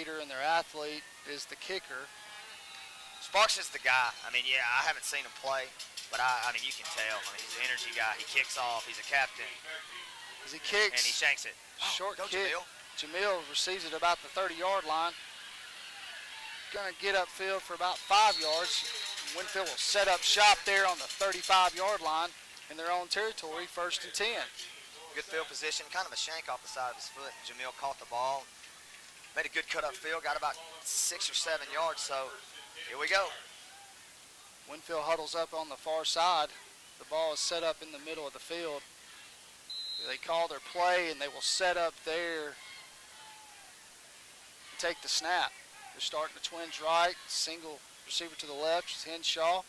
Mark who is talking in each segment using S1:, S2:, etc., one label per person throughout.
S1: leader and their athlete is the kicker.
S2: Sparks is the guy. I mean, yeah, I haven't seen him play, but I mean, you can tell. I mean, he's an energy guy. He kicks off. He's a captain.
S1: As he kicks.
S2: And he shanks it.
S1: Short
S2: go
S1: kick. Jamil receives it about the 30-yard line. Going to get upfield for about 5 yards. Winfield will set up shop there on the 35-yard line in their own territory, 1st and 10.
S2: Good field position, kind of a shank off the side of his foot. Jamil caught the ball, made a good cut up field, got about 6 or 7 yards, so here we go.
S1: Winfield huddles up on the far side. The ball is set up in the middle of the field. They call their play, and they will set up there and take the snap. They're starting the twins right, single receiver to the left, is Henshaw.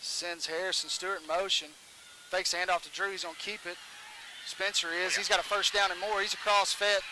S1: Sends Harrison Stewart in motion. Fakes the handoff to Drew, he's gonna keep it. Spencer is, he's got a 1st down and more. He's across Fayette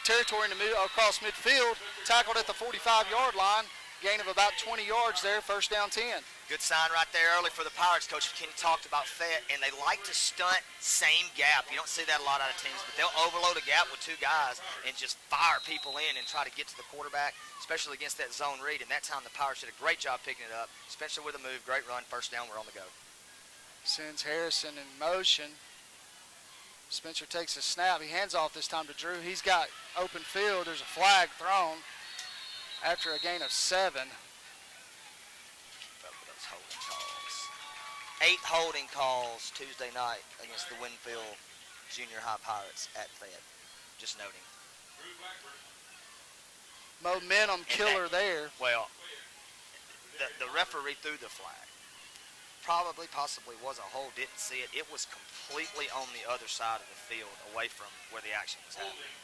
S1: territory in the middle, across midfield, tackled at the 45-yard line. Gain of about 20 yards there, 1st down 10.
S2: Good sign right there early for the Pirates. Coach McKinney talked about Fayette, and they like to stunt same gap. You don't see that a lot out of teams, but they'll overload a gap with 2 guys and just fire people in and try to get to the quarterback, especially against that zone read. And that time the Pirates did a great job picking it up. Spencer with a move, great run, 1st down, we're on the go.
S1: Sends Harrison in motion. Spencer takes a snap. He hands off this time to Drew. He's got open field. There's a flag thrown after a gain of 7.
S2: 8 holding calls Tuesday night against the Winfield Junior High Pirates at Fayette. Just noting.
S1: Momentum killer there.
S2: Well, the referee threw the flag. Possibly was a hold, didn't see it. It was completely on the other side of the field, away from where the action was happening.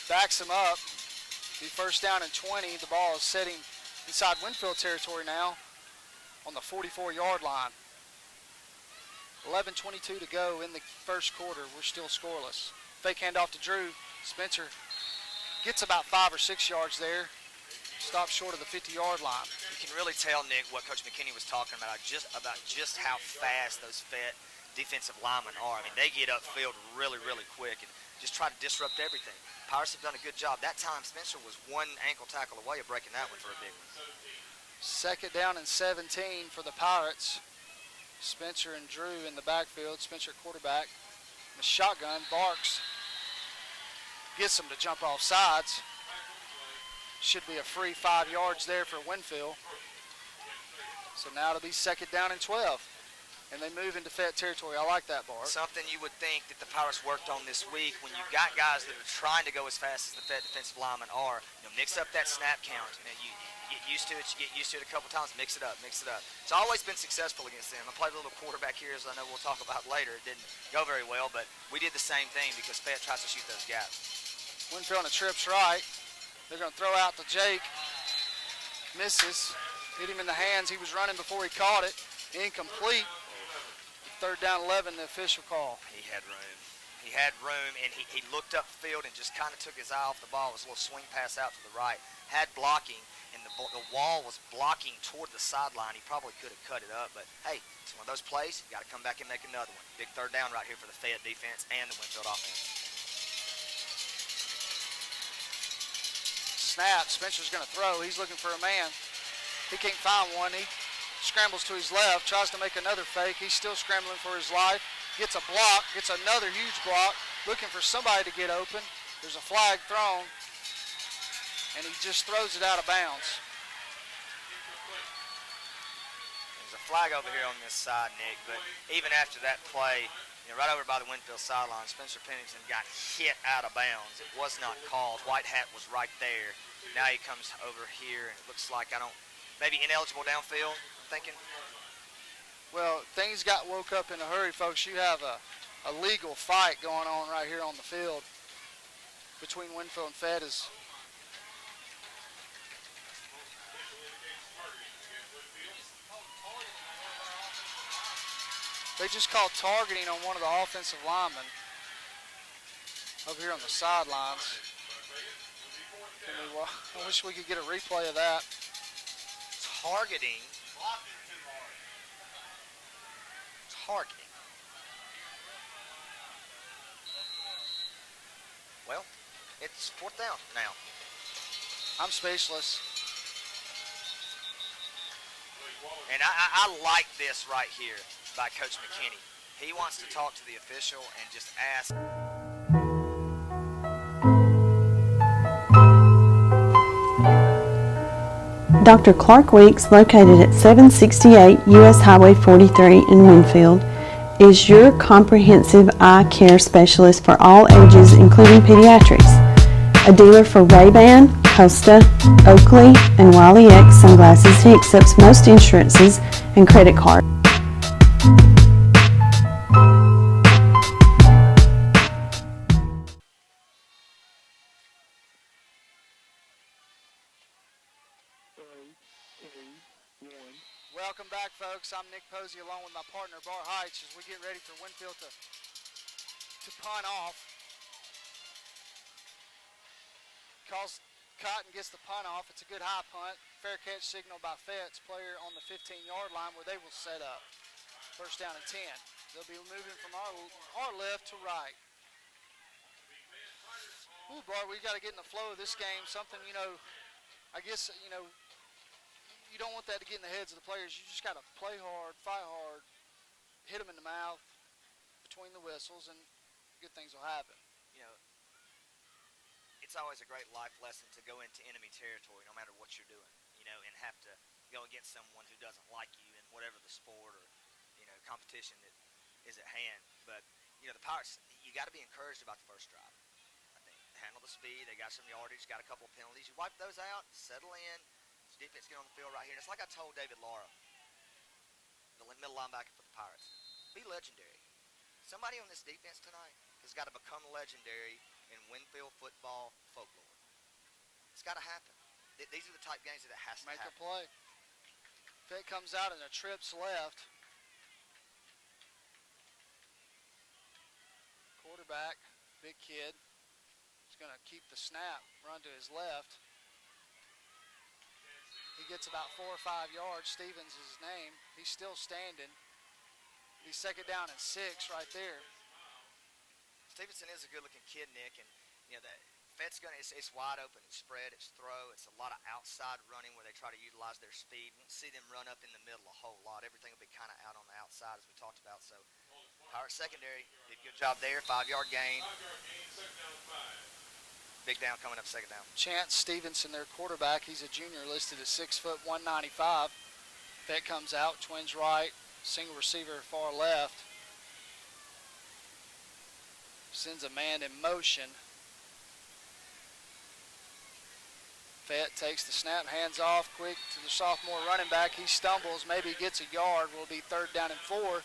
S1: Backs him up. Be 1st down and 20. The ball is sitting inside Winfield territory now on the 44-yard line. 11:22 to go in the 1st quarter. We're still scoreless. Fake handoff to Drew. Spencer gets about 5 or 6 yards there. Stops short of the 50-yard line.
S2: You can really tell, Nick, what Coach McKinney was talking about just how fast those Fayette defensive linemen are. I mean, they get upfield really, really quick and just try to disrupt everything. Pirates have done a good job. That time, Spencer was 1 ankle tackle away of breaking that one for a big one.
S1: 2nd down and 17 for the Pirates. Spencer and Drew in the backfield. Spencer quarterback. The shotgun, Barks gets him to jump off sides. Should be a free 5 yards there for Winfield. So now it'll be 2nd down and 12. And they move into Fayette territory. I like that, Bart.
S2: Something you would think that the Pirates worked on this week when you've got guys that are trying to go as fast as the Fayette defensive linemen are. Mix up that snap count. You get used to it. You get used to it a couple times. Mix it up. Mix it up. It's always been successful against them. I played a little quarterback here, as I know we'll talk about later. It didn't go very well, but we did the same thing because Fayette tries to shoot those gaps.
S1: Winfield on the trips right. They're going to throw out to Jake. Misses. Hit him in the hands. He was running before he caught it. Incomplete. 3rd down 11, the official call.
S2: He had room. He had room, and he looked upfield and just kind of took his eye off the ball. It was a little swing pass out to the right. Had blocking, and the wall was blocking toward the sideline. He probably could have cut it up, but hey, it's one of those plays. You got to come back and make another one. Big 3rd down right here for the Fayette defense and the Winfield offense.
S1: Snap. Spencer's going to throw. He's looking for a man. He can't find one. He scrambles to his left, tries to make another fake. He's still scrambling for his life. Gets a block, gets another huge block, looking for somebody to get open. There's a flag thrown, and he just throws it out of bounds.
S2: There's a flag over here on this side, Nick, but even after that play, right over by the Winfield sideline, Spencer Pennington got hit out of bounds. It was not called. White hat was right there. Now he comes over here, and it looks like maybe ineligible downfield, I'm thinking.
S1: Well, things got woke up in a hurry, folks. You have a legal fight going on right here on the field between Winfield and Fayette. They just called targeting on one of the offensive linemen over here on the sidelines. I wish we could get a replay of that.
S2: Targeting. Well, it's 4th down now.
S1: I'm speechless.
S2: And I like this right here by Coach McKinney. He wants to talk to the official and just ask.
S3: Dr. Clark Weeks, located at 768 U.S. Highway 43 in Winfield, is your comprehensive eye care specialist for all ages, including pediatrics. A dealer for Ray-Ban, Costa, Oakley, and Wiley X sunglasses, he accepts most insurances and credit cards.
S1: Welcome back, folks. I'm Nick Posey along with my partner, Bar Heights, as we get ready for Winfield to punt off. Cotton gets the punt off. It's a good high punt. Fair catch signal by Fayette's player on the 15-yard line where they will set up. First down and 10. They'll be moving from our left to right. Ooh, Bar, we got to get in the flow of this game. Something, I guess, you don't want that to get in the heads of the players. You just got to play hard, fight hard, hit them in the mouth between the whistles, and good things will happen.
S2: It's always a great life lesson to go into enemy territory no matter what you're doing, and have to go against someone who doesn't like you in whatever the sport or, competition that is at hand. But, the Pirates, you got to be encouraged about the first drive. I think handle the speed. They got some yardage, got a couple of penalties. You wipe those out, settle in. Defense get on the field right here. And it's like I told David Lara, the middle linebacker for the Pirates, be legendary. Somebody on this defense tonight has got to become legendary in Winfield football folklore. It's got to happen. These are the type games that it has to happen.
S1: Make a play. Fayette comes out and a trips left. Quarterback, big kid, is going to keep the snap, run to his left. He gets about 4 or 5 yards. Stevens is his name. He's still standing. He's second down and 6 right there.
S2: Stevenson is a good-looking kid, Nick, and that Fed's it's wide open, it's spread, it's throw, it's a lot of outside running where they try to utilize their speed. Won't see them run up in the middle a whole lot. Everything will be kind of out on the outside as we talked about. So Pirates secondary did a good job there. 5-yard gain. Big down coming up, second down.
S1: Chance Stevenson, their quarterback, he's a junior, listed at 6 foot 195. Fayette comes out, twins right, single receiver far left. Sends a man in motion. Fayette takes the snap, hands off quick to the sophomore running back. He stumbles, maybe gets a yard. Will be third down and 4.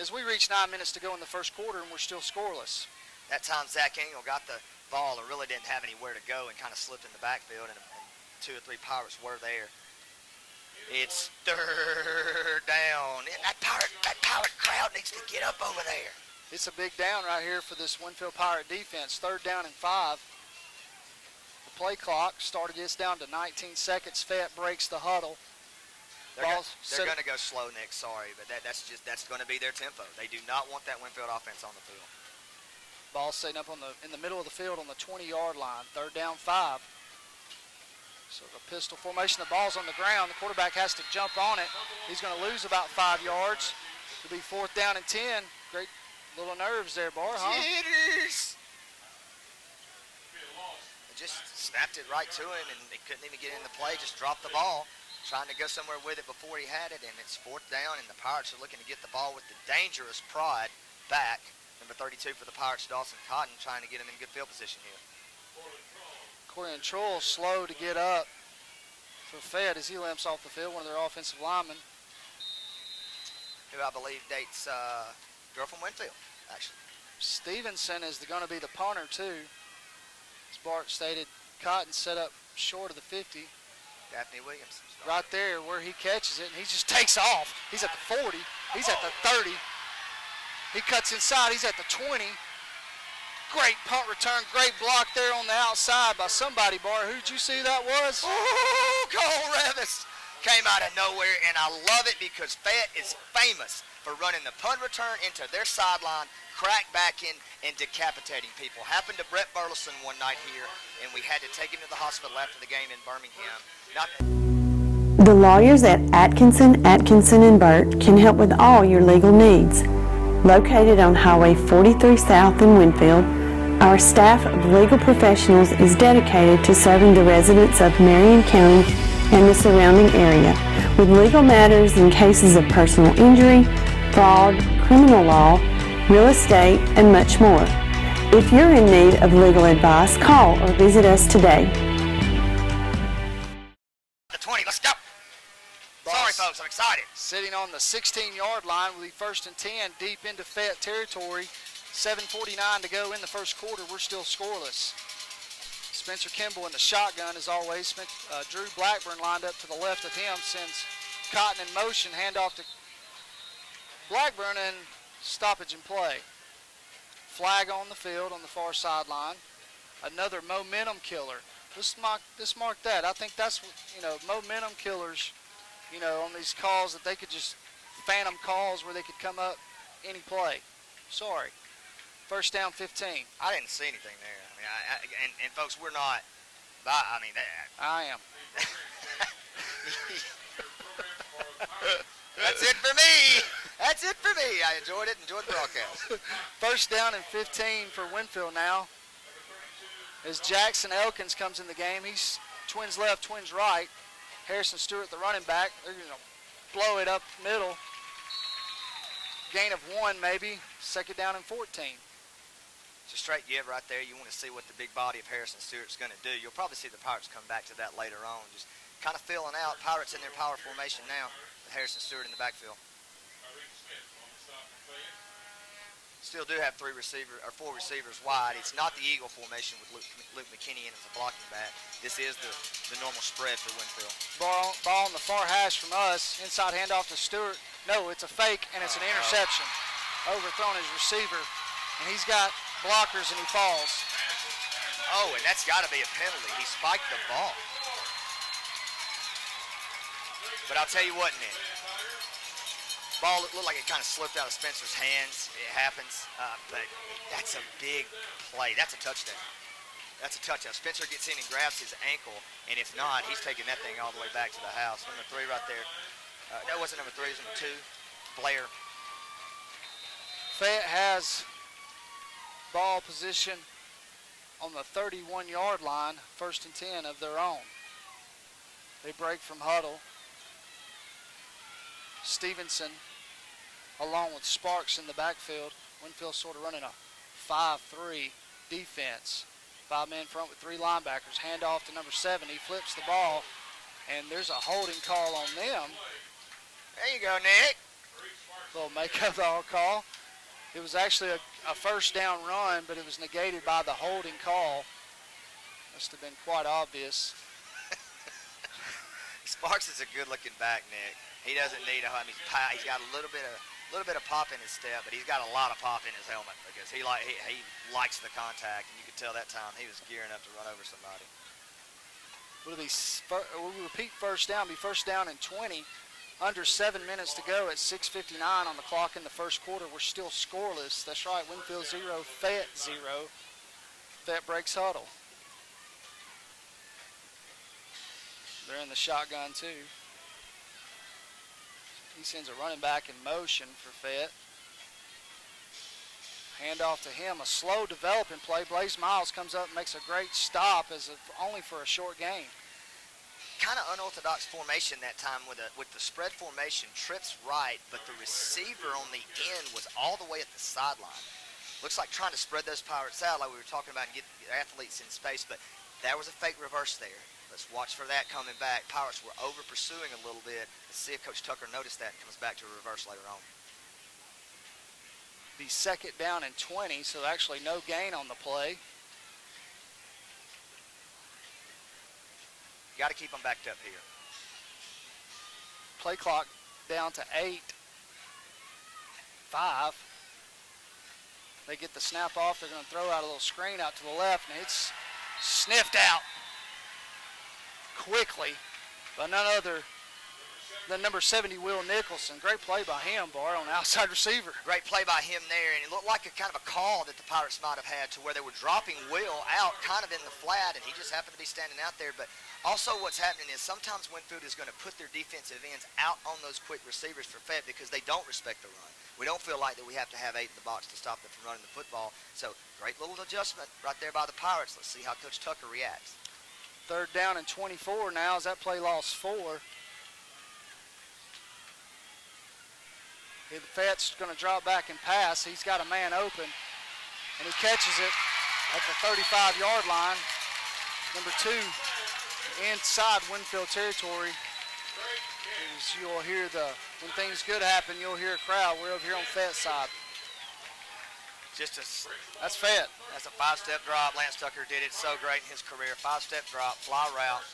S1: As we reach 9 minutes to go in the first quarter and we're still scoreless.
S2: That time Zach Engel got the ball and really didn't have anywhere to go and kind of slipped in the backfield, and 2 or 3 Pirates were there. It's third down. That Pirate crowd needs to get up over there.
S1: It's a big down right here for this Winfield Pirate defense. Third down and 5. The play clock started this down to 19 seconds. Fayette breaks the huddle.
S2: They're going to go slow, Nick. Sorry, but that's going to be their tempo. They do not want that Winfield offense on the field.
S1: Ball setting up in the middle of the field on the 20-yard line. Third down 5. So the pistol formation. The ball's on the ground. The quarterback has to jump on it. He's going to lose about 5 yards. It'll be fourth down and 10. Great little nerves there, Bar, huh?
S2: Jitters. They just snapped it right to him, and they couldn't even get in the play. Just dropped the ball, trying to go somewhere with it before he had it, and it's fourth down, and the Pirates are looking to get the ball with the dangerous Pride back. Number 32 for the Pirates, Dawson Cotton, trying to get him in good field position here.
S1: Corian Troll slow to get up for Fayette as he limps off the field, one of their offensive linemen.
S2: Who I believe dates girl from Winfield, actually.
S1: Stevenson is going to be the punter, too. As Bart stated, Cotton set up short of the 50.
S2: Daphne Williams.
S1: Right there where he catches it, and he just takes off. He's at the 40. He's at the 30. He cuts inside. He's at the 20. Great punt return. Great block there on the outside by somebody, Bar. Who'd you see that was?
S2: Ooh, Cole Revis came out of nowhere, and I love it because Fayette is famous for running the punt return into their sideline, crack back in, and decapitating people. Happened to Brett Burleson one night here, and we had to take him to the hospital after the game in Birmingham.
S3: The lawyers at Atkinson, and Burt can help with all your legal needs. Located on Highway 43 South in Winfield, our staff of legal professionals is dedicated to serving the residents of Marion County and the surrounding area with legal matters in cases of personal injury, fraud, criminal law, real estate, and much more. If you're in need of legal advice, call or visit us today.
S2: The 20, let's go. Sorry, folks, I'm excited.
S1: Sitting on the 16-yard line will be 1st and 10 deep into Fayette territory. 7:49 to go in the first quarter. We're still scoreless. Spencer Kimball in the shotgun as always. Drew Blackburn lined up to the left of him, sends Cotton in motion, handoff to Blackburn, and stoppage in play. Flag on the field on the far sideline. Another momentum killer. Let's mark that. I think that's what, momentum killers, on these calls that they could just phantom calls where they could come up any play. Sorry. 1st down 15.
S2: I didn't see anything there. I mean, and folks, we're not. I mean,
S1: I am.
S2: That's it for me. That's it for me. I enjoyed it. Enjoyed the broadcast.
S1: 1st down and 15 for Winfield now. As Jackson Elkins comes in the game, he's twins left, twins right. Harrison Stewart, the running back, they're going to blow it up middle. Gain of 1 maybe. 2nd down and 14.
S2: It's a straight give right there. You want to see what the big body of Harrison Stewart's going to do. You'll probably see the Pirates come back to that later on. Just kind of filling out. Pirates in their power formation now. Harrison Stewart in the backfield. Still do have 4 receivers wide. It's not the Eagle formation with Luke McKinney in as a blocking back. This is the normal spread for Winfield.
S1: Ball on the far hash from us. Inside handoff to Stewart. No, it's a fake, and it's an interception. Overthrown his receiver, and he's got blockers, and he falls.
S2: Oh, and that's got to be a penalty. He spiked the ball. But I'll tell you what, Nick. Ball looked like it kind of slipped out of Spencer's hands. It happens, but that's a big play. That's a touchdown. That's a touchdown. Spencer gets in and grabs his ankle, and if not, he's taking that thing all the way back to the house. Number 3 right there. That wasn't number 3, it was number 2. Blair.
S1: Fayette has ball position on the 31-yard line, 1st and 10 of their own. They break from huddle. Stevenson, along with Sparks in the backfield. Winfield sort of running a 5-3 defense. 5-man front with 3 linebackers. Handoff to number 7. He flips the ball, and there's a holding call on them.
S2: There you go, Nick.
S1: Little make-up all call. It was actually a 1st down run, but it was negated by the holding call. Must have been quite obvious.
S2: Sparks is a good-looking back, Nick. He doesn't need he's got a little bit of pop in his step, but he's got a lot of pop in his helmet because he likes the contact, and you could tell that time he was gearing up to run over somebody.
S1: We'll repeat 1st down. Be 1st down and 20. Under 7 minutes to go at 6:59 on the clock in the first quarter. We're still scoreless. That's right. Winfield 0, Fayette 0. Fayette breaks huddle. They're in the shotgun too. He sends a running back in motion for Fayette. Handoff to him, a slow developing play. Blaze Miles comes up and makes a great stop only for a short gain.
S2: Kind of unorthodox formation that time with the spread formation. Trips right, but the receiver on the end was all the way at the sideline. Looks like trying to spread those Pirates out like we were talking about and get athletes in space, but there was a fake reverse there. Let's watch for that coming back. Pirates were over pursuing a little bit. Let's see if Coach Tucker noticed that and comes back to a reverse later on.
S1: Be 2nd down and 20, so actually no gain on the play.
S2: Got to keep them backed up here.
S1: Play clock down to 8. 5. They get the snap off. They're going to throw out a little screen out to the left, and it's sniffed out quickly by none other Then number 70, Will Nicholson. Great play by him, Bart, on the outside receiver.
S2: Great play by him there, and it looked like a kind of a call that the Pirates might have had to where they were dropping Will out kind of in the flat, and he just happened to be standing out there. But also what's happening is sometimes Winfield is going to put their defensive ends out on those quick receivers for Fayette because they don't respect the run. We don't feel like that we have to have 8 in the box to stop them from running the football. So great little adjustment right there by the Pirates. Let's see how Coach Tucker reacts.
S1: 3rd down and 24 now as that play lost 4. Fayette's going to drop back and pass. He's got a man open, and he catches it at the 35-yard line. Number 2, inside Winfield territory. As you'll hear when things good happen, you'll hear a crowd. We're over here on Fayette's side. That's Fayette.
S2: That's a 5-step drop. Lance Tucker did it so great in his career. 5-step drop, fly route.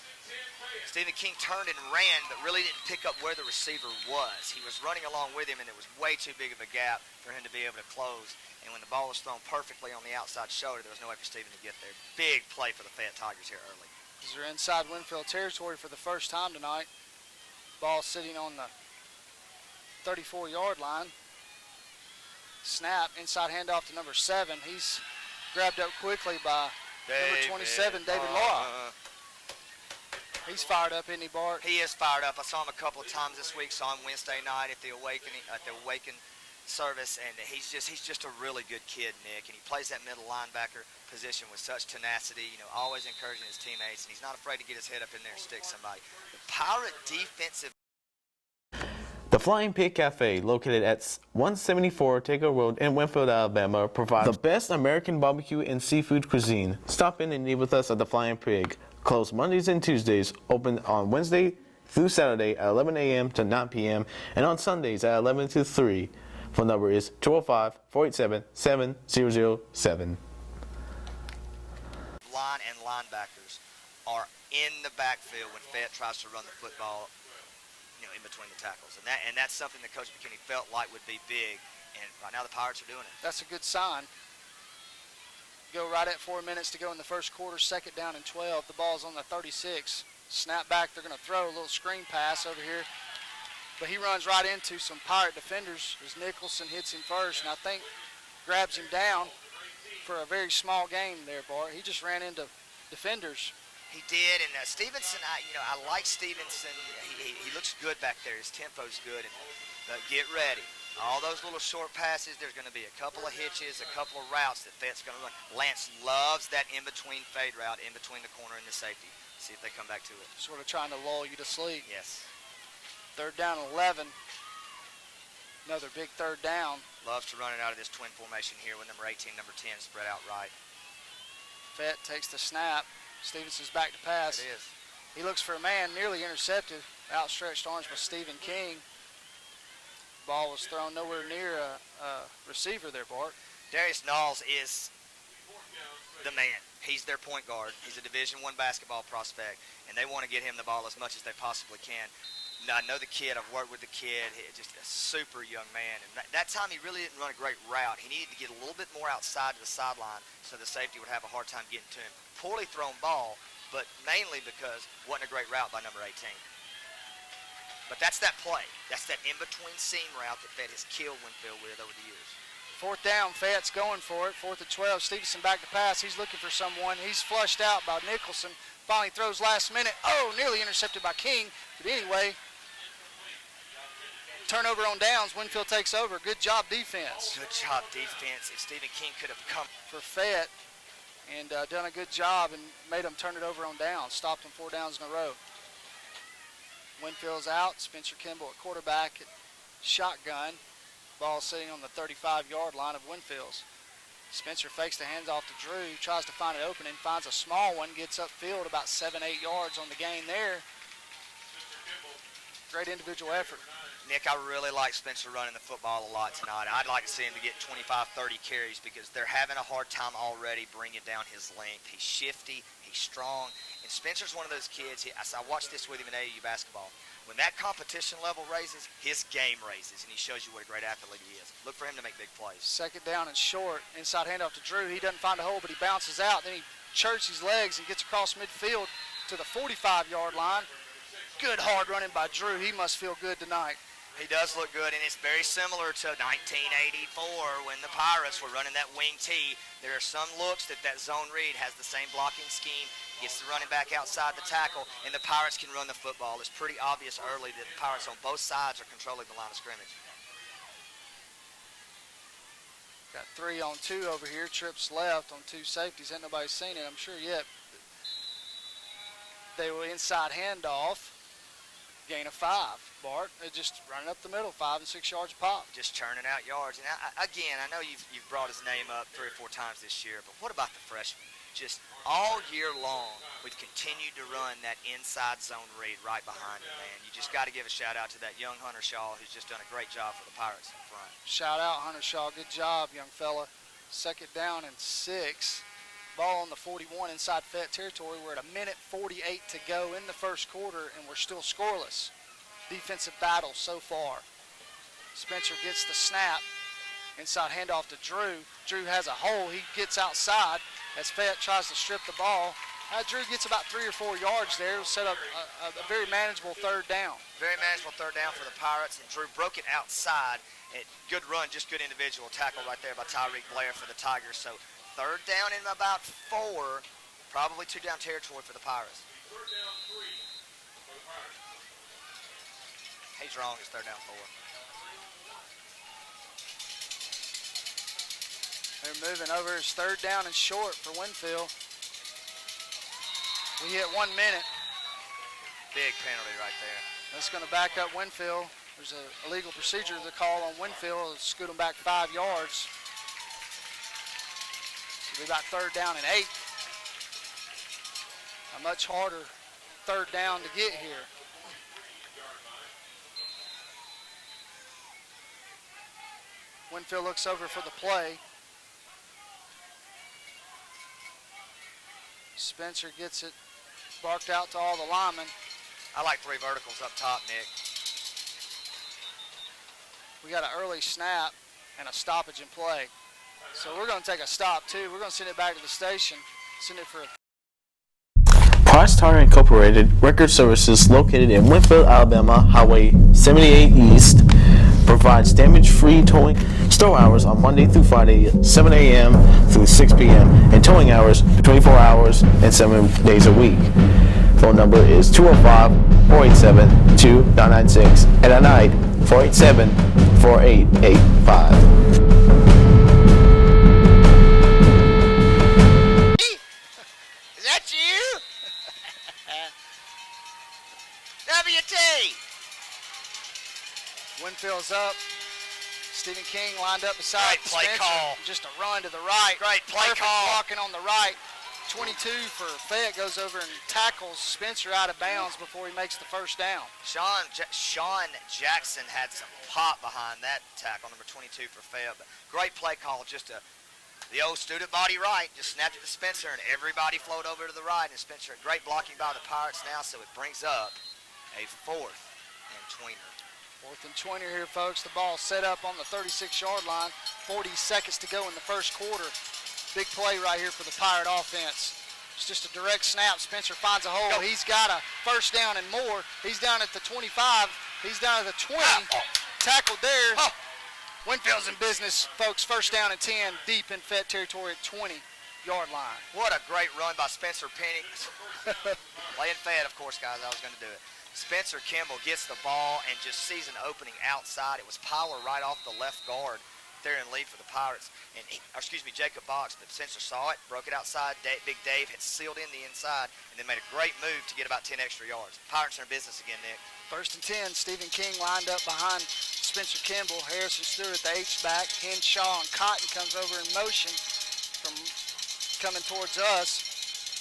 S2: Stephen King turned and ran, but really didn't pick up where the receiver was. He was running along with him, and it was way too big of a gap for him to be able to close. And when the ball was thrown perfectly on the outside shoulder, there was no way for Stephen to get there. Big play for the Fayette Tigers here early.
S1: They're inside Winfield territory for the first time tonight. Ball sitting on the 34-yard line. Snap, inside handoff to number 7. He's grabbed up quickly by number 27, David Law. He's fired up, isn't he, Bart?
S2: He is fired up. I saw him a couple of times this week. Saw him Wednesday night at the Awaken service, and he's just a really good kid, Nick. And he plays that middle linebacker position with such tenacity. Always encouraging his teammates, and he's not afraid to get his head up in there and stick somebody. The Pirate defensive.
S4: The Flying Pig Cafe, located at 174 Taker Road in Winfield, Alabama, provides the best American barbecue and seafood cuisine. Stop in and eat with us at the Flying Pig. Closed Mondays and Tuesdays, open on Wednesday through Saturday at 11 a.m. to 9 p.m. and on Sundays at 11 to 3. Phone number is 205-487-7007.
S2: Line and linebackers are in the backfield when Fayette tries to run the football, in between the tackles. And that's something that Coach McKinney felt like would be big, and right now the Pirates are doing it.
S1: That's a good sign. Go right at 4 minutes to go in the first quarter, 2nd down and 12. The ball's on the 36. Snap back, they're going to throw a little screen pass over here. But he runs right into some Pirate defenders as Nicholson hits him first, and I think grabs him down for a very small gain there, Bart. He just ran into defenders.
S2: He did, and Stevenson, I like Stevenson. He looks good back there. His tempo's good, and get ready. All those little short passes, there's going to be a couple of hitches, a couple of routes that Fayette's going to run. Lance loves that in-between fade route, in between the corner and the safety. See if they come back to it.
S1: Sort of trying to lull you to sleep.
S2: Yes.
S1: 3rd down and 11. Another big 3rd down.
S2: Loves to run it out of this twin formation here with number 18, number 10 spread out right.
S1: Fayette takes the snap. Stevenson's back to pass.
S2: It is.
S1: He looks for a man, nearly intercepted. Outstretched arms by Stephen King. Ball was thrown nowhere near a receiver there, Bart.
S2: Darius Knowles is the man. He's their point guard. He's a Division I basketball prospect, and they want to get him the ball as much as they possibly can. Now, I know the kid. I've worked with the kid. He's just a super young man. And that time he really didn't run a great route. He needed to get a little bit more outside to the sideline so the safety would have a hard time getting to him. Poorly thrown ball, but mainly because it wasn't a great route by number 18. But that's that play. That's that in-between seam route that Fayette has killed Winfield with over the years.
S1: 4th down, Fayette's going for it. 4th and 12, Stevenson back to pass. He's looking for someone. He's flushed out by Nicholson. Finally throws last minute. Oh, nearly intercepted by King. But anyway, turnover on downs. Winfield takes over. Good job defense.
S2: Good job defense. If Stephen King could have come
S1: for Fayette and done a good job and made them turn it over on downs. Stopped them 4 downs in a row. Winfield's out. Spencer Kimball at quarterback at shotgun. Ball sitting on the 35-yard line of Winfield's. Spencer fakes the handoff to Drew, tries to find an opening, finds a small one, gets upfield about 7-8 yards on the gain there. Great individual effort.
S2: Nick, I really like Spencer running the football a lot tonight. I'd like to see him to get 25, 30 carries because they're having a hard time already bringing down his length. He's shifty, he's strong, and Spencer's one of those kids. I watched this with him in AAU basketball. When that competition level raises, his game raises, and he shows you what a great athlete he is. Look for him to make big plays.
S1: 2nd down and short. Inside handoff to Drew. He doesn't find a hole, but he bounces out. Then he churches his legs and gets across midfield to the 45-yard line. Good hard running by Drew. He must feel good tonight.
S2: He does look good, and it's very similar to 1984 when the Pirates were running that wing tee. There are some looks that zone read has the same blocking scheme, gets the running back outside the tackle, and the Pirates can run the football. It's pretty obvious early that the Pirates on both sides are controlling the line of scrimmage.
S1: Got 3 on 2 over here. Trips left on 2 safeties. Ain't nobody seen it, I'm sure, yet. They were inside handoff. Gain of 5. Bart, they're just running up the middle, 5 and 6 yards a pop.
S2: Just churning out yards. And again, I know you've brought his name up 3 or 4 times this year, but what about the freshman? Just all year long, we've continued to run that inside zone read right behind him, man. You just got to give a shout out to that young Hunter Shaw, who's just done a great job for the Pirates in front.
S1: Shout out Hunter Shaw, good job, young fella. 2nd down and 6. Ball on the 41 inside Fayette territory. We're at 1:48 to go in the first quarter, and we're still scoreless. Defensive battle so far. Spencer gets the snap. Inside handoff to Drew. Drew has a hole. He gets outside as Fayette tries to strip the ball. Drew gets about 3 or 4 yards there. It'll set up a very manageable 3rd down.
S2: Very manageable 3rd down for the Pirates, and Drew broke it outside. And good run, just good individual tackle right there by Tyreek Blair for the Tigers. So 3rd down in about 4, probably 2 down territory for the Pirates.
S5: 3rd down 3 for the Pirates.
S2: He's wrong, it's 3rd down 4.
S1: They're moving over. It's 3rd down and short for Winfield. We hit 1 minute.
S2: Big penalty right there.
S1: That's going to back up Winfield. There's a illegal procedure to call on Winfield. It'll scoot them back 5 yards. It'll be about 3rd down and 8. A much harder 3rd down to get here. Winfield looks over for the play. Spencer gets it barked out to all the linemen.
S2: I like 3 verticals up top, Nick.
S1: We got an early snap and a stoppage in play. So we're going to take a stop too. We're going to send it back to the station, send it for a
S4: Price Tire Incorporated Record Services, located in Winfield, Alabama, Highway 78 East, provides damage-free towing. Store hours on Monday through Friday, 7 a.m. through 6 p.m., and towing hours 24 hours and 7 days a week. Phone number is 205-487-2996, and at night, 487-4885.
S2: Is that you? WT!
S1: Winfield's up. Stephen King lined up beside
S2: Great play
S1: Spencer.
S2: call.
S1: Just a run to the right.
S2: Great play
S1: Perfect
S2: call.
S1: blocking on the right. 22 for Fayette goes over and tackles Spencer out of bounds before he makes the 1st down.
S2: Sean Jackson had some pop behind that tackle, number 22 for Fayette. But great play call, just the old student body right, just snapped it to Spencer, and everybody flowed over to the right. And Spencer, great blocking by the Pirates now, so it brings up a 4th and 20.
S1: 4th and 20 here, folks. The ball set up on the 36-yard line. 40 seconds to go in the first quarter. Big play right here for the Pirate offense. It's just a direct snap. Spencer finds a hole.
S2: Go.
S1: He's got a 1st down and more. He's down at the 25. He's down at the 20. Tackled there. Winfield's in business, folks. 1st down and 10, deep in Fayette territory at 20-yard line.
S2: What a great run by Spencer Penny. Playing Fayette, of course, guys. I was going to do it. Spencer Kimball gets the ball and just sees an opening outside. It was power right off the left guard there in lead for the Pirates. And Jacob Box, but Spencer saw it, broke it outside. Big Dave had sealed in the inside and then made a great move to get about 10 extra yards. Pirates are in business again, Nick.
S1: 1st and 10, Stephen King lined up behind Spencer Kimball. Harrison Stewart, the H-back. Henshaw and Cotton comes over in motion from coming towards us.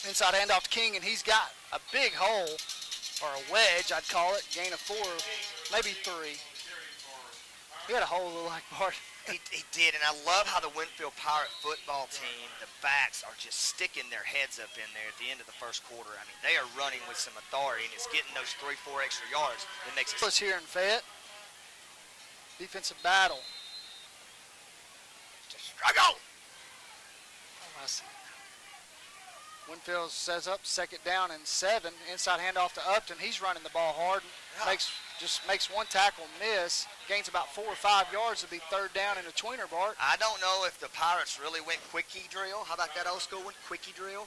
S1: Inside handoff to King, and he's got a big hole, or a wedge, I'd call it. Gain of 4, maybe 3. He had a hole like Bart.
S2: He did, and I love how the Winfield Pirate football team, the backs, are just sticking their heads up in there at the end of the first quarter. I mean, they are running with some authority, and it's getting those 3-4 extra yards that makes it.
S1: Here in Fayette. Defensive battle.
S2: Struggle!
S1: Oh, I see. Winfield sets up 2nd down and 7. Inside handoff to Upton. He's running the ball hard. Just makes one tackle miss. Gains about 4 or 5 yards. It'll be 3rd down and a tweener, Bart.
S2: I don't know if the Pirates really went quickie drill. How about that old school one, quickie drill?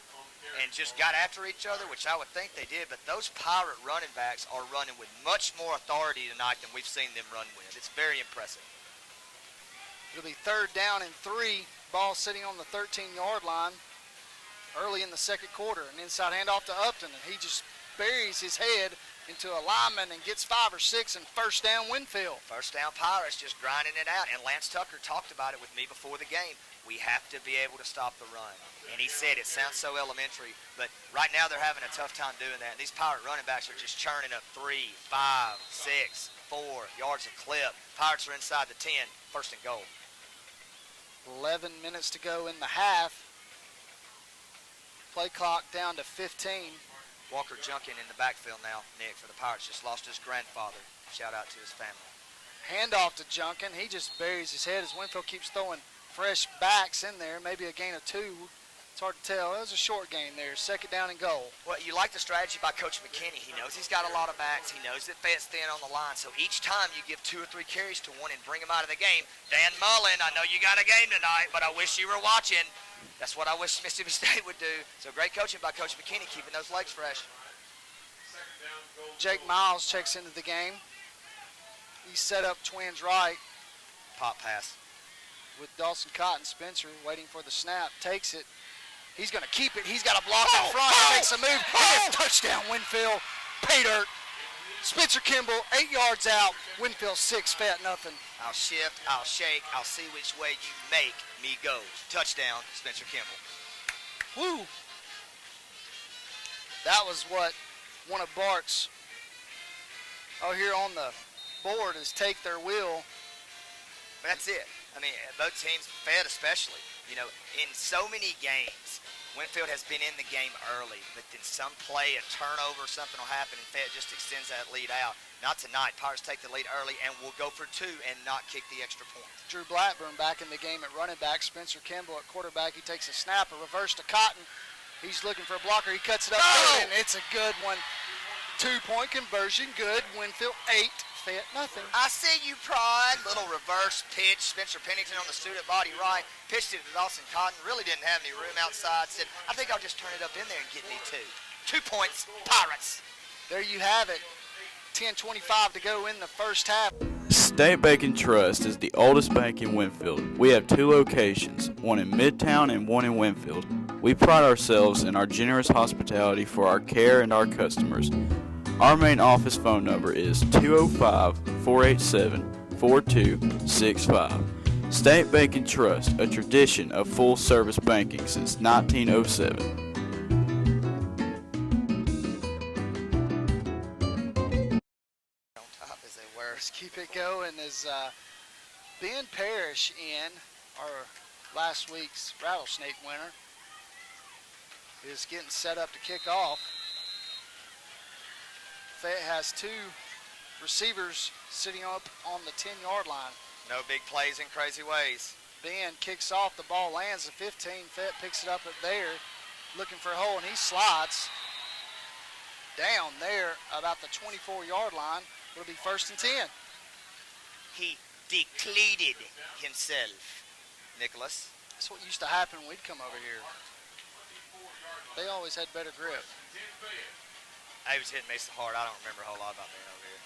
S2: And just got after each other, which I would think they did. But those Pirate running backs are running with much more authority tonight than we've seen them run with. It's very impressive.
S1: It'll be 3rd down and 3. Ball sitting on the 13-yard line early in the 2nd quarter. An inside handoff to Upton, and he just buries his head into a lineman and gets 5 or 6, and 1st down Winfield.
S2: 1st down Pirates just grinding it out. And Lance Tucker talked about it with me before the game. We have to be able to stop the run. And he said it sounds so elementary, but right now they're having a tough time doing that. And these Pirate running backs are just churning up 3, 5, 6, 4 yards a clip. Pirates are inside the 10, 1st and goal.
S1: 11 minutes to go in the half. Play clock down to 15.
S2: Walker Junkin in the backfield now, Nick, for the Pirates. Just lost his grandfather. Shout out to his family.
S1: Handoff to Junkin. He just buries his head as Winfield keeps throwing fresh backs in there. Maybe a gain of 2. It's hard to tell. It was a short gain there. 2nd down and goal.
S2: Well, you like the strategy by Coach McKinney. He knows he's got a lot of backs. He knows that Fayette's thin on the line. So each time you give 2 or 3 carries to one and bring him out of the game. Dan Mullen, I know you got a game tonight, but I wish you were watching. That's what I wish Mississippi State would do. So great coaching by Coach McKinney, keeping those legs fresh.
S1: Jake Miles checks into the game. He set up twins right
S2: Pop pass.
S1: with Dawson Cotton. Spencer waiting for the snap. Takes it. He's going to keep it. He's got a block in front. He makes a move. And it's touchdown, Winfield. Pay dirt. Spencer Kimball, 8 yards out. Winfield 6, Fayette nothing.
S2: I'll shift, I'll shake, I'll see which way you make me go. Touchdown, Spencer Kimball.
S1: Woo! That was what one of Bart's, here on the board, is take their wheel.
S2: That's it. I mean, both teams, Fayette especially, in so many games, Winfield has been in the game early, but then some play, a turnover, something will happen, and Fayette just extends that lead out. Not tonight. Pirates take the lead early and will go for 2 and not kick the extra point.
S1: Drew Blackburn back in the game at running back. Spencer Kimball at quarterback. He takes a snap, a reverse to Cotton. He's looking for a blocker. He cuts it up, and it's a good one. 2-point conversion, good. Winfield 8, Fayette nothing.
S2: I see you, Pride. Little reverse pitch. Spencer Pennington on the student body right. Pitched it to Dawson Cotton. Really didn't have any room outside. Said, I think I'll just turn it up in there and get me 2. 2 points, Pirates.
S1: There you have it. 10:25 to go in the first half.
S6: State Bank and Trust is the oldest bank in Winfield. We have 2 locations, one in Midtown and one in Winfield. We pride ourselves in our generous hospitality for our care and our customers. Our main office phone number is 205-487-4265. State Bank and Trust, a tradition of full-service banking since 1907.
S1: Let's keep it going as Ben Parrish in, our last week's Rattlesnake winner, is getting set up to kick off. Fayette has 2 receivers sitting up on the 10-yard line.
S2: No big plays in crazy ways.
S1: Ben kicks off, the ball lands at 15. Fayette picks it up at there, looking for a hole, and he slides down there about the 24-yard line. It'll be 1st and 10.
S2: He depleted himself, Nicholas.
S1: That's what used to happen when we'd come over here. They always had better grip.
S2: I was hitting me so hard, I don't remember a whole lot about being over here.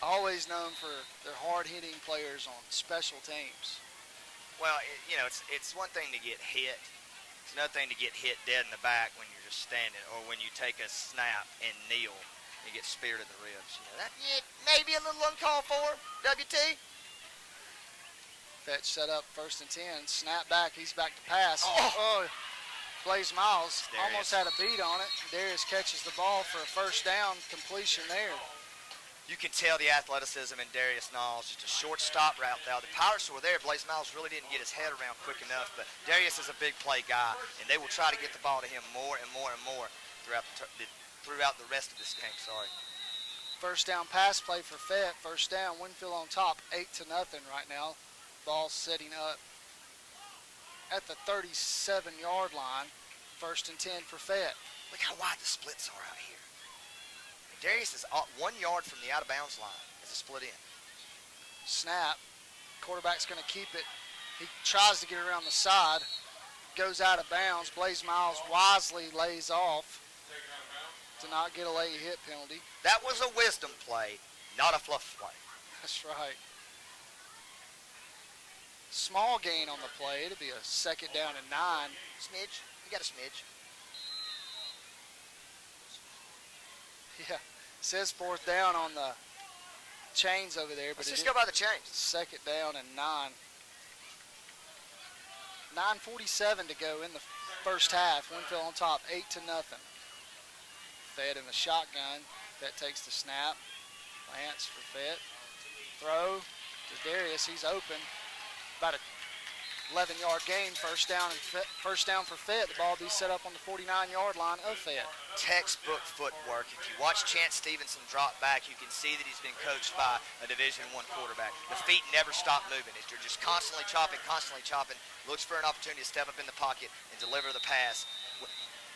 S1: Always known for their hard-hitting players on special teams.
S2: Well, it's one thing to get hit. It's another thing to get hit dead in the back when you're just standing, or when you take a snap and kneel. You get speared in the ribs. That may be a little uncalled for, WT.
S1: Fetch set up 1st and 10. Snap back. He's back to pass. Blaze Miles almost had a beat on it. Darius catches the ball for a 1st down completion there.
S2: You can tell the athleticism in Darius Niles. Just a short stop route there. The Pirates were there. Blaze Miles really didn't get his head around quick enough, but Darius is a big play guy, and they will try to get the ball to him more and more and more throughout the rest of this game.
S1: 1st down pass play for Fayette. 1st down. Winfield on top, 8-0 right now. Ball setting up at the 37-yard line. First and 10 for Fayette.
S2: Look how wide the splits are out here. Darius is 1 yard from the out-of-bounds line as a split in.
S1: Snap. Quarterback's going to keep it. He tries to get around the side. Goes out of bounds. Blaze Miles wisely lays off to not get a late hit penalty.
S2: That was a wisdom play, not a fluff play.
S1: That's right. Small gain on the play. It'll be a second down and 9.
S2: Smidge, you got a smidge.
S1: Yeah, says fourth down on the chains over there, but
S2: Let's just go by the chains.
S1: second down and 9. 9:47 to go in the first half. Winfield on top, 8-0. Fayette in the shotgun. Fayette takes the snap. Lance for Fayette. Throw to Darius. He's open. About a 11-yard gain. First down for Fayette. The ball will be set up on the 49-yard line of Fayette.
S2: Textbook footwork. If you watch Chance Stevenson drop back, you can see that he's been coached by a Division I quarterback. The feet never stop moving. They're just constantly chopping. Looks for an opportunity to step up in the pocket and deliver the pass.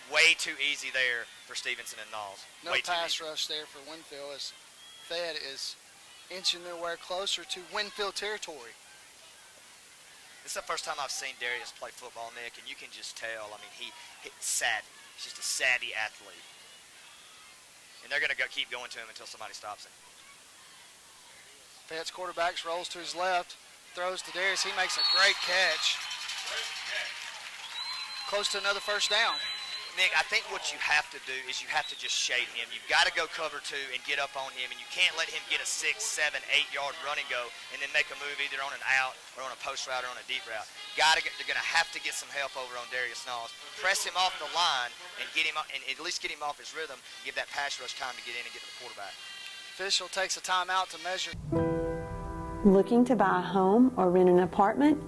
S2: Way too easy there for Stevenson and Knowles.
S1: No
S2: Way too
S1: pass
S2: easy.
S1: rush there for Winfield as Fayette is inching their way closer to Winfield territory.
S2: This is the first time I've seen Darius play football, Nick, and you can just tell. I mean, he's savvy. He's just a savvy athlete. And they're going to keep going to him until somebody stops him.
S1: Fayette's quarterback rolls to his left, throws to Darius. He makes a great catch. Close to another first down.
S2: Nick, I think what you have to do is you have to just shade him. You've got to go cover 2 and get up on him, and you can't let him get a 6, 7, 8-yard run and go and then make a move either on an out or on a post route or on a deep route. They're going to have to get some help over on Darius Knowles. Press him off the line and get him and at least get him off his rhythm, give that pass rush time to get in and get to the quarterback.
S1: Official takes a timeout to measure.
S3: Looking to buy a home or rent an apartment?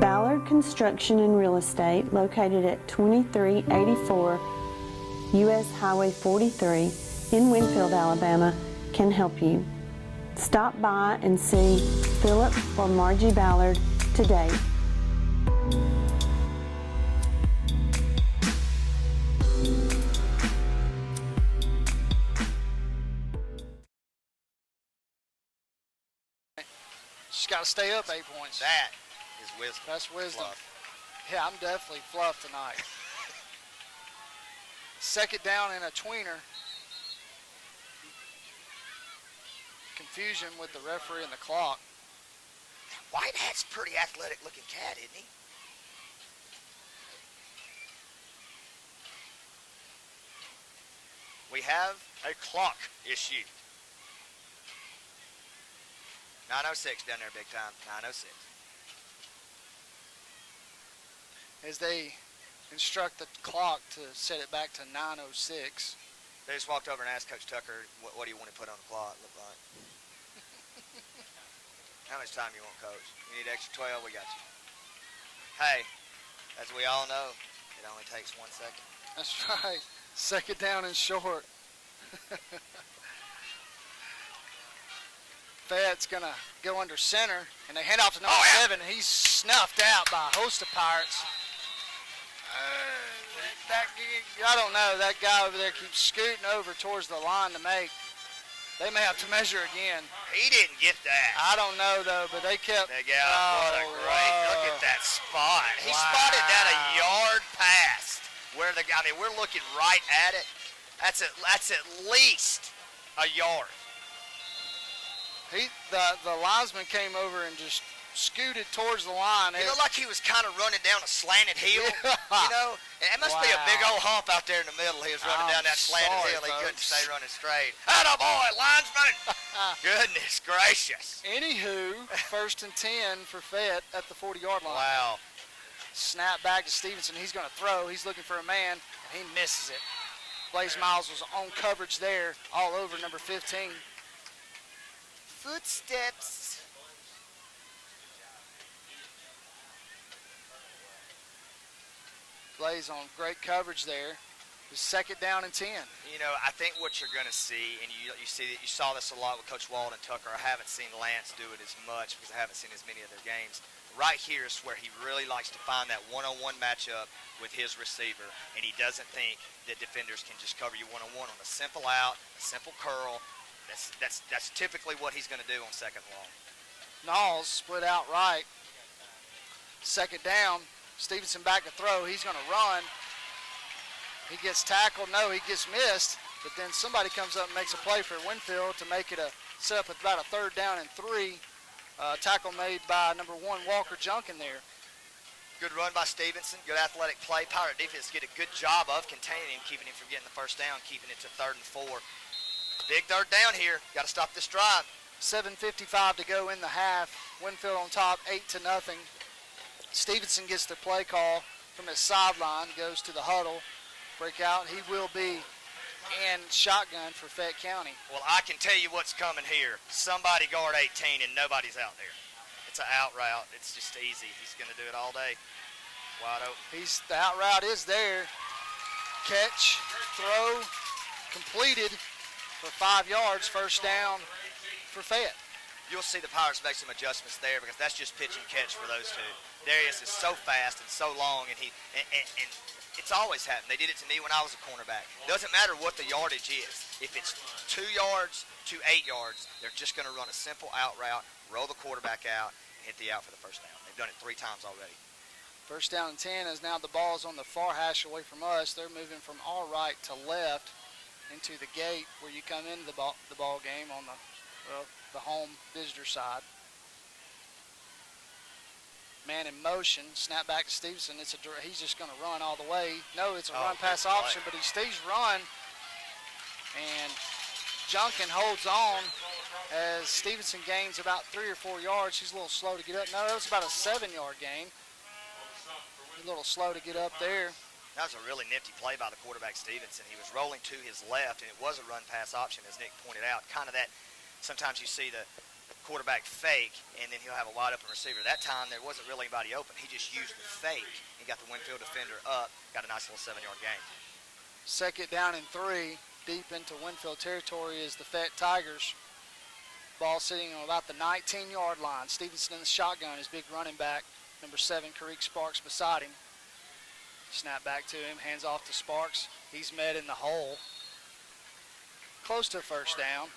S3: Ballard Construction and Real Estate, located at 2384 U.S. Highway 43 in Winfield, Alabama, can help you. Stop by and see Philip or Margie Ballard today.
S1: Just got to stay up 8 points.
S2: That is wisdom.
S1: That's wisdom.
S2: Fluff.
S1: Yeah, I'm definitely fluffed tonight. Second down and a tweener. Confusion with the referee and the clock.
S2: White Hat's a pretty athletic looking cat, isn't he? We have a clock issue. 9:06 down there, big time. 9:06.
S1: As they instruct the clock to set it back to 9:06.
S2: They just walked over and asked Coach Tucker, what do you want to put on the clock look like? How much time you want, Coach? You need extra 12? We got you. Hey, as we all know, it only takes 1 second.
S1: That's right. Second down and short. Fayette's going to go under center, and they hand off to number 7, and he's snuffed out by a host of Pirates. I don't know. That guy over there keeps scooting over towards the line to make. They may have to measure again.
S2: He didn't get that.
S1: I don't know, though, but they kept.
S2: What a great look at that spot. He spotted that a yard past where the guy, I mean, we're looking right at it. That's at least a yard.
S1: The linesman came over and just scooted towards the line.
S2: It looked like he was kind of running down a slanted hill, you know. And it must be a big old hump out there in the middle. He was running down that slanted hill. He couldn't stay running straight. Atta boy, linesman! Goodness gracious.
S1: Anywho, first and 10 for Fayette at the 40-yard line.
S2: Wow.
S1: Snap back to Stevenson. He's going to throw. He's looking for a man, and he misses it. Blaze Miles was on coverage there, all over number 15.
S2: Footsteps.
S1: Blaze on great coverage there. It's second down and 10.
S2: You know, I think what you're going to see, and you saw this a lot with Coach Wald and Tucker. I haven't seen Lance do it as much because I haven't seen as many of their games. right here is where he really likes to find that one-on-one matchup with his receiver, and he doesn't think that defenders can just cover you one-on-one on a simple out, a simple curl. That's typically what he's going to do on second and long.
S1: Knowles split out right. Second down. Stevenson back to throw. He's going to run. He gets tackled. No, he gets missed. But then somebody comes up and makes a play for Winfield to make it a set up at about a 3rd down and 3. Tackle made by number 1, Walker Junkin there.
S2: Good run by Stevenson. Good athletic play. Pirate defense did a good job of containing him, keeping him from getting the first down, keeping it to 3rd and 4. Big 3rd down here. Got to stop this drive.
S1: 7:55 to go in the half. Winfield on top, 8-0. Stevenson gets the play call from his sideline, goes to the huddle. Breakout. He will be in shotgun for Fayette County.
S2: Well, I can tell you what's coming here. Somebody guard 18 and nobody's out there. It's an out route. It's just easy. He's going to do it all day. Wide open.
S1: The out route is there. Catch, throw, completed for 5 yards. First down for Fayette.
S2: You'll see the Pirates make some adjustments there because that's just pitch and catch for those two. Darius is so fast and so long, and it's always happened. They did it to me when I was a cornerback. Doesn't matter what the yardage is. If it's 2 yards to 8 yards, they're just going to run a simple out route, roll the quarterback out, and hit the out for the first down. They've done it 3 times already.
S1: First down and 10 as now the ball's on the far hash away from us. They're moving from our right to left into the gate where you come into the ball game on the home visitor side. Man in motion, snap back to Stevenson. He's just going to run all the way. No, it's a run-pass option, but he stays run. And Junkin holds on as Stevenson gains about 3 or 4 yards. He's a little slow to get up. No, that was about a 7-yard gain. A little slow to get up there.
S2: That was a really nifty play by the quarterback, Stevenson. He was rolling to his left, and it was a run-pass option, as Nick pointed out. Kind of that, sometimes you see the quarterback fake, and then he'll have a wide-open receiver. That time, there wasn't really anybody open. He just used the fake and got the Winfield defender up, got a nice little 7-yard gain.
S1: Second down and 3, deep into Winfield territory is the Fayette Tigers. Ball sitting on about the 19-yard line. Stevenson in the shotgun, his big running back. Number 7, Kareek Sparks beside him. Snap back to him, hands off to Sparks. He's met in the hole. Close to a first down.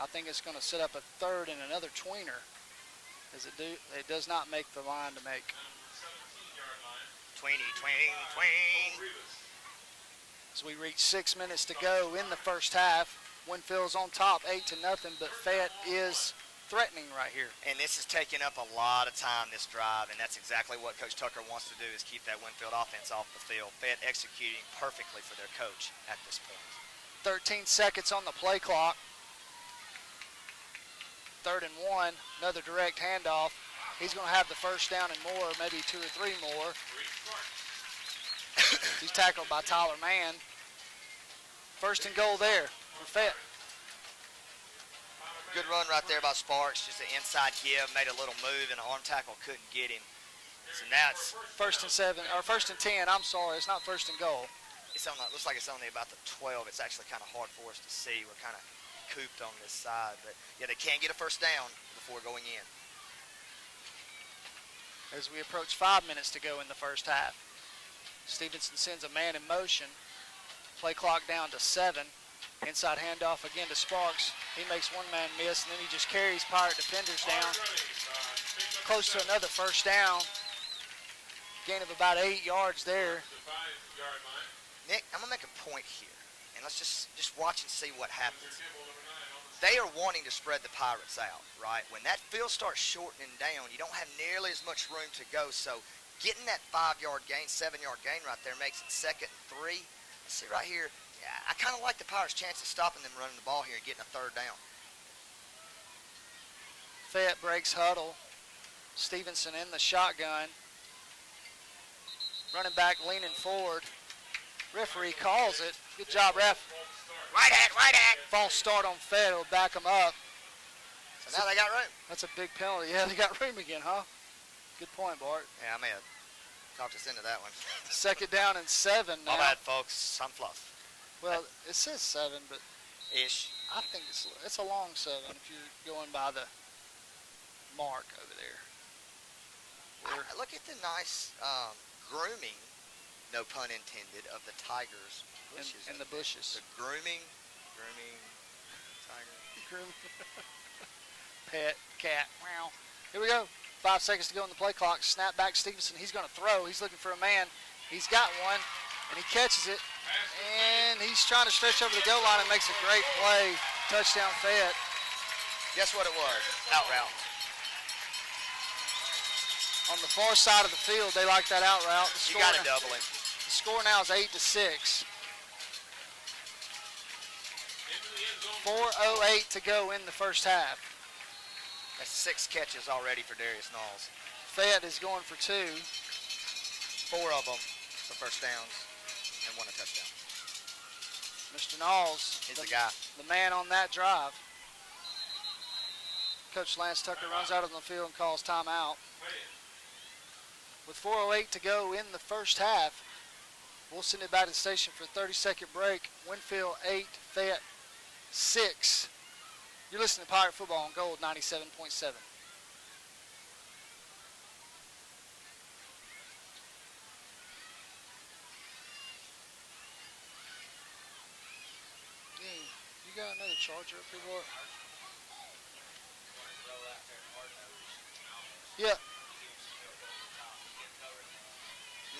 S1: I think it's going to set up a 3rd and another tweener. It does not make the line to make.
S2: Tweeny, tween.
S1: As we reach 6 minutes to go in the first half, Winfield's on top, 8-0, but Fayette is threatening right here.
S2: And this is taking up a lot of time, this drive, and that's exactly what Coach Tucker wants to do, is keep that Winfield offense off the field. Fayette executing perfectly for their coach at this point.
S1: 13 seconds on the play clock. 3rd and 1, another direct handoff. He's going to have the first down and more, maybe 2 or 3 more. He's tackled by Tyler Mann. First and goal there for Fayette.
S2: Good run right there by Sparks, just an inside give, made a little move, and an arm tackle couldn't get him. So now it's
S1: first and 10. I'm sorry, it's not first and goal.
S2: It looks like it's only about the 12. It's actually kind of hard for us to see. We're kind of cooped on this side, but yeah, they can get a first down before going in.
S1: As we approach 5 minutes to go in the first half, Stevenson sends a man in motion. Play clock down to 7. Inside handoff again to Sparks. He makes one man miss, and then he just carries Pirate defenders down. Close to another first down. Gain of about 8 yards there.
S2: Nick, I'm going to make a point here, and let's just watch and see what happens. They are wanting to spread the Pirates out, right? When that field starts shortening down, you don't have nearly as much room to go, so getting that 5-yard gain, 7-yard gain right there makes it 2nd and 3. Let's see right here. Yeah, I kind of like the Pirates' chance of stopping them running the ball here and getting a 3rd down.
S1: Fayette breaks huddle. Stevenson in the shotgun. Running back leaning forward. Referee calls it. Good job, ref.
S2: Right at.
S1: False start on Fayette. It'll back them up.
S2: So now they got room.
S1: That's a big penalty. Yeah, they got room again, huh? Good point, Bart.
S2: Yeah, I may have talked us into that one.
S1: 2nd down and 7 now.
S2: My bad, folks. I'm fluff.
S1: Well, it says 7, but
S2: Ish.
S1: I think it's a long 7 if you're going by the mark over there.
S2: Look at the nice grooming, no pun intended, of the Tigers. Bushes
S1: in the bushes.
S2: The grooming, tiger.
S1: Pet, cat, meow. Here we go. 5 seconds to go on the play clock. Snap back Stevenson. He's going to throw. He's looking for a man. He's got one, and he catches it. And he's trying to stretch over the goal line and makes a great play. Touchdown Fayette.
S2: Guess what it was? Out route.
S1: On the far side of the field, they like that out route.
S2: You got to double him.
S1: The score now is 8-6. 4:08 to go in the first half.
S2: That's 6 catches already for Darius Knowles.
S1: Fayette is going for 2.
S2: 4 of them for first downs and 1 a touchdown.
S1: Mr. Knowles
S2: He's the guy.
S1: The man on that drive. Coach Lance Tucker runs out on the field and calls timeout. With 4:08 to go in the first half, we'll send it back to the station for a 30-second break. Winfield 8, Fayette 6. You're listening to Pirate Football on Gold 97.7. You got another charger up here, boy? Yeah.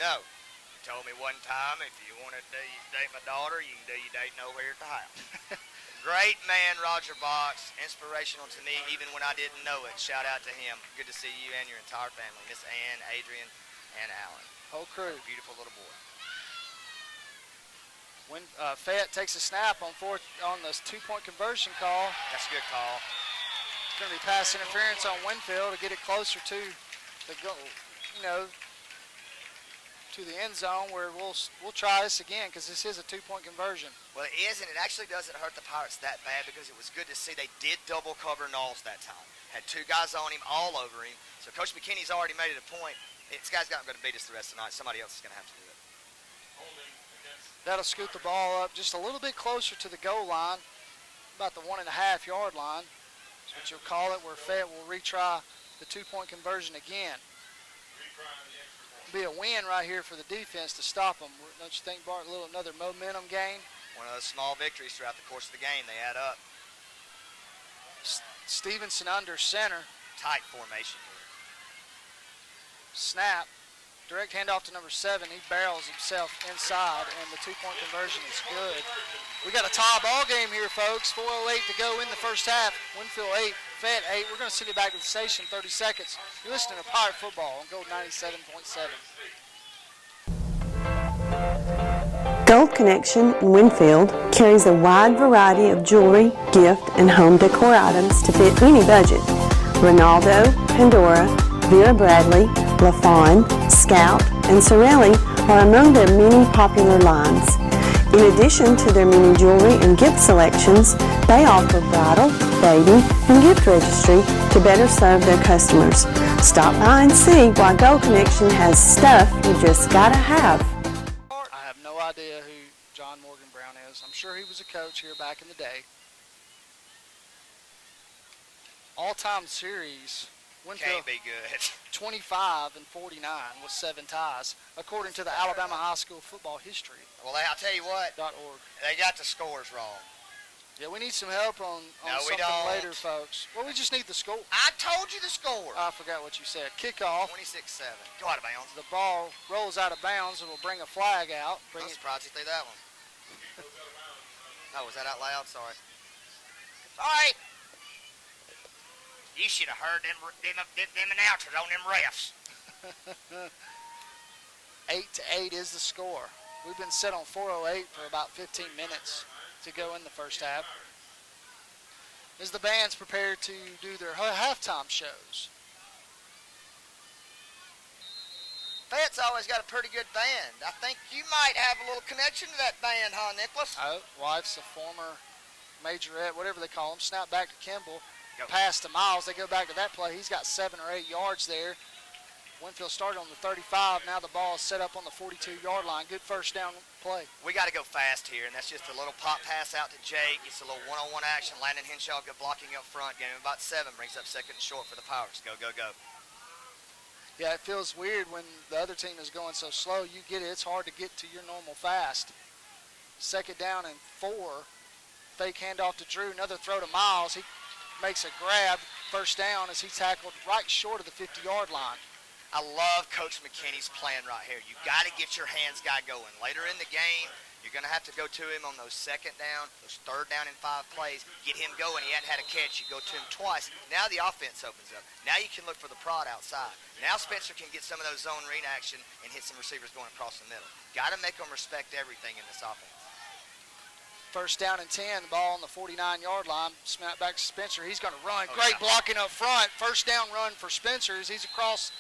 S2: No. You told me one time if you want to date my daughter, you can do your date nowhere at the house. Great man, Roger Box. Inspirational to me even when I didn't know it. Shout out to him. Good to see you and your entire family. Miss Ann, Adrian, and Alan.
S1: Whole crew.
S2: Beautiful little boy.
S1: When Fayette takes a snap on this 2-point conversion call.
S2: That's a good call.
S1: It's going to be pass interference on Winfield to get it closer to the goal, to the end zone, where we'll try this again because this is a 2-point conversion.
S2: Well, it is, and it actually doesn't hurt the Pirates that bad because it was good to see they did double cover Knowles that time. Had 2 guys on him, all over him. So Coach McKinney's already made it a point. This guy's not going to beat us the rest of the night. Somebody else is going to have to do it.
S1: That'll scoot the ball up just a little bit closer to the goal line, about the 1.5-yard line. That's what you'll call it, where Fayette will retry the 2-point conversion again. Be a win right here for the defense to stop them. Don't you think, Bart? Another momentum gain.
S2: One of those small victories throughout the course of the game. They add up.
S1: Stevenson under center.
S2: Tight formation here.
S1: Snap. Direct handoff to number 7. He barrels himself inside, and the 2-point conversion is good. We got a tie ball game here, folks. 4:08 to go in the first half. Winfield 8, Fayette 8. We're going to send it back to the station 30 seconds. You're listening to Pirate Football on Gold 97.7.
S3: Gold Connection in Winfield carries a wide variety of jewelry, gift, and home decor items to fit any budget. Ronaldo, Pandora, Vera Bradley, LaFawn, Scout, and Sorelli are among their many popular lines. In addition to their many jewelry and gift selections, they offer bridal, baby, and gift registry to better serve their customers. Stop by and see why Gold Connection has stuff you just gotta have.
S1: I have no idea who John Morgan Brown is. I'm sure he was a coach here back in the day. All-time series, Winfield
S2: Can't be good.
S1: 25 and 49 with 7 ties, according to the Alabama High School Football History.
S2: Well, I'll tell you what.
S1: .org.
S2: They got the scores wrong.
S1: Yeah, we need some help on
S2: No, we
S1: something
S2: don't.
S1: later, folks. Well, we just need the score.
S2: I told you the score.
S1: I forgot what you said. Kickoff.
S2: 26-7. Go out of bounds.
S1: The ball rolls out of bounds and will bring a flag out.
S2: I'm surprised he threw that one. Oh, was that out loud? Sorry. All right. You should have heard them announcers on them refs.
S1: 8-8 is the score. We've been set on 4:08 for about 15 minutes to go in the first half. As the bands prepare to do their halftime shows.
S2: Fayette's always got a pretty good band. I think you might have a little connection to that band, huh, Nicholas?
S1: Oh, wife's a former majorette, whatever they call him. Snap back to Kimball.
S2: Go.
S1: Pass to Miles. They go back to that play. He's got 7 or 8 yards there. Winfield started on the 35. Now the ball is set up on the 42-yard line. Good first down play.
S2: We got to go fast here, and that's just a little pop pass out to Jake. It's a little one-on-one action. Landon Henshaw good blocking up front. Getting him about 7. Brings up second and short for the Pirates. Go, go, go.
S1: Yeah, it feels weird when the other team is going so slow. You get it. It's hard to get to your normal fast. 2nd down and 4. Fake handoff to Drew. Another throw to Miles. He makes a grab. 1st down as he tackled right short of the 50-yard line.
S2: I love Coach McKinney's plan right here. You got to get your hands guy going. Later in the game, you're going to have to go to him on those 2nd down, those 3rd down and 5 plays. Get him going. He hadn't had a catch. You go to him twice. Now the offense opens up. Now you can look for the prod outside. Now Spencer can get some of those zone read action and hit some receivers going across the middle. Got to make them respect everything in this offense.
S1: 1st down and 10, the ball on the 49-yard line. Snap back to Spencer. He's going to run. Great blocking up front. 1st down run for Spencer as he's across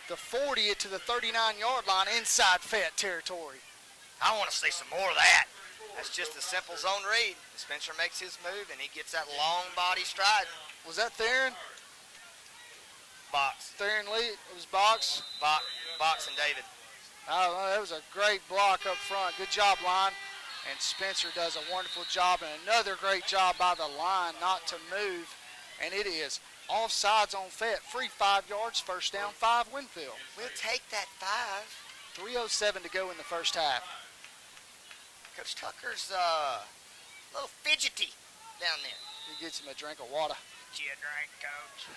S1: the 40 to the 39-yard line inside Fayette territory.
S2: I want to see some more of that. That's just a simple zone read. Spencer makes his move, and he gets that long body stride.
S1: Was that Theron?
S2: Box.
S1: Theron Lee. It was Box.
S2: Box and David.
S1: Oh, that was a great block up front. Good job, line. And Spencer does a wonderful job, and another great job by the line not to move. And it is offsides on Fayette. Free 5 yards, 1st down, 5 Winfield.
S2: We'll take that 5.
S1: 3:07 to go in the 1st half.
S2: Coach Tucker's a little fidgety down there.
S1: He gets him a drink of water.
S2: Get you a drink, Coach.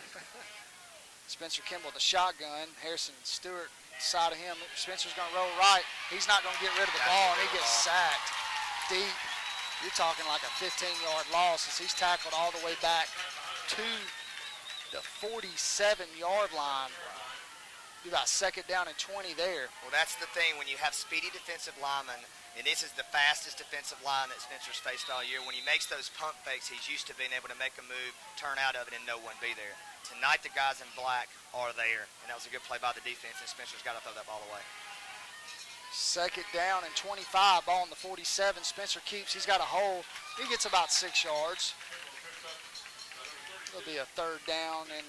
S1: Spencer Kimball, the shotgun. Harrison Stewart, side of him. Spencer's going to roll right. He's not going to get rid of the ball, and he gets sacked deep. You're talking like a 15-yard loss as he's tackled all the way back to the 47-yard line. Be about 2nd down and 20 there.
S2: Well, that's the thing. When you have speedy defensive linemen, and this is the fastest defensive line that Spencer's faced all year, when he makes those pump fakes, he's used to being able to make a move, turn out of it, and no one be there. Tonight, the guys in black are there, and that was a good play by the defense, and Spencer's got to throw that ball away.
S1: 2nd down and 25, ball on the 47. Spencer keeps, he's got a hole. He gets about 6 yards. It'll be a 3rd down and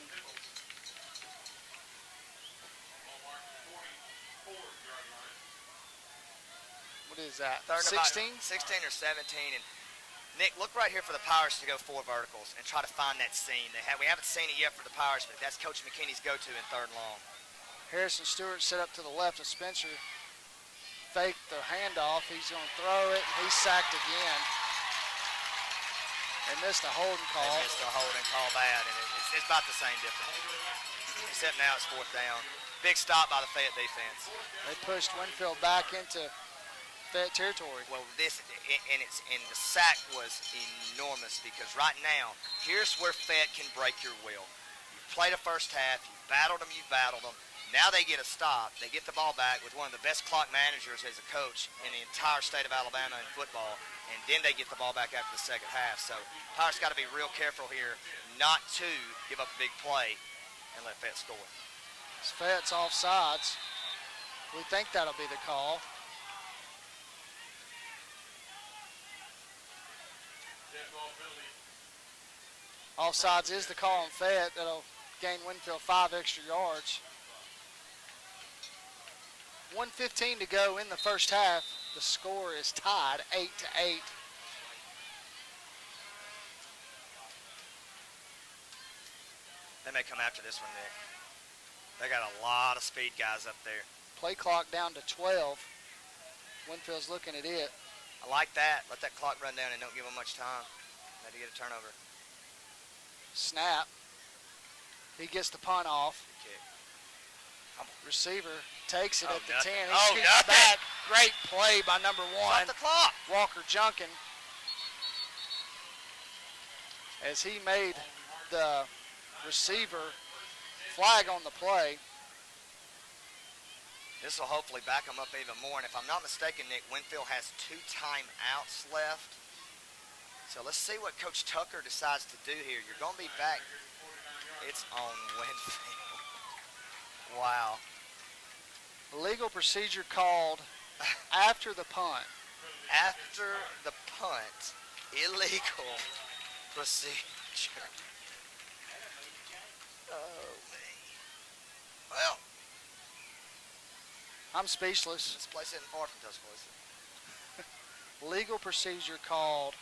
S1: what is that? 16?
S2: 16 or 17. And Nick, look right here for the Pirates to go 4 verticals and try to find that seam. We haven't seen it yet for the Pirates, but that's Coach McKinney's go-to in 3rd and long.
S1: Harrison Stewart set up to the left of Spencer. Faked the handoff. He's going to throw it. He's sacked again. They missed a holding call.
S2: They missed a holding call bad, and it's about the same difference. Except now it's 4th down. Big stop by the Fayette defense.
S1: They pushed Winfield back into Fayette territory.
S2: Well, the sack was enormous because right now, here's where Fayette can break your will. You played a 1st half, you battled them. Now they get a stop. They get the ball back with one of the best clock managers as a coach in the entire state of Alabama in football, and then they get the ball back after the 2nd half. So Pirates got to be real careful here not to give up a big play and let Fayette score.
S1: Fayette's offsides. We think that'll be the call. Offsides is the call on Fayette. That'll gain Winfield 5 extra yards. 1:15 to go in the 1st half. The score is tied 8-8.
S2: They may come after this one, Nick. They got a lot of speed guys up there.
S1: Play clock down to 12. Winfield's looking at it.
S2: I like that. Let that clock run down and don't give them much time. Had to get a turnover.
S1: Snap. He gets the punt off.
S2: Good kick.
S1: Receiver takes it at the
S2: nothing.
S1: 10. He
S2: Oh,
S1: scoots
S2: nothing.
S1: back. Great play by number 1.
S2: Stop the clock.
S1: Walker Junkin. As he made the receiver flag on the play.
S2: This will hopefully back them up even more. And if I'm not mistaken, Nick, Winfield has 2 timeouts left. So let's see what Coach Tucker decides to do here. You're going to be back. It's on Winfield. Wow.
S1: Legal procedure called after the punt.
S2: After the punt, illegal procedure. Oh, man. Well,
S1: I'm speechless.
S2: this place isn't far from Tuscaloosa.
S1: Legal procedure called.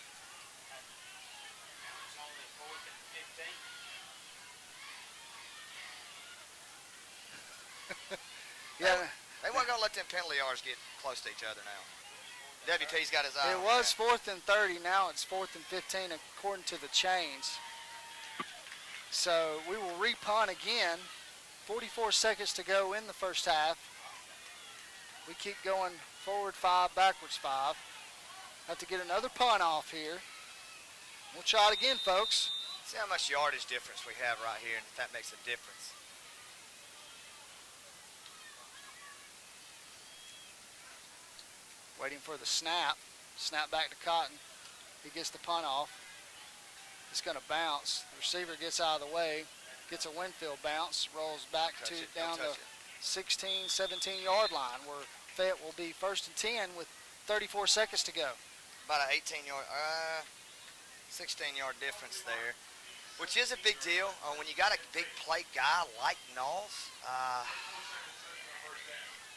S1: Yeah.
S2: They weren't going to let them penalty yards get close to each other now. WT's got his eye
S1: It
S2: on
S1: was
S2: that.
S1: 4th and 30. Now it's 4th and 15 according to the chains. So we will repunt again. 44 seconds to go in the first half. We keep going forward 5, backwards 5. Have to get another punt off here. We'll try it again, folks.
S2: See how much yardage difference we have right here, and if that makes a difference.
S1: Waiting for the snap. Snap back to Cotton. He gets the punt off. It's going to bounce. The receiver gets out of the way. Gets a Winfield bounce. Rolls back down the 16, 17-yard line where Fayette will be 1st and 10 with 34 seconds to go.
S2: About an 16-yard difference there, which is a big deal. When you got a big play guy like Knowles,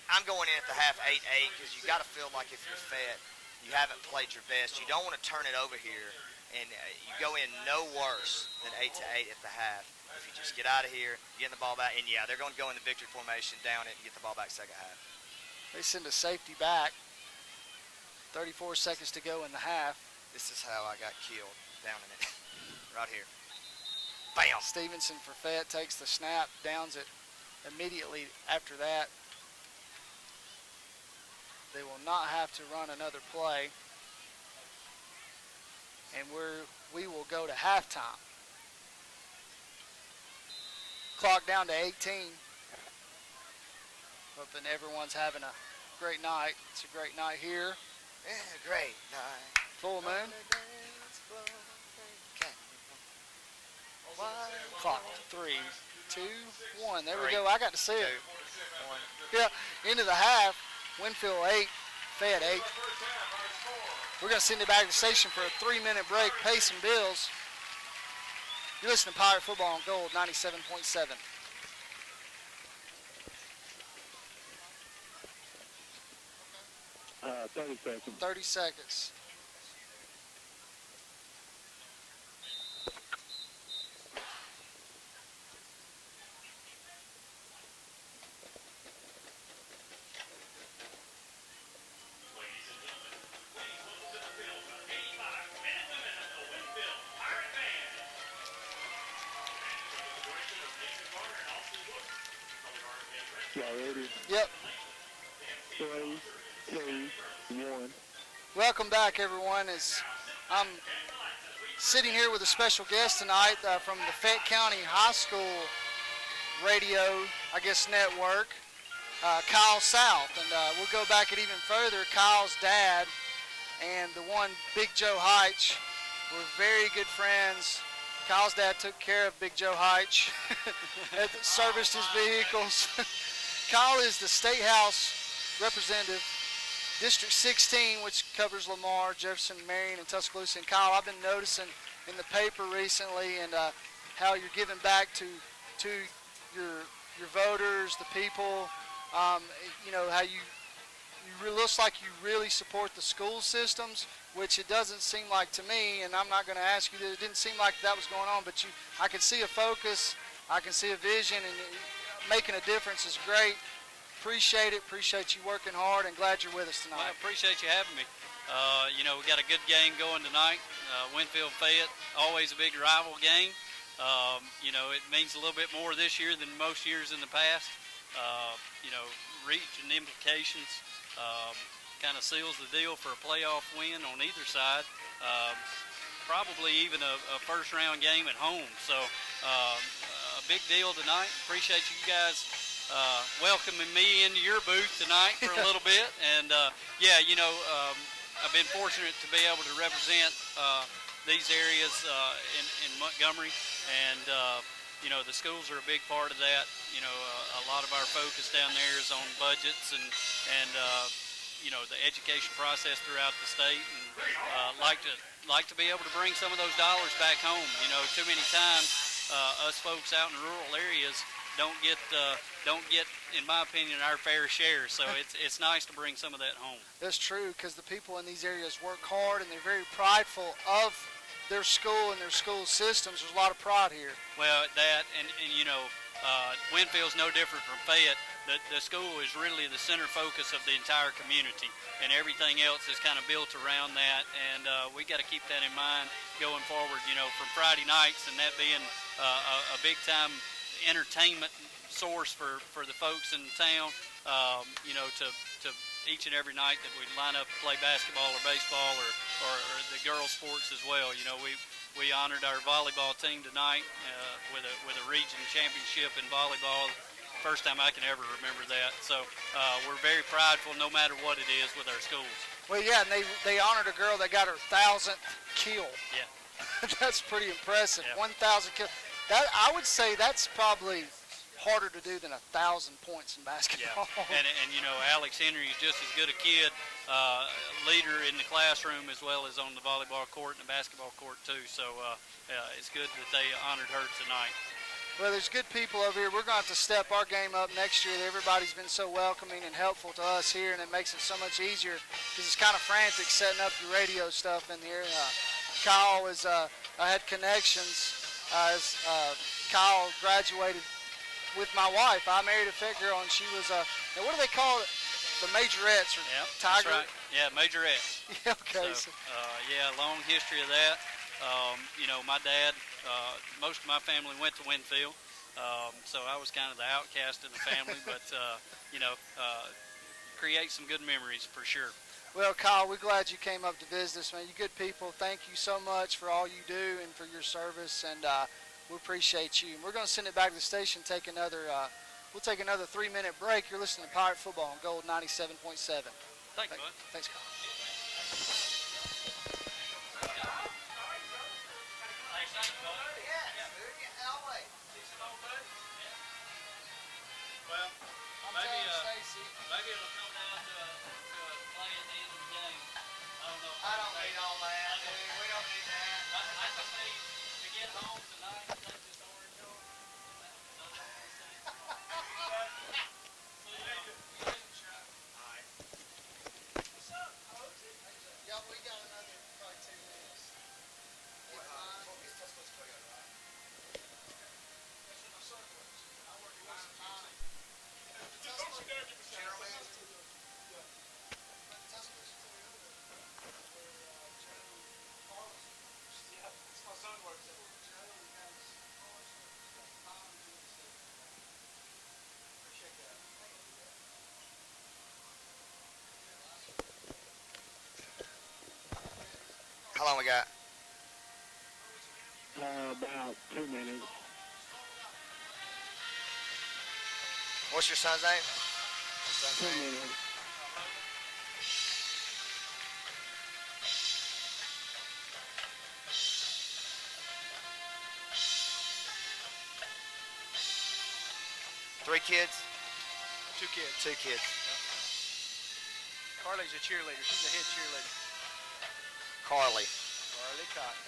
S2: I'm going in at the half 8-8 because you got to feel like if you're Fayette, you haven't played your best. You don't want to turn it over here, and you go in no worse than 8-8 at the half. If you just get out of here, get the ball back, and yeah, they're going to go in the victory formation, down it, and get the ball back second half.
S1: They send a safety back. 34 seconds to go in the half.
S2: This is how I got killed, down in it, right here. Bam!
S1: Stevenson for Fayette takes the snap, downs it immediately after that. They will not have to run another play. And we will go to halftime. Clock down to 18. Hoping everyone's having a great night. It's a great night here.
S2: Yeah, great night.
S1: Full moon. Clock 3, 2, 1. There we go. I got to see it.
S2: 2, 1.
S1: Yeah, into the half. Winfield 8, Fayette 8. We're going to send it back to the station for a 3-minute break. Pay some bills. You're listening to Pirate Football on Gold 97.7.
S7: 30 seconds.
S1: 30 seconds.
S7: Y'all ready?
S1: Yep.
S7: 3, 2, 1.
S1: Welcome back, everyone. As I'm sitting here with a special guest tonight from the Fayette County High School radio, network, Kyle South. And we'll go back it even further. Kyle's dad and the one Big Joe Heitch were very good friends. Kyle's dad took care of Big Joe Heitch, serviced his vehicles. Kyle is the State House representative, District 16, which covers Lamar, Jefferson, Marion, and Tuscaloosa. And Kyle, I've been noticing in the paper recently and how you're giving back to your voters, the people. How you looks like you really support the school systems, which it doesn't seem like to me. And I'm not going to ask you that. It didn't seem like that was going on, but I can see a focus, I can see a vision, and making a difference is great. Appreciate it. Appreciate you working hard, and glad you're with us tonight.
S8: Well, I appreciate you having me. We got a good game going tonight. Winfield Fayette, always a big rival game. It means a little bit more this year than most years in the past. Reach and implications kind of seals the deal for a playoff win on either side. Probably even a first-round game at home. So a big deal tonight. Appreciate you guys welcoming me into your booth tonight for a little bit. And, I've been fortunate to be able to represent these areas in Montgomery. And, the schools are a big part of that. A lot of our focus down there is on budgets and the education process throughout the state. And like to be able to bring some of those dollars back home. Too many times us folks out in rural areas don't get, in my opinion, our fair share. So it's nice to bring some of that home.
S1: That's true, because the people in these areas work hard and they're very prideful of their school and their school systems. There's a lot of pride here.
S8: Well, that and Winfield's no different from Fayette. The school is really the center focus of the entire community, and everything else is kind of built around that, and we got to keep that in mind going forward, you know, from Friday nights, and that being a big-time entertainment source for the folks in the town, you know, to each and every night that we line up to play basketball or baseball or the girls' sports as well. You know, we honored our volleyball team tonight with a region championship in volleyball. First time I can ever remember that. So we're very prideful no matter what it is with our schools.
S1: Well, yeah, and they honored a girl that got her 1,000th kill.
S8: Yeah.
S1: That's pretty impressive.
S8: Yeah.
S1: 1,000 kills. That, I would say that's probably harder to do than 1,000 points in basketball.
S8: Yeah. And you know, Alex Henry is just as good a kid, leader in the classroom as well as on the volleyball court and the basketball court too. So it's good that they honored her tonight.
S1: Well, there's good people over here. We're going to have to step our game up next year. Everybody's been so welcoming and helpful to us here, and it makes it so much easier because it's kind of frantic setting up your radio stuff in here. Kyle was, I had connections as Kyle graduated with my wife. I married a fit girl, and she was, now what do they call it? The majorettes or tiger?
S8: That's right. Yeah, majorettes.
S1: Okay.
S8: So, yeah, long history of that. You know, my dad, most of my family went to Winfield, so I was kind of the outcast in the family, but, you know, create some good memories for sure.
S1: Well, Kyle, we're glad you came up to visit us, man. You good people. Thank you so much for all you do and for your service, and we appreciate you. We're going to send it back to the station, take another, we'll take another 3-minute break. You're listening to Pirate Football on Gold 97.7.
S8: Thanks, bud.
S1: Thanks, Kyle.
S8: Well, maybe it'll come down to a play at the end of the game. I don't know.
S1: I don't need all that, dude. We don't need that.
S8: I just need to get home tonight and take this orange on.
S1: Yeah, we got another probably 2 minutes.
S2: How long we got?
S7: About 2 minutes.
S2: What's your son's name?
S7: 2 minutes.
S2: Three kids?
S1: 2 kids.
S2: 2 kids.
S1: Carly's a cheerleader. She's a head cheerleader.
S2: Carly.
S1: Carly Cotton.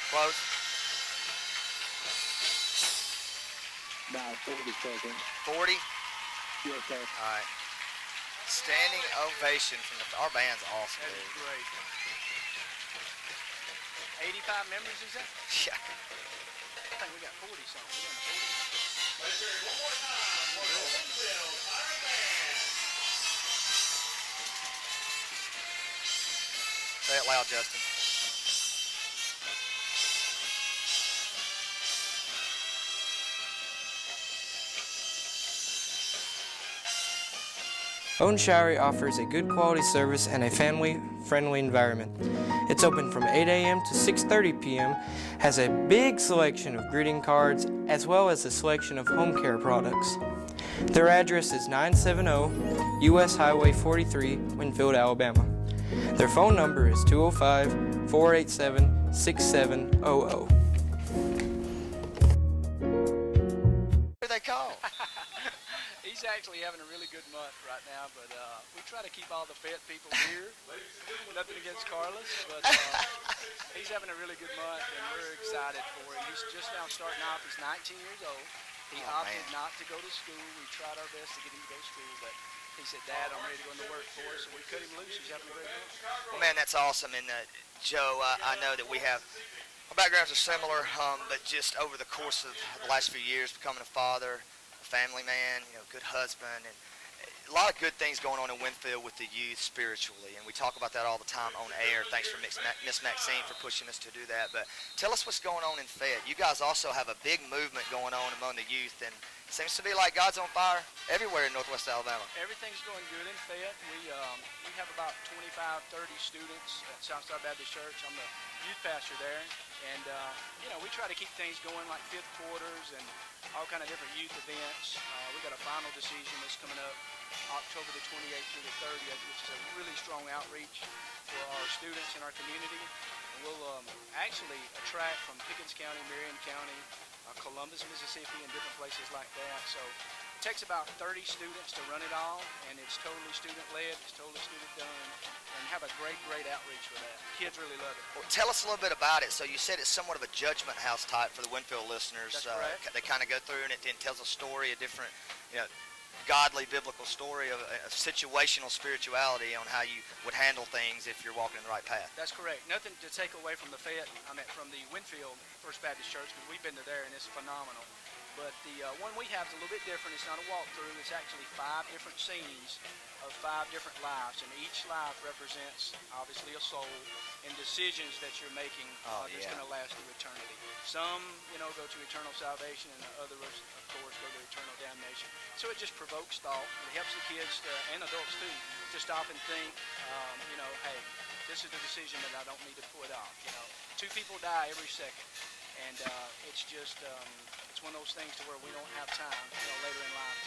S2: Close.
S7: About 40 seconds.
S2: 40?
S7: Yes, sir.
S2: All right. Standing ovation from our band's awesome,
S1: That is
S2: dude.
S1: great. 85 members, is that?
S2: Yeah.
S1: I think we got 40 something. We're doing 40.
S5: Let's hear it one more time for the Winfield Pirate Band.
S2: Say it loud, Justin.
S9: Owen Showery offers a good quality service and a family-friendly environment. It's open from 8 a.m. to 6:30 p.m., has a big selection of greeting cards, as well as a selection of home care products. Their address is 970 U.S. Highway 43, Winfield, Alabama. Their phone number is 205-487-6700.
S2: Who they call?
S1: He's actually having a really good month right now, but we try to keep all the Fayette people here. Nothing against Carlos, but he's having a really good month, and we're excited for him. He's just now starting off. He's 19 years old. He opted not to go to school. We tried our best to get him to go to school, but he said, Dad, I'm ready to go into the workforce, so we cut him loose. He's having a great month.
S2: Well, man, that's awesome. And Joe, I know that we have, our backgrounds are similar, but just over the course of the last few years, becoming a father, a family man, good husband, and a lot of good things going on in Winfield with the youth spiritually, and we talk about that all the time on air. Thanks for Miss Maxine for pushing us to do that. But tell us what's going on in Fayette. You guys also have a big movement going on among the youth, and it seems to be like God's on fire everywhere in Northwest Alabama.
S1: Everything's going good in Fayette. We have about 25, 30 students at Southside Baptist Church. I'm the youth pastor there, and we try to keep things going like fifth quarters and all kind of different youth events. We got a final decision that's coming up October the 28th through the 30th, which is a really strong outreach for our students in our community. And we'll actually attract from Pickens County, Marion County, Columbus, Mississippi, and different places like that. So it takes about 30 students to run it all, and it's totally student-led, it's totally student-done, and have a great, great outreach for that. Kids really love it.
S2: Well, tell us a little bit about it. So you said it's somewhat of a judgment house type for the Winfield listeners.
S1: That's correct.
S2: They kind of go through, and it tells a story, a different, godly biblical story of situational spirituality on how you would handle things if you're walking in the right path.
S1: That's correct. Nothing to take away from the from the Winfield First Baptist Church, because we've been to there and it's phenomenal. But the one we have is a little bit different. It's not a walkthrough. It's actually 5 different scenes of 5 different lives, and each life represents obviously a soul and decisions that you're making that's going to last through eternity. Some, go to eternal salvation, and others, of course, go to eternal damnation. So it just provokes thought. It helps the kids and adults too to stop and think. Hey, this is the decision that I don't need to put off. 2 people die every second. And it's just, it's one of those things to where we don't have time, later in life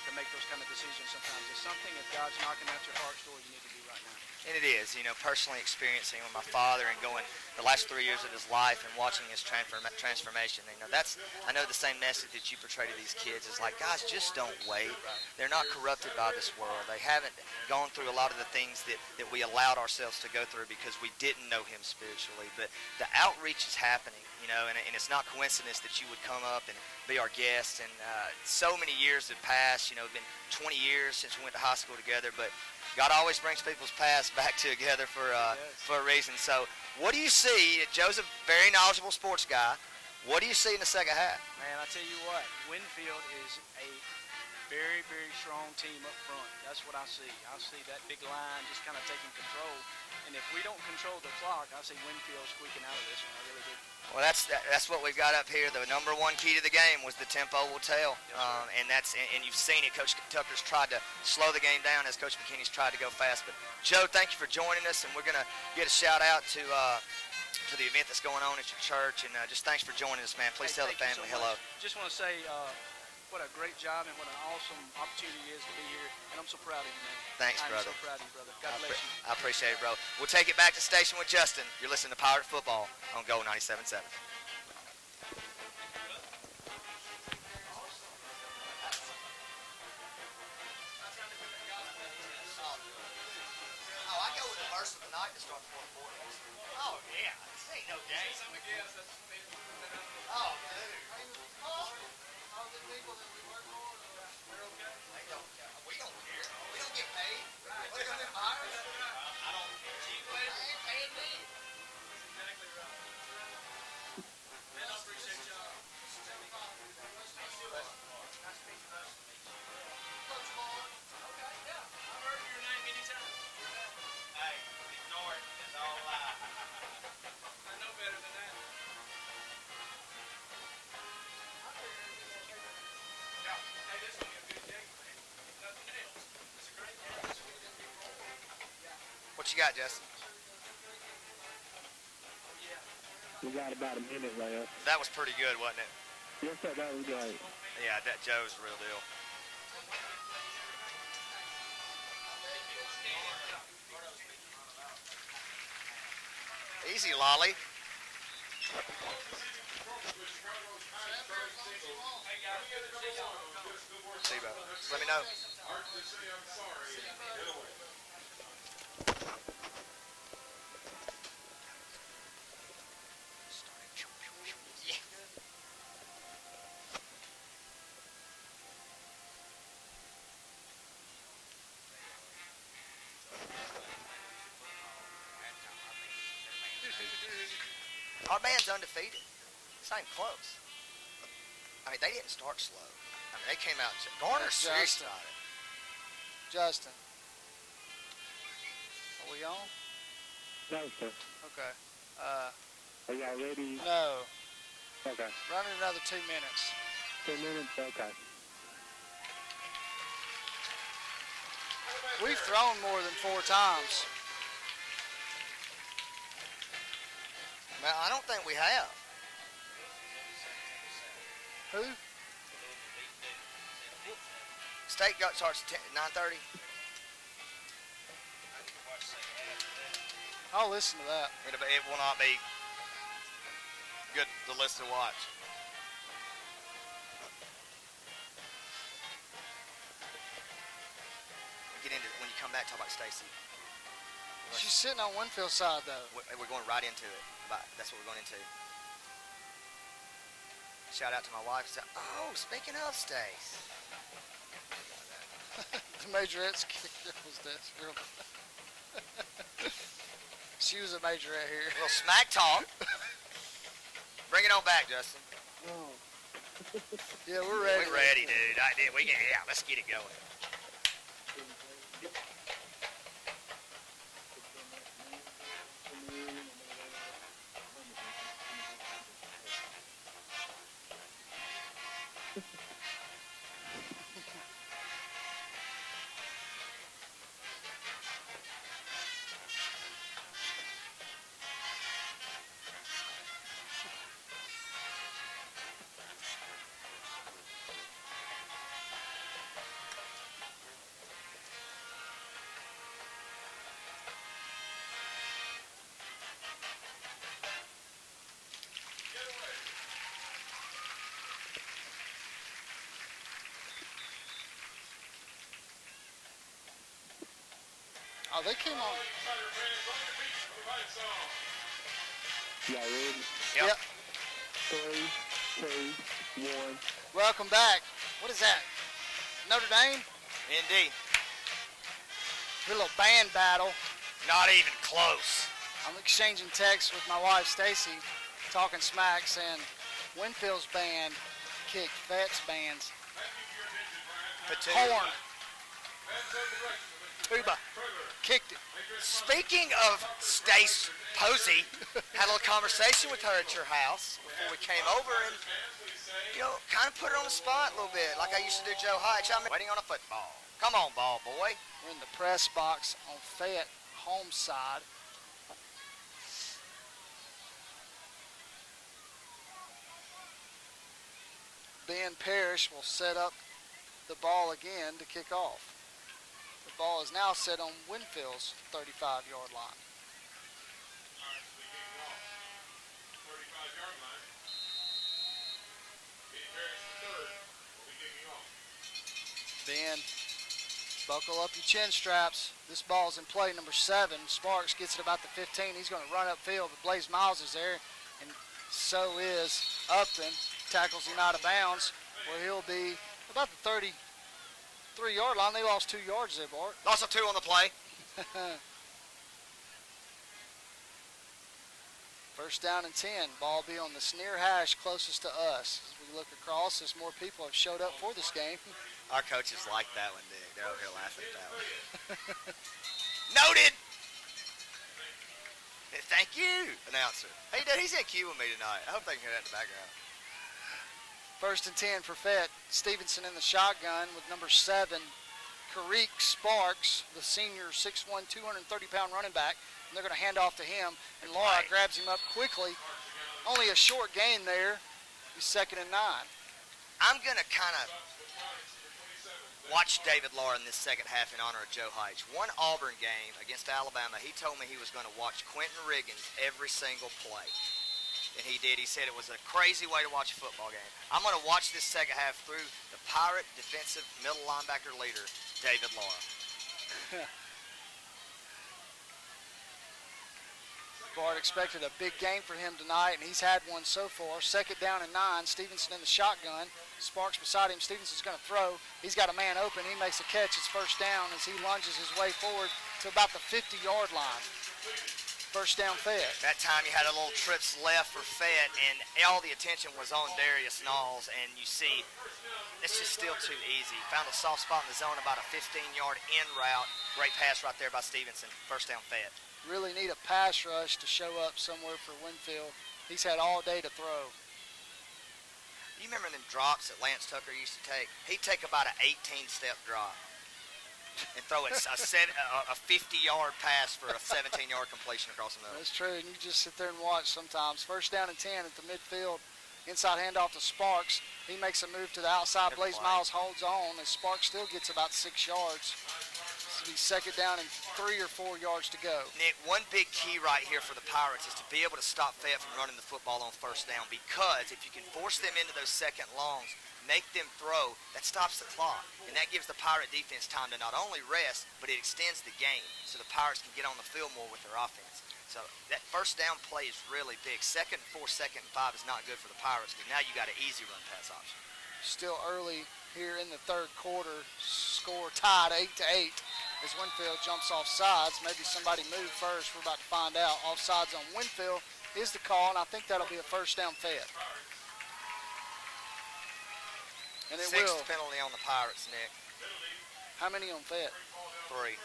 S1: to make those kind of decisions sometimes. It's something, if God's knocking at your heart's door, you need to do right now.
S2: And it is, personally experiencing with my father and going the last 3 years of his life and watching his transformation. I know the same message that you portray to these kids is like, guys, just don't wait. They're not corrupted by this world. They haven't gone through a lot of the things that we allowed ourselves to go through because we didn't know him spiritually. But the outreach is happening, and it's not coincidence that you would come up and be our guest. And so many years have passed. It's been 20 years since we went to high school together, but God always brings people's paths back together for a reason. So what do you see? Joe's a very knowledgeable sports guy. What do you see in the second half?
S1: Man, I tell you what, Winfield is a very, very strong team up front. That's what I see. I see that big line just kind of taking control. And if we don't control the clock, I see Winfield squeaking out of this one. I really do.
S2: Well, that's what we've got up here. The number 1 key to the game was the tempo will tell, and you've seen it. Coach Tucker's tried to slow the game down as Coach McKinney's tried to go fast. But Joe, thank you for joining us, and we're gonna get a shout out to the event that's going on at your church, and just thanks for joining us, man. Please tell the family hello.
S1: Just want to say what a great job and what an awesome opportunity it is to be here, and I'm so proud of you, man.
S2: Thanks, brother.
S1: I'm so proud of you, brother. God bless you.
S2: I appreciate it, bro. We'll take it back to station with Justin. You're listening to Pirate Football on Go 97.7. I go with the verse of the night to start the fourth quarter. Oh, yeah. This ain't no game. Oh, dude. We don't care. We don't get paid. What are they going to do, hire us? I don't care. They ain't paying me. Exactly right. Man, I appreciate y'all. Nice to meet you, bud. Coach Moore. Okay, yeah. I've heard your name many times. Hey, ignore it. It's all lie. I know better than that. Hey, this will be a good game, man. Nothing else. It's a great game. What you got, Justin?
S7: We got about a minute left.
S2: That was pretty good, wasn't it?
S7: Yes, sir, that was great.
S2: Yeah, that Joe's the real deal. Easy, Lolly. Steve-O, just let me know. Yeah. Our band's undefeated. It's not even close. I mean, they didn't start slow. I mean, they came out and said, Garner's serious
S1: Justin.
S2: about it.
S1: Justin. Are we on?
S7: No, sir.
S1: Okay.
S7: Are y'all ready?
S1: No.
S7: Okay.
S1: Run it another 2 minutes.
S7: 2 minutes? Okay.
S1: We've thrown more than 4 times.
S2: Man, I don't think we have.
S1: Who?
S2: State starts at 9:30.
S1: I'll listen to that.
S2: It will not be good to listen to watch. Get into when you come back. Talk about Stacy.
S1: She's sitting on Winfield's side, though.
S2: We're going right into it. That's what we're going into. Shout out to my wife. Oh, speaking of Stace.
S1: The majorette's kicker was this girl. She was a majorette here.
S2: A little smack talk. Bring it on back, Justin.
S1: Yeah, we're ready.
S2: We're ready, dude. Yeah, let's get it going.
S1: Oh, they came on.
S7: Y'all ready?
S2: Yep.
S7: 3, 2, 1.
S1: Welcome back. What is that? Notre Dame?
S2: Indeed.
S1: A little band battle.
S2: Not even close.
S1: I'm exchanging texts with my wife, Stacy, talking smack, saying Winfield's band kicked Fayette's band's horn.
S2: Tuba.
S1: Kicked it.
S2: Speaking of Stace Posey, had a little conversation with her at your house before we came over and, kind of put her on the spot a little bit, like I used to do Joe Hike. I'm waiting on a football. Come on, ball boy.
S1: We're in the press box on Fayette home side. Ben Parrish will set up the ball again to kick off. The ball is now set on Winfield's 35-yard line. Ben, buckle up your chin straps. This ball's in play, number 7. Sparks gets it about the 15. He's going to run upfield, but Blaze Miles is there, and so is Upton. Tackles him out of bounds, where he'll be about the 33-yard line. They lost 2 yards there, Bart.
S2: Lost a 2 on the play.
S1: First down and 10. Ball be on the near hash closest to us. As we look across, as more people have showed up for this game.
S2: Our coaches like that one, Dick. They're over here laughing at that one. Noted. Thank you, announcer. Hey, Dad, he's in queue with me tonight. I hope they can hear that in the background.
S1: First and 10 for Fayette. Stevenson in the shotgun with number 7, Kareek Sparks, the senior 6'1", 230-pound running back. And they're going to hand off to him. And Laura grabs him up quickly. Only a short gain there. He's 2nd and 9.
S2: I'm going to kind of watch David Laura in this second half in honor of Joe Heitch. One Auburn game against Alabama, he told me he was going to watch Quentin Riggins every single play. and he did. He said it was a crazy way to watch a football game. I'm going to watch this second half through the Pirate defensive middle linebacker leader, David Laura.
S1: Bart expected a big game for him tonight, and he's had one so far. 2nd down and 9. Stevenson in the shotgun. Sparks beside him. Stevenson's going to throw. He's got a man open. He makes a catch. It's 1st down as he lunges his way forward to about the 50-yard line. 1st down Fayette.
S2: That time you had a little trips left for Fayette, and all the attention was on Darius Knowles, and you see it's just still too easy. Found a soft spot in the zone, about a 15-yard in route. Great pass right there by Stevenson. 1st down Fayette.
S1: Really need a pass rush to show up somewhere for Winfield. He's had all day to throw.
S2: You remember them drops that Lance Tucker used to take? He'd take about an 18-step drop and throw it a 50-yard pass for a 17-yard completion across the middle.
S1: That's true, and you just sit there and watch sometimes. 1st down and 10 at the midfield. Inside handoff to Sparks. He makes a move to the outside.
S2: Good
S1: Blaze
S2: play.
S1: Miles holds on as Sparks still gets about 6 yards. This will be 2nd down and 3 or 4 yards to go.
S2: Nick, one big key right here for the Pirates is to be able to stop Fayette from running the football on 1st down, because if you can force them into those second longs, make them throw, that stops the clock. And that gives the Pirate defense time to not only rest, but it extends the game so the Pirates can get on the field more with their offense. So that 1st down play is really big. 2nd and 4, 2nd and 5 is not good for the Pirates, because now you got an easy run pass option.
S1: Still early here in the 3rd quarter. Score tied 8-8 as Winfield jumps off sides. Maybe somebody moved first. We're about to find out. Offsides on Winfield is the call, and I think that'll be a 1st down Fayette. And it
S2: Sixth
S1: will.
S2: penalty on the Pirates, Nick.
S1: How many on Fayette?
S2: 3.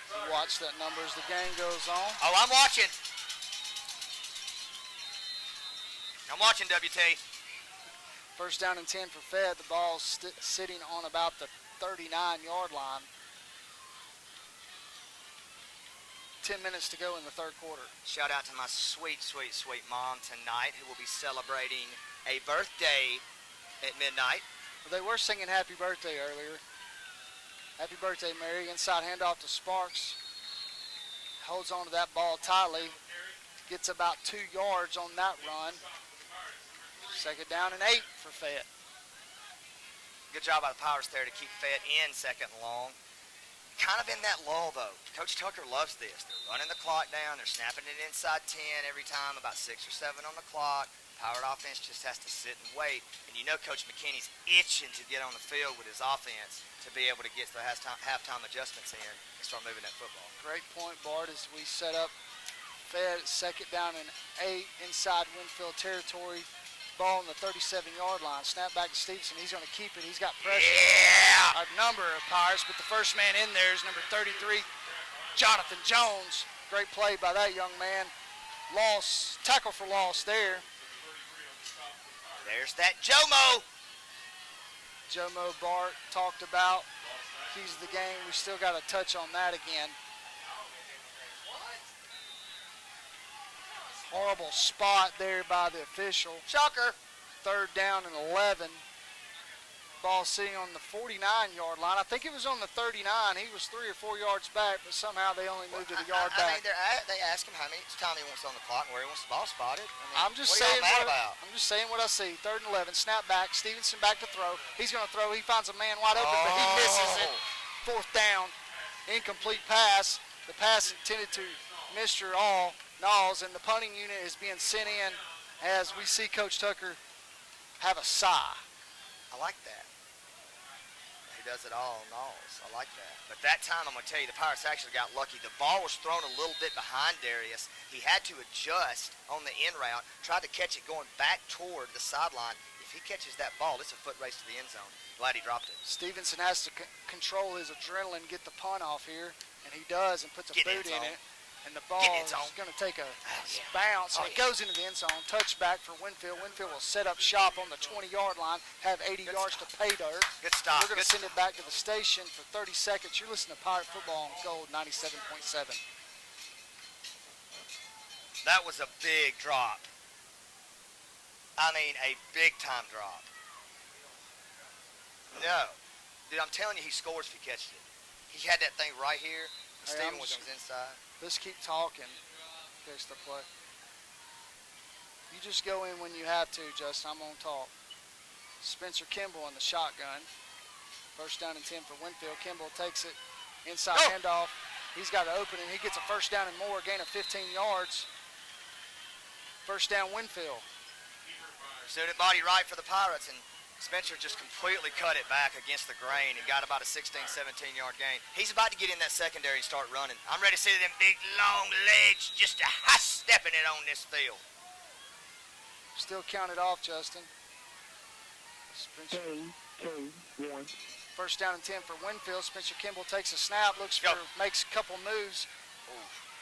S1: You watch that number as the game goes on.
S2: Oh, I'm watching. I'm watching, WT.
S1: 1st down and 10 for Fayette. The ball's sitting on about the 39-yard line. 10 minutes to go in the 3rd quarter.
S2: Shout out to my sweet, sweet, sweet mom tonight, who will be celebrating a birthday at midnight.
S1: Well, they were singing happy birthday earlier. Happy birthday, Mary. Inside handoff to Sparks. Holds on to that ball tightly. Gets about 2 yards on that run. 2nd down and 8 for Fayette.
S2: Good job by the Pirates there to keep Fayette in 2nd and long. Kind of in that lull, though. Coach Tucker loves this. They're running the clock down. They're snapping it inside 10 every time, about 6 or 7 on the clock. Pirate offense just has to sit and wait. And you know Coach McKinney's itching to get on the field with his offense to be able to get the halftime adjustments in and start moving that football.
S1: Great point, Bart, as we set up Fayette 2nd down and 8 inside Winfield territory. Ball on the 37-yard line. Snap back to Stevenson. He's going to keep it. He's got pressure.
S2: Yeah!
S1: A number of Pirates, but the first man in there is number 33, Jonathan Jones. Great play by that young man. Loss, tackle for loss there.
S2: There's that Jomo.
S1: Jomo Bart talked about. Keys of the game. We still got to touch on that again. Horrible spot there by the official.
S2: Shocker.
S1: 3rd down and 11. Ball sitting on the 49-yard line. I think it was on the 39. He was 3 or 4 yards back, but somehow they only moved it a yard
S2: I
S1: back.
S2: mean, they ask him how many time he wants on the clock and where he wants the ball spotted. I mean,
S1: I'm just
S2: what are
S1: saying
S2: y'all mad about?
S1: I'm just saying what I see. 3rd and 11. Snap back. Stevenson back to throw. He's going to throw. He finds a man wide open, but he misses it. 4th down. Incomplete pass. The pass intended to Mr. Knowles, and the punting unit is being sent in as we see Coach Tucker have a sigh.
S2: I like that. He does it all, Knowles. I like that. But that time, I'm going to tell you, the Pirates actually got lucky. The ball was thrown a little bit behind Darius. He had to adjust on the in route, tried to catch it going back toward the sideline. If he catches that ball, it's a foot race to the end zone. Glad he dropped it.
S1: Stevenson has to control his adrenaline, get the punt off here, and he does, and puts a boot in it. And the ball is going to take a bounce, and it goes into the end zone. Touchback for Winfield. Winfield will set up shop on the 20-yard line, have 80 yards to pay dirt.
S2: Good stop.
S1: We're going to send it back to the station for 30 seconds. You're listening to Pirate Football on Gold 97.7.
S2: That was a big drop. I mean, a big-time drop. No. Dude, I'm telling you, he scores if he catches it. He had that thing right here.
S1: Hey,
S2: Steven was on his inside.
S1: Let's keep talking. There's the play. You just go in when you have to, Justin. I'm on talk. Spencer Kimball in the shotgun. First down and 10 for Winfield. Kimball takes it. Inside handoff. He's got an opening. He gets a first down and more. Gain of 15 yards. First down Winfield.
S2: Suited body right for the Pirates, and Spencer just completely cut it back against the grain and got about a 16, 17-yard gain. He's about to get in that secondary and start running. I'm ready to see them big, long legs just stepping it on this field.
S1: Still counted off, Justin. Spencer.
S7: 3, 2, 1.
S1: First down and 10 for Winfield. Spencer Kimball takes a snap, makes a couple moves.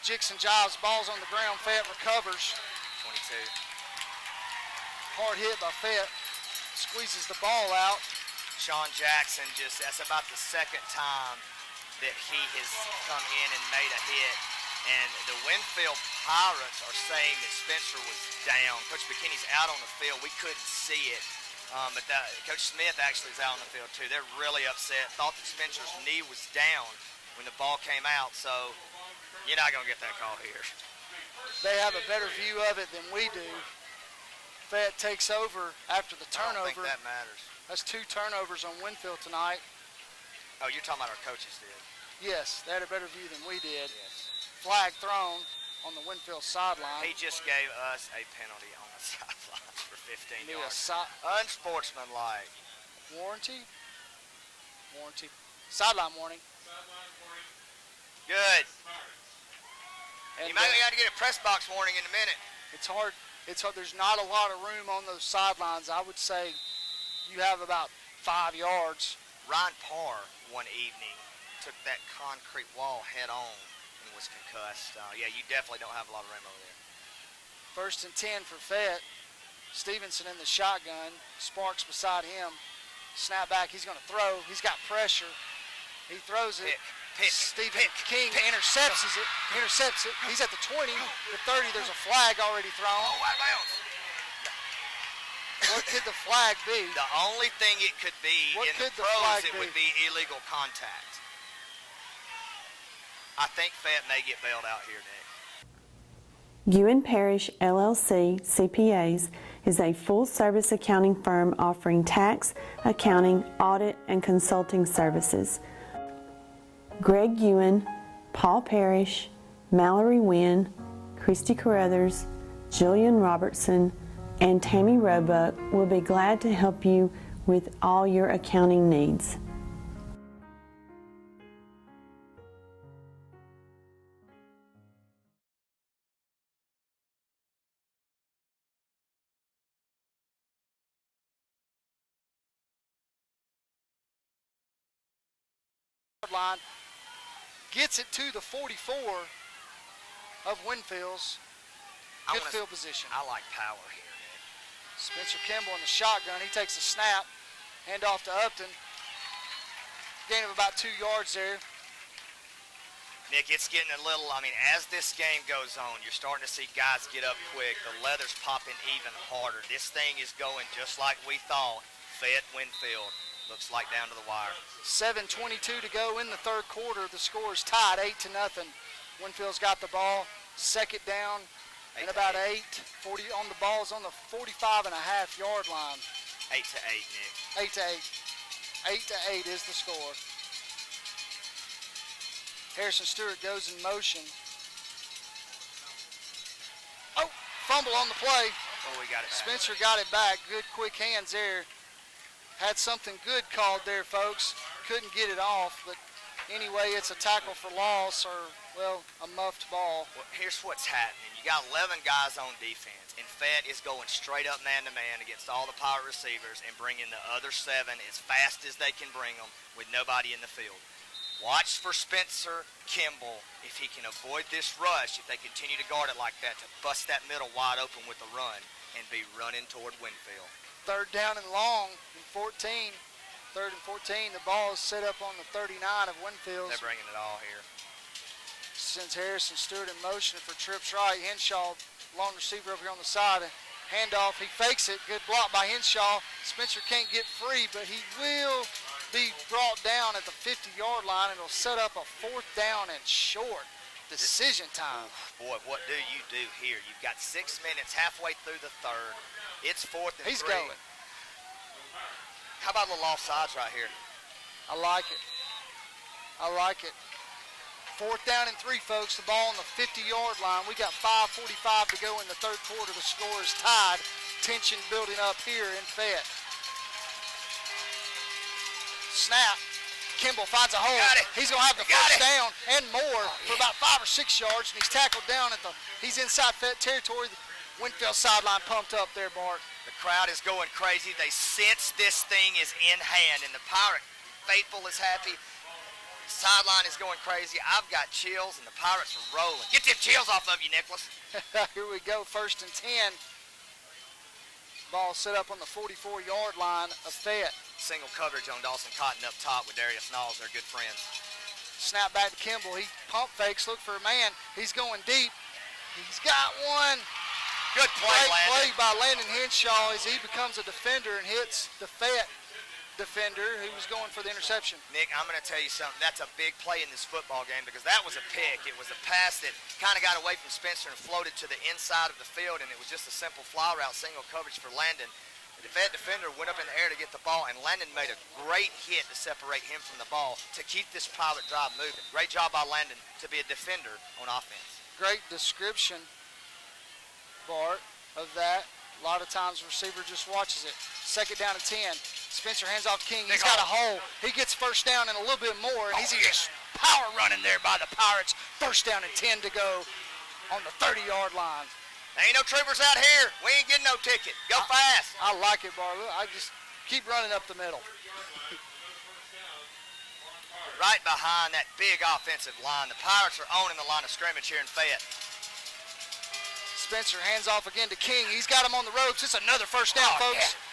S1: Jicks and jives, ball's on the ground. Fayette recovers.
S2: 22.
S1: Hard hit by Fayette. Squeezes the ball out.
S2: Sean Jackson that's about the second time that he has come in and made a hit. And the Winfield Pirates are saying that Spencer was down. Coach McKinney's out on the field. We couldn't see it. But Coach Smith actually is out on the field too. They're really upset. Thought that Spencer's knee was down when the ball came out. So you're not going to get that call here.
S1: They have a better view of it than we do. Fayette takes over after the turnover.
S2: I don't think that matters.
S1: That's 2 turnovers on Winfield tonight.
S2: Oh, you're talking about our coaches did.
S1: Yes, they had a better view than we did.
S2: Yes.
S1: Flag thrown on the Winfield sideline.
S2: He just gave us a penalty on the sideline for 15
S1: Need
S2: yards. Unsportsmanlike.
S1: Warranty. Sideline warning.
S2: Good.
S1: And
S2: You might have to get a press box warning in a minute.
S1: It's hard. There's not a lot of room on those sidelines. I would say you have about 5 yards.
S2: Ryan Parr one evening took that concrete wall head on and was concussed. Yeah, you definitely don't have a lot of room over there.
S1: First and 10 for Fayette. Stevenson in the shotgun. Sparks beside him. Snap back. He's going to throw. He's got pressure. He throws it. King intercepts it. He's at the 20, the 30. There's a flag already thrown.
S2: Oh, out of bounds.
S1: What could the flag be?
S2: The only thing it could be
S1: What
S2: in
S1: could
S2: the
S1: the
S2: pros,
S1: flag
S2: it
S1: be?
S2: would be illegal contact. I think Fayette may get bailed out here, Nick.
S3: Ewan Parrish LLC CPAs is a full-service accounting firm offering tax, accounting, audit, and consulting services. Greg Ewan, Paul Parrish, Mallory Wynn, Christy Carruthers, Jillian Robertson, and Tammy Roebuck will be glad to help you with all your accounting needs.
S1: Line gets it to the 44 of Winfield's. Good field position.
S2: I like power here, Nick.
S1: Spencer Kimball in the shotgun. He takes a snap. Hand off to Upton. Gain of about 2 yards there.
S2: Nick, it's getting a little, as this game goes on, you're starting to see guys get up quick. The leather's popping even harder. This thing is going just like we thought. Fayette Winfield. Looks like down to the wire.
S1: 7:22 to go in the third quarter. The score is tied 8-0. Winfield's got the ball. Second down and about 8. 40 on the ball is on the 45.5-yard line.
S2: 8-8, Nick.
S1: 8-8. 8-8 is the score. Harrison Stewart goes in motion. Oh, fumble on the play.
S2: Oh, we got it back.
S1: Spencer got it back. Good quick hands there. Had something good called there, folks. Couldn't get it off, but anyway, it's a tackle for loss or, well, a muffed ball.
S2: Well, here's what's happening. You got 11 guys on defense, and Fayette is going straight up man-to-man against all the Pirate receivers and bringing the other 7 as fast as they can bring them with nobody in the field. Watch for Spencer Kimball if he can avoid this rush, if they continue to guard it like that, to bust that middle wide open with the run and be running toward Winfield.
S1: Third down and long in 14. Third and 14. The ball is set up on the 39 of Winfield.
S2: They're bringing it all here.
S1: Sends Harrison Stewart in motion for trips right. Henshaw, long receiver over here on the side. Handoff, he fakes it. Good block by Henshaw. Spencer can't get free, but he will be brought down at the 50-yard line. It'll set up a 4th down and short. decision time.
S2: Boy, what do you do here? You've got 6 minutes halfway through the third. It's 4th and 3.
S1: He's going.
S2: How about a little offsides right here?
S1: I like it. I like it. 4th down and 3, folks. The ball on the 50-yard line. We got 5:45 to go in the third quarter. The score is tied. Tension building up here in Fayette. Snap. Kimball finds a hole.
S2: Got it.
S1: He's going to have the first down and more for about 5 or 6 yards, and he's tackled down at he's inside Fayette territory. The Winfield sideline pumped up there, Bart.
S2: The crowd is going crazy. They sense this thing is in hand, and the Pirate faithful is happy. Sideline is going crazy. I've got chills, and the Pirates are rolling. Get them chills off of you, Nicholas.
S1: Here we go, 1st and 10. Ball set up on the 44-yard line of Fayette.
S2: Single coverage on Dawson Cotton up top with Darius Knowles. They're good friends.
S1: Snap back to Kimball. He pump fakes, look for a man. He's going deep. He's got one.
S2: Good play,
S1: Great play
S2: Landon.
S1: by Landon Henshaw as he becomes a defender and hits the Fayette defender who was going for the interception.
S2: Nick, I'm going to tell you something. That's a big play in this football game because that was a pick. It was a pass that kind of got away from Spencer and floated to the inside of the field, and it was just a simple fly route, single coverage for Landon. The Fayette defender went up in the air to get the ball, and Landon made a great hit to separate him from the ball to keep this Pirate drive moving. Great job by Landon to be a defender on offense.
S1: Great description, Bart, of that. A lot of times the receiver just watches it. 2nd down and 10. Spencer hands off King. He's got a hole. He gets first down and a little bit more, and he's just power running there by the Pirates. 1st down and 10 to go on the 30-yard line.
S2: There ain't no troopers out here. We ain't getting no ticket. Go fast.
S1: I like it, Bart. I just keep running up the middle.
S2: Right behind that big offensive line. The Pirates are owning the line of scrimmage here in Fayette.
S1: Spencer hands off again to King. He's got him on the ropes. It's another first down, folks.
S2: Yeah.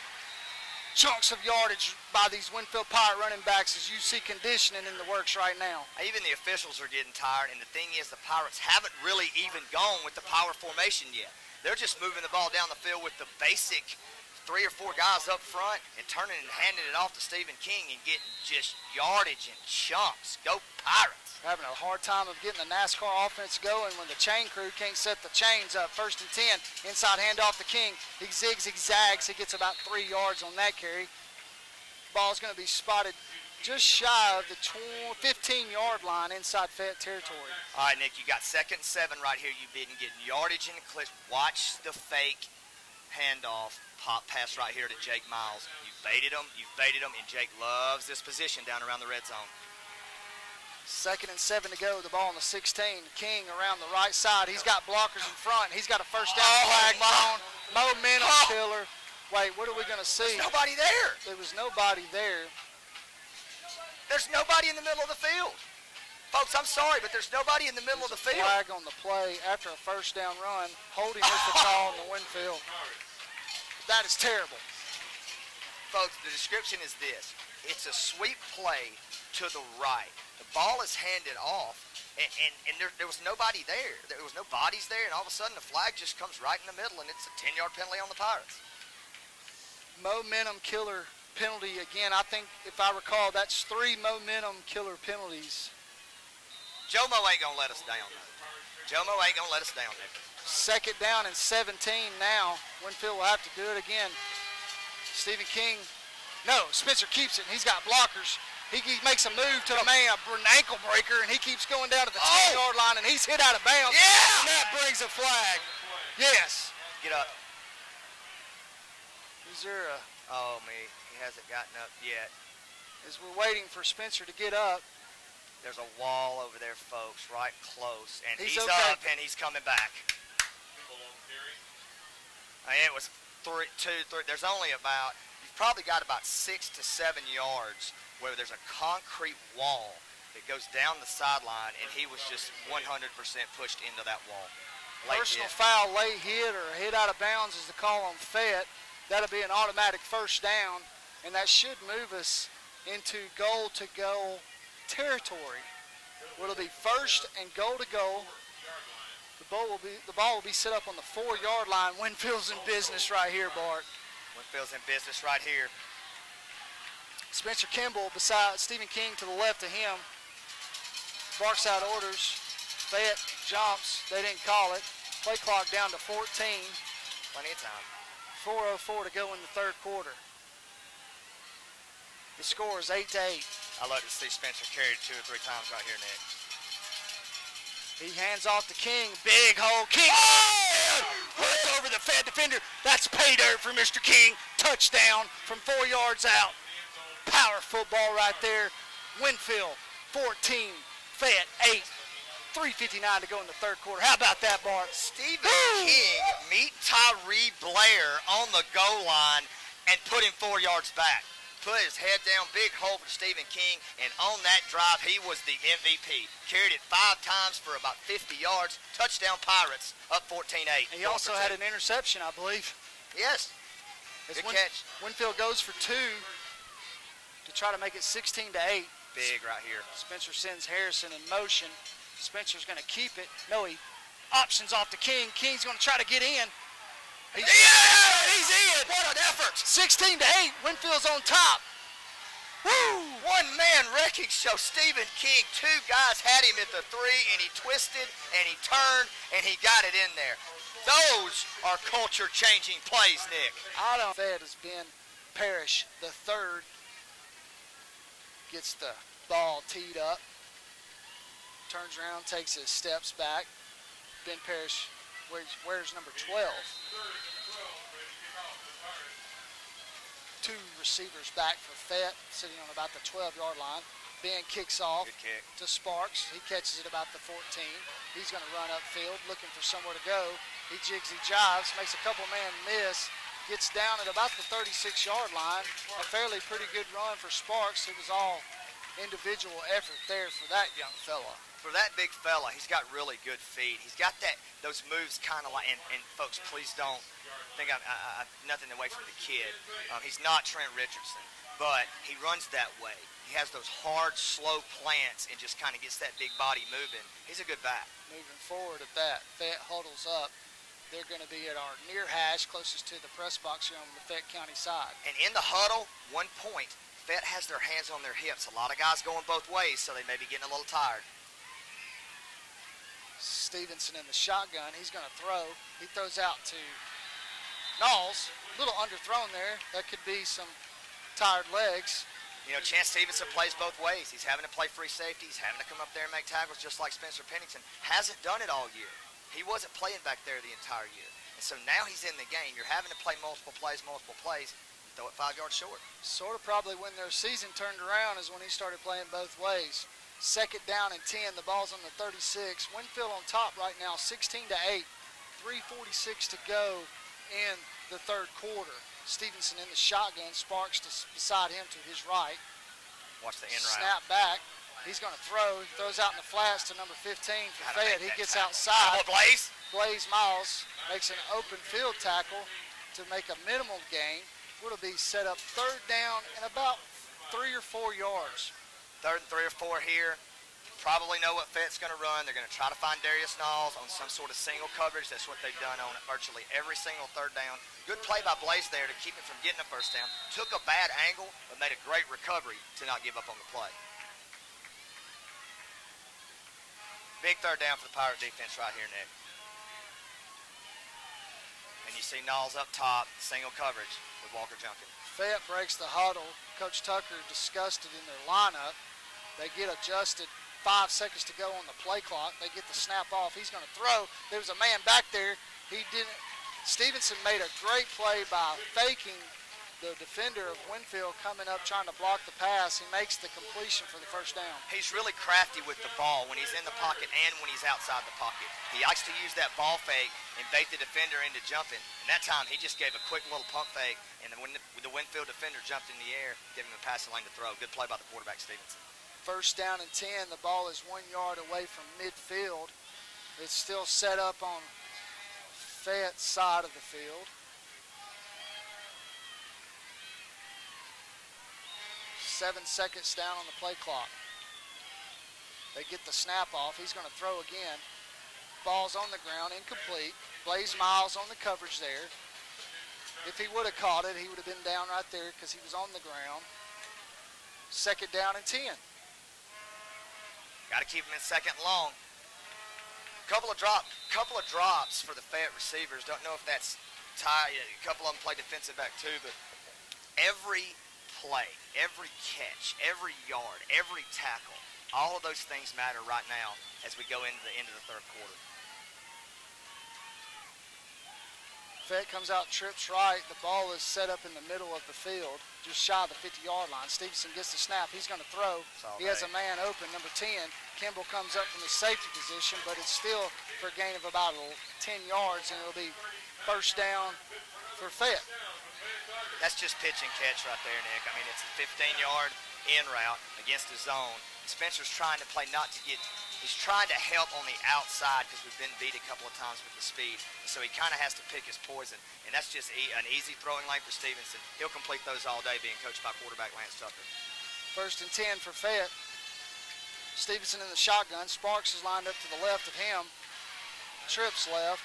S1: Chunks of yardage by these Winfield Pirate running backs as you see conditioning in the works right now.
S2: Even the officials are getting tired, and the thing is the Pirates haven't really even gone with the power formation yet. They're just moving the ball down the field with the basic 3 or 4 guys up front and turning and handing it off to Stephen King and getting just yardage and chunks. Go Pirates.
S1: Having a hard time of getting the NASCAR offense going when the chain crew can't set the chains up. 1st and 10, inside handoff to King. He zigs, he zags. He gets about 3 yards on that carry. Ball's going to be spotted just shy of the 15-yard line inside Fayette territory.
S2: All right, Nick, you got 2nd and 7 right here. You've been getting yardage in the clips. Watch the fake handoff. Pop pass right here to Jake Miles. You've baited him, and Jake loves this position down around the red zone.
S1: 2nd and 7 to go. The ball on the 16. King around the right side. He's got blockers in front. He's got a first down flag on. Momentum killer. Wait, what are we going to see?
S2: There's nobody there.
S1: There was nobody there.
S2: There's nobody in the middle of the field. Folks, I'm sorry, but there's nobody in the middle of the field.
S1: Flag on the play after a first down run. Holding was the call on the Winfield. That is terrible.
S2: Folks, the description is this. It's a sweep play to the right. The ball is handed off, and there was nobody there. There was no bodies there, and all of a sudden the flag just comes right in the middle, and it's a 10-yard penalty on the Pirates.
S1: Momentum killer penalty again. I think, if I recall, that's 3 momentum killer penalties.
S2: Jomo ain't going to let us down, though. Jomo ain't going to let us down, Nick.
S1: 2nd down and 17 now. Winfield will have to do it again. Stephen King. No, Spencer keeps it. He's got blockers. He makes a move to the man, an ankle breaker, and he keeps going down to the 10-yard line, and he's hit out of bounds.
S2: Yeah!
S1: And that brings a flag. Yes.
S2: Get up.
S1: Is there a...
S2: Oh, me. He hasn't gotten up yet.
S1: As we're waiting for Spencer to get up.
S2: There's a wall over there, folks, right close. And he's
S1: okay.
S2: up, and he's coming back. It was 3. There's only about... You've probably got about 6 to 7 yards where there's a concrete wall that goes down the sideline, and he was just 100% pushed into that wall.
S1: Personal foul, late hit, or a hit out of bounds is the call on Fayette. That'll be an automatic first down, and that should move us into goal-to-goal territory. It'll be 1st and goal-to-goal. The ball will be set up on the 4-yard line. Winfield's in business right here, Bart.
S2: Winfield's in business right here.
S1: Spencer Kimball beside Stephen King to the left of him. Barks out orders. Fayette jumps. They didn't call it. Play clock down to 14.
S2: Plenty of time.
S1: 4:04 to go in the third quarter. The score is 8-8.
S2: I love to see Spencer carried 2 or 3 times right here, Nick.
S1: He hands off to King. Big hole. King. Oh! Runs over the Fed defender. That's pay dirt for Mr. King. Touchdown from 4 yards out. Power football right there. Winfield 14. Fayette 8. 3:59 to go in the third quarter. How about that, Bart?
S2: Stephen King meet Tyree Blair on the goal line and put him 4 yards back. Put his head down, big hole for Stephen King, and on that drive, he was the MVP. Carried it 5 times for about 50 yards. Touchdown Pirates, up 14-8.
S1: He also had an interception, I believe.
S2: Yes. Good catch.
S1: Winfield goes for 2 to try to make it 16-8.
S2: Big right here.
S1: Spencer sends Harrison in motion. Spencer's going to keep it. No, he options off to King. King's going to try to get in.
S2: He's in! What an effort!
S1: 16-8. Winfield's on top.
S2: Woo! One-man wrecking show. Stephen King, 2 guys had him at the 3, and he twisted, and he turned, and he got it in there. Those are culture-changing plays, Nick.
S1: I don't know if has been Parrish, the third, gets the ball teed up. Turns around, takes his steps back. Ben Parrish wears number 12. 2 receivers back for Fayette, sitting on about the 12-yard line. Ben kicks off to Sparks. He catches it about the 14. He's going to run upfield, looking for somewhere to go. He jigs, he jives, makes a couple-man miss, gets down at about the 36-yard line. A fairly pretty good run for Sparks. It was all individual effort there for that young fella.
S2: For that big fella, he's got really good feet. He's got those moves kind of like, and folks, please don't think I'm nothing away from the kid. He's not Trent Richardson, but he runs that way. He has those hard, slow plants and just kind of gets that big body moving. He's a good back.
S1: Moving forward at that, Fayette huddles up. They're going to be at our near hash, closest to the press box here on the Fayette County side.
S2: And in the huddle, 1 point, Fayette has their hands on their hips. A lot of guys going both ways, so they may be getting a little tired.
S1: Stevenson in the shotgun. He's going to throw. He throws out to Knowles. A little underthrown there. That could be some tired legs.
S2: You know, Chance Stevenson plays both ways. He's having to play free safety. He's having to come up there and make tackles just like Spencer Pennington. Hasn't done it all year. He wasn't playing back there the entire year. And so now he's in the game. You're having to play multiple plays. Throw it 5 yards short.
S1: Sort of probably when their season turned around is when he started playing both ways. 2nd down and 10. The ball's on the 36. Winfield on top right now, 16-8. 3:46 to go in the third quarter. Stevenson in the shotgun. Sparks beside him to his right.
S2: Watch the end route.
S1: Snap back. He's going to throw. He throws out in the flats to number 15 for Fayette. He gets outside.
S2: Blaze.
S1: Blaze Miles makes an open field tackle to make a minimal gain. It'll be set up 3rd down and about 3 or 4 yards.
S2: 3rd and 3 or 4 here. Probably know what Fayette's going to run. They're going to try to find Darius Knowles on some sort of single coverage. That's what they've done on virtually every single 3rd down. Good play by Blaze there to keep him from getting a 1st down. Took a bad angle, but made a great recovery to not give up on the play. Big 3rd down for the Pirate defense right here, Nick. And you see Knowles up top, single coverage with Walker Junkin.
S1: Fayette breaks the huddle. Coach Tucker disgusted in their lineup. They get adjusted. 5 seconds to go on the play clock. They get the snap off. He's going to throw. There's a man back there. He didn't. Stevenson made a great play by faking the defender of Winfield coming up trying to block the pass. He makes the completion for the 1st down.
S2: He's really crafty with the ball when he's in the pocket and when he's outside the pocket. He likes to use that ball fake and bait the defender into jumping. And that time he just gave a quick little pump fake, and when the Winfield defender jumped in the air, gave him a passing lane to throw. Good play by the quarterback, Stevenson.
S1: 1st down and 10. The ball is 1 yard away from midfield. It's still set up on Fayette's side of the field. 7 seconds down on the play clock. They get the snap off. He's going to throw again. Ball's on the ground, incomplete. Blaze Miles on the coverage there. If he would have caught it, he would have been down right there because he was on the ground. 2nd down and 10.
S2: Got to keep him in 2nd and long. Couple of drops for the Fayette receivers. Don't know if that's tied. A couple of them play defensive back too, but every play, every catch, every yard, every tackle, all of those things matter right now as we go into the end of the third quarter.
S1: Fayette comes out, trips right. The ball is set up in the middle of the field, just shy of the 50-yard line. Stevenson gets the snap. He's going to throw. He has a man open, number 10. Kimball comes up from the safety position, but it's still for a gain of about 10 yards, and it'll be first down for Fayette.
S2: That's just pitch and catch right there, Nick. I mean, it's a 15-yard in route against the zone. Spencer's trying to play not to get – he's trying to help on the outside because we've been beat a couple of times with the speed. So he kind of has to pick his poison, and that's just an easy throwing lane for Stevenson. He'll complete those all day being coached by quarterback Lance Tucker.
S1: First and 10 for Fayette. Stevenson in the shotgun. Sparks is lined up to the left of him. Trips left.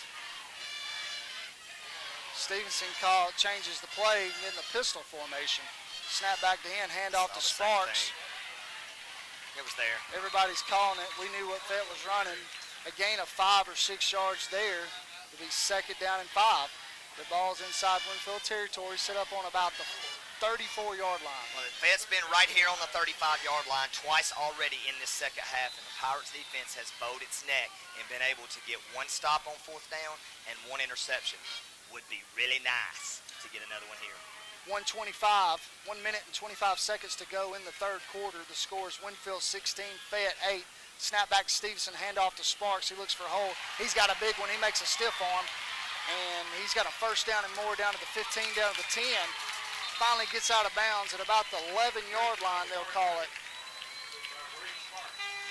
S1: Stevenson changes the play in the pistol formation. Snap back to him, hand off to Sparks.
S2: It was there.
S1: Everybody's calling it. We knew what Fayette was running. A gain of 5 or 6 yards there. It'll be second down and 5. The ball's inside Winfield territory, set up on about the 34-yard line.
S2: Well, Fayette's been right here on the 35-yard line twice already in this second half, and the Pirates defense has bowed its neck and been able to get one stop on fourth down and one interception. Would be really nice to get another one here.
S1: 1:25, 1 minute and 25 seconds to go in the third quarter. The score is Winfield 16, Fayette 8. Snap back to Stevenson, hand off to Sparks. He looks for a hole. He's got a big one. He makes a stiff arm, and he's got a first down and more down to the 15, down to the 10. Finally gets out of bounds at about the 11-yard line, they'll call it.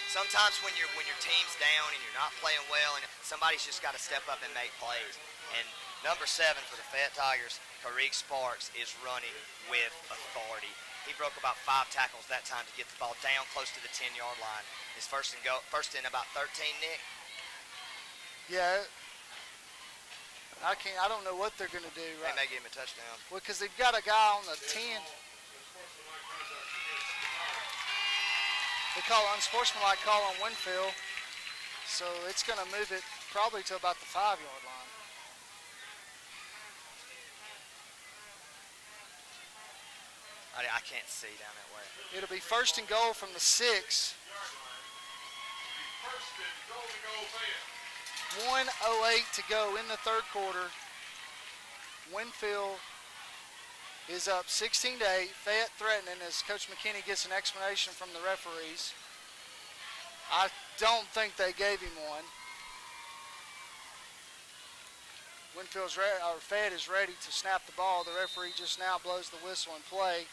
S2: Sometimes when your team's down and you're not playing well, and somebody's just got to step up and make plays. And number 7 for the Fayette Tigers, Kareem Sparks, is running with authority. He broke about 5 tackles that time to get the ball down close to the 10-yard line. His first in about 13, Nick.
S1: Yeah, I don't know what they're going to do.
S2: They may give him a touchdown.
S1: Well, because they've got a guy on the 10. They call unsportsmanlike call on Winfield, so it's going to move it probably to about the 5-yard line.
S2: I can't see down that way.
S1: It'll be first and goal from the 6. 1:08 to go in the third quarter. Winfield is up 16-8. Fayette threatening as Coach McKinney gets an explanation from the referees. I don't think they gave him one. Fayette is ready to snap the ball. The referee just now blows the whistle and play.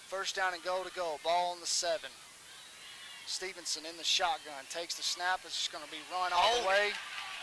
S1: First down and goal to go. Ball on the 7. Stevenson in the shotgun. Takes the snap. It's just going to be run all the way.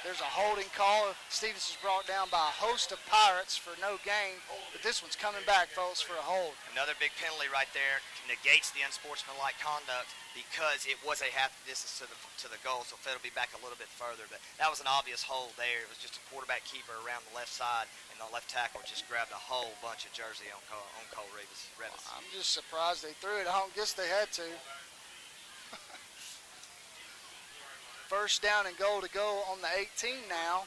S1: There's a holding call. Stevenson's brought down by a host of Pirates for no gain. But this one's coming back, folks, for a hold.
S2: Another big penalty right there. Negates the unsportsmanlike conduct because it was a half distance to the goal. So Fayette will be back a little bit further. But that was an obvious hold there. It was just a quarterback keeper around the left side. And the left tackle just grabbed a whole bunch of jersey on Cole Revis.
S1: I'm just surprised they threw it. I don't guess they had to. First down and goal to go on the 18 now.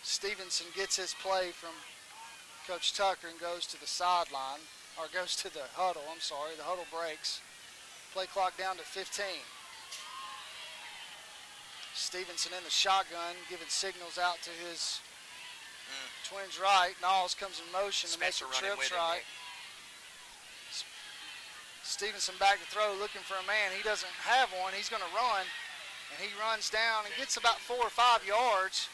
S1: Stevenson gets his play from Coach Tucker and goes to the sideline, or goes to the huddle, I'm sorry. The huddle breaks. Play clock down to 15. Stevenson in the shotgun, giving signals out to his twins right. Knowles comes in motion to make the trips right. Stevenson back to throw, looking for a man. He doesn't have one. He's going to run, and he runs down and gets about 4 or 5 yards.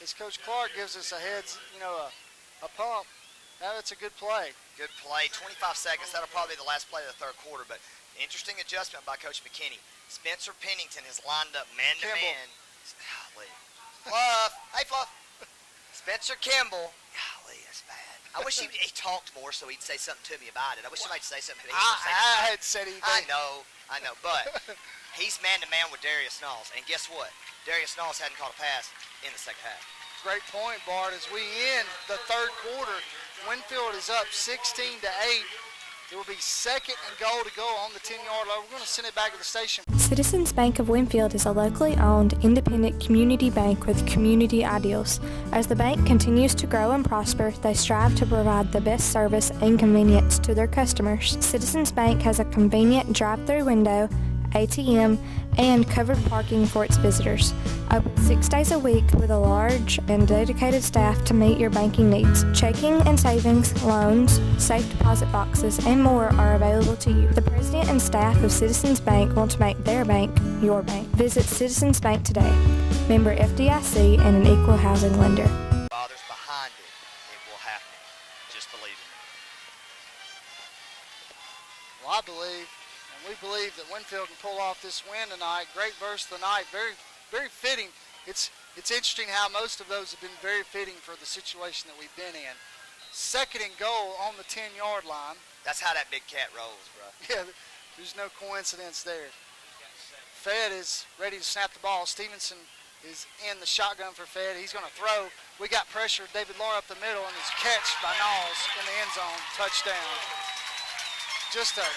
S1: As Coach Clark gives us a pump. Now it's a good play.
S2: Good play. 25 seconds. That'll probably be the last play of the third quarter. But interesting adjustment by Coach McKinney. Spencer Pennington is lined up man-to-man. Fluff. Hey, Fluff. Spencer Kimball. Golly, that's bad. I wish he talked more so he'd say something to me about it. I wish he might say something.
S1: I had said anything.
S2: I know. But he's man-to-man with Darius Knowles. And guess what? Darius Knowles hadn't caught a pass in the second half.
S1: Great point, Bart. As we end the third quarter, Winfield is up 16-8. It will be 2nd and goal to go on the 10-yard line. We're going to send it back to the station.
S10: Citizens Bank of Winfield is a locally owned, independent community bank with community ideals. As the bank continues to grow and prosper, they strive to provide the best service and convenience to their customers. Citizens Bank has a convenient drive-through window, ATM, and covered parking for its visitors. Open 6 days a week with a large and dedicated staff to meet your banking needs. Checking and savings, loans, safe deposit boxes, and more are available to you. The president and staff of Citizens Bank want to make their bank your bank. Visit Citizens Bank today. Member FDIC and an equal housing lender.
S2: Father's behind it. It will happen. Just believe it.
S1: Well, I believe, and we believe that Winfield can pull off this win tonight. Great verse of the night. Very, very fitting. It's interesting how most of those have been very fitting for the situation that we've been in. 2nd and goal on the 10-yard line.
S2: That's how that big cat rolls, bro.
S1: Yeah, there's no coincidence there. Fayette is ready to snap the ball. Stevenson is in the shotgun for Fayette. He's going to throw. We got pressure. David Laura up the middle, and his catch by Knowles in the end zone. Touchdown. Just a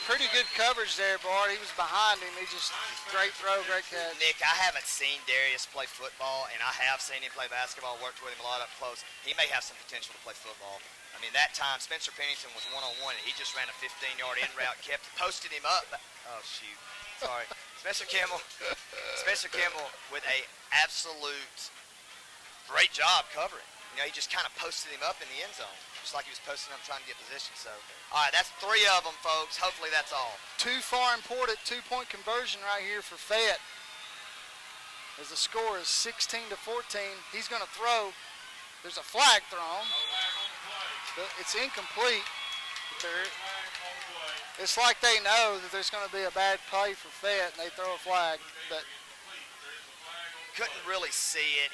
S1: pretty good coverage there, Bart. He was behind him. He just, great throw, great catch.
S2: Nick, I haven't seen Darius play football, and I have seen him play basketball, worked with him a lot up close. He may have some potential to play football. I mean, that time, Spencer Pennington was one-on-one, and he just ran a 15-yard in route, posted him up. Oh, shoot. Sorry. Spencer Kimmel with a absolute great job covering. You know, he just kind of posted him up in the end zone, just like he was posting up trying to get position. So, all right, that's 3 of them, folks. Hopefully that's all.
S1: Too far important 2-point conversion right here for Fayette. As the score is 16-14, he's going to throw. There's a flag thrown. But it's incomplete. It's like they know that there's going to be a bad play for Fayette, and they throw a flag. But
S2: couldn't really see it.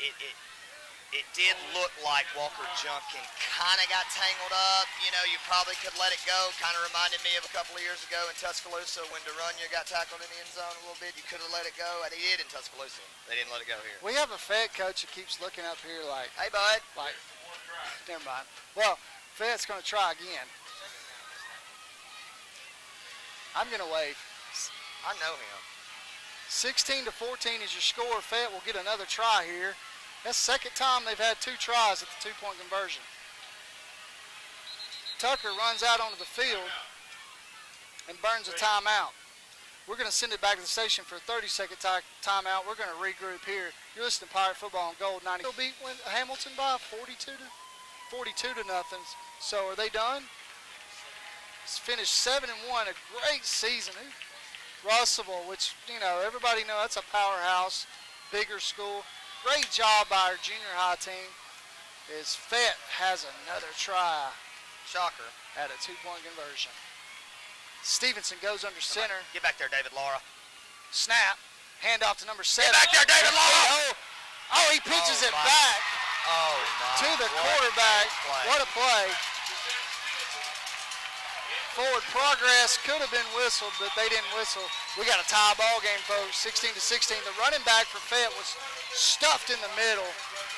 S2: It did look like Walker Junkin kind of got tangled up. You know, you probably could let it go. Kind of reminded me of a couple of years ago in Tuscaloosa when Derunya got tackled in the end zone a little bit. You could have let it go. And he did in Tuscaloosa. They didn't let it go here.
S1: We have a Fayette coach that keeps looking up here like,
S2: hey, bud.
S1: Like, never mind. Well, Fayette's going to try again. I'm going to wait.
S2: I know him.
S1: 16-14 is your score. Fayette will get another try here. That's the 2nd time they've had 2 tries at the 2-point conversion. Tucker runs out onto the field and burns a timeout. We're going to send it back to the station for a 30-second timeout. We're going to regroup here. You're listening to Pirate Football on Gold 90. They'll beat Hamilton by 42 to nothing. So are they done? It's finished 7-1, a great season. Russellville, which, you know, everybody knows that's a powerhouse, bigger school. Great job by our junior high team. As Fayette has another try.
S2: Shocker.
S1: At a 2-point conversion. Stevenson goes under center.
S2: Get back there, David Laura.
S1: Snap. Hand off to number 7.
S2: Get back there, David Laura!
S1: Oh, he pitches it back.
S2: Oh, my.
S1: To the quarterback. What a play. Forward progress could have been whistled, but they didn't whistle. We got a tie ball game, folks, 16-16. The running back for Fayette was stuffed in the middle,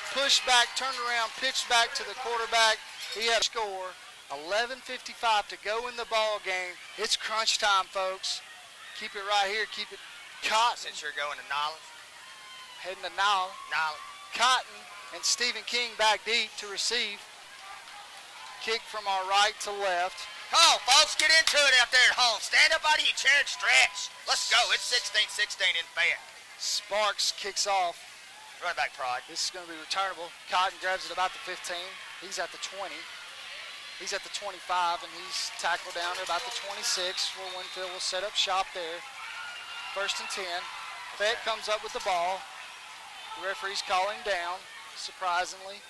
S1: pushed back, turned around, pitched back to the quarterback. He had a score. 11:55 to go in the ball game. It's crunch time, folks. Keep it right here. Keep it Cotton.
S2: Since you're going to Nolens.
S1: Heading to Nolens. Cotton and Stephen King back deep to receive. Kick from our right to left.
S2: Come on, folks, get into it out there at home. Stand up out of your chair and stretch. Let's go. It's 16-16 in Fayette.
S1: Sparks kicks off.
S2: Run back, Pride.
S1: This is going to be returnable. Cotton grabs it about the 15. He's at the 20. He's at the 25, and he's tackled down to about the 26, where Winfield will set up shop there. 1st and 10. Fayette comes up with the ball. The referee's calling down, surprisingly.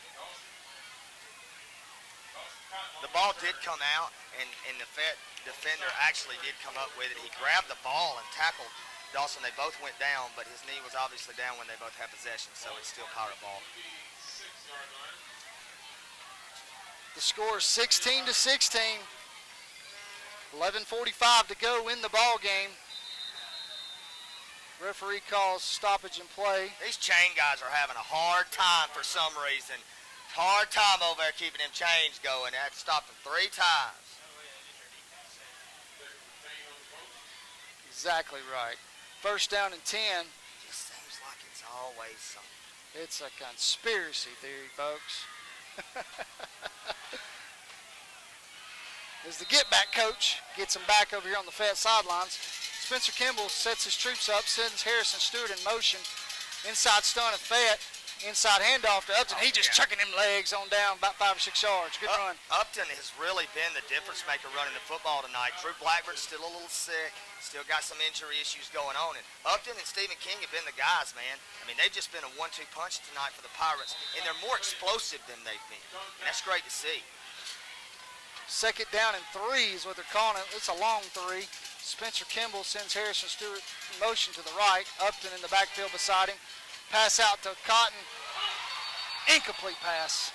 S2: The ball did come out, and the Fayette defender actually did come up with it. He grabbed the ball and tackled Dawson. They both went down, but his knee was obviously down when they both had possession, so it's still Pirate ball.
S1: The score is 16-16. 11:45 to go in the ball game. Referee calls stoppage and play.
S2: These chain guys are having a hard time for some reason. Hard time over there keeping them chains going. They had to stop them 3 times.
S1: exactly right. First down and 10.
S2: Just seems like it's always something.
S1: It's a conspiracy theory, folks. As the get-back coach gets him back over here on the Fayette sidelines, Spencer Kimball sets his troops up, sends Harrison Stewart in motion. Inside stun of Fayette. Inside handoff to Upton. He just chucking them legs on down about 5 or 6 yards. Good run.
S2: Upton has really been the difference maker running the football tonight. Drew Blackburn's still a little sick. Still got some injury issues going on. And Upton and Stephen King have been the guys, man. I mean, they've just been a 1-2 punch tonight for the Pirates. And they're more explosive than they've been. And that's great to see.
S1: Second down and 3 is what they're calling it. It's a long 3. Spencer Kimball sends Harrison Stewart in motion to the right. Upton in the backfield beside him. Pass out to Cotton. Incomplete pass.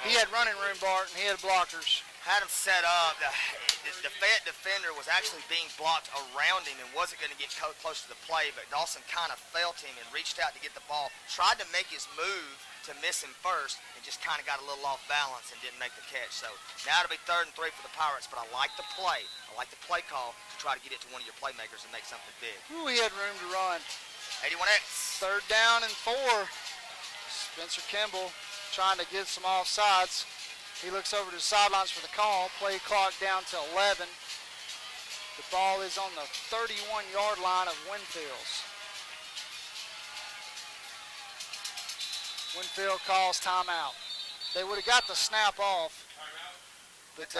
S1: He had running room, Bart, and he had blockers.
S2: Had him set up. The Fayette defender was actually being blocked around him and wasn't going to get close to the play, but Dawson kind of felt him and reached out to get the ball. Tried to make his move to miss him first and just kind of got a little off balance and didn't make the catch. So now it'll be 3rd and 3 for the Pirates, but I like the play. I like the play call to try to get it to one of your playmakers and make something big.
S1: Ooh, he had room to run.
S2: 81X.
S1: 3rd down and 4. Spencer Kimball trying to get some offsides. He looks over to the sidelines for the call. Play clock down to 11. The ball is on the 31-yard line of Winfield's. Winfield calls timeout. They would have got the snap off, but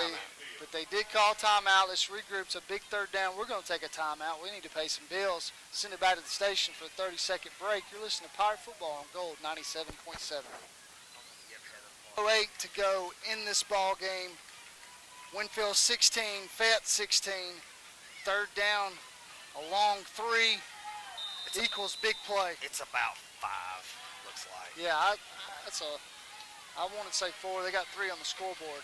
S1: they did call timeout. Let's regroup. It's a big 3rd down. We're going to take a timeout. We need to pay some bills. Send it back to the station for a 30-second break. You're listening to Pirate Football on Gold 97.7. 8 to go in this ball game. Winfield 16, Fayette 16. 3rd down, a long 3 equals big play.
S2: It's about 5, looks like.
S1: Yeah, I want to say 4. They got 3 on the scoreboard.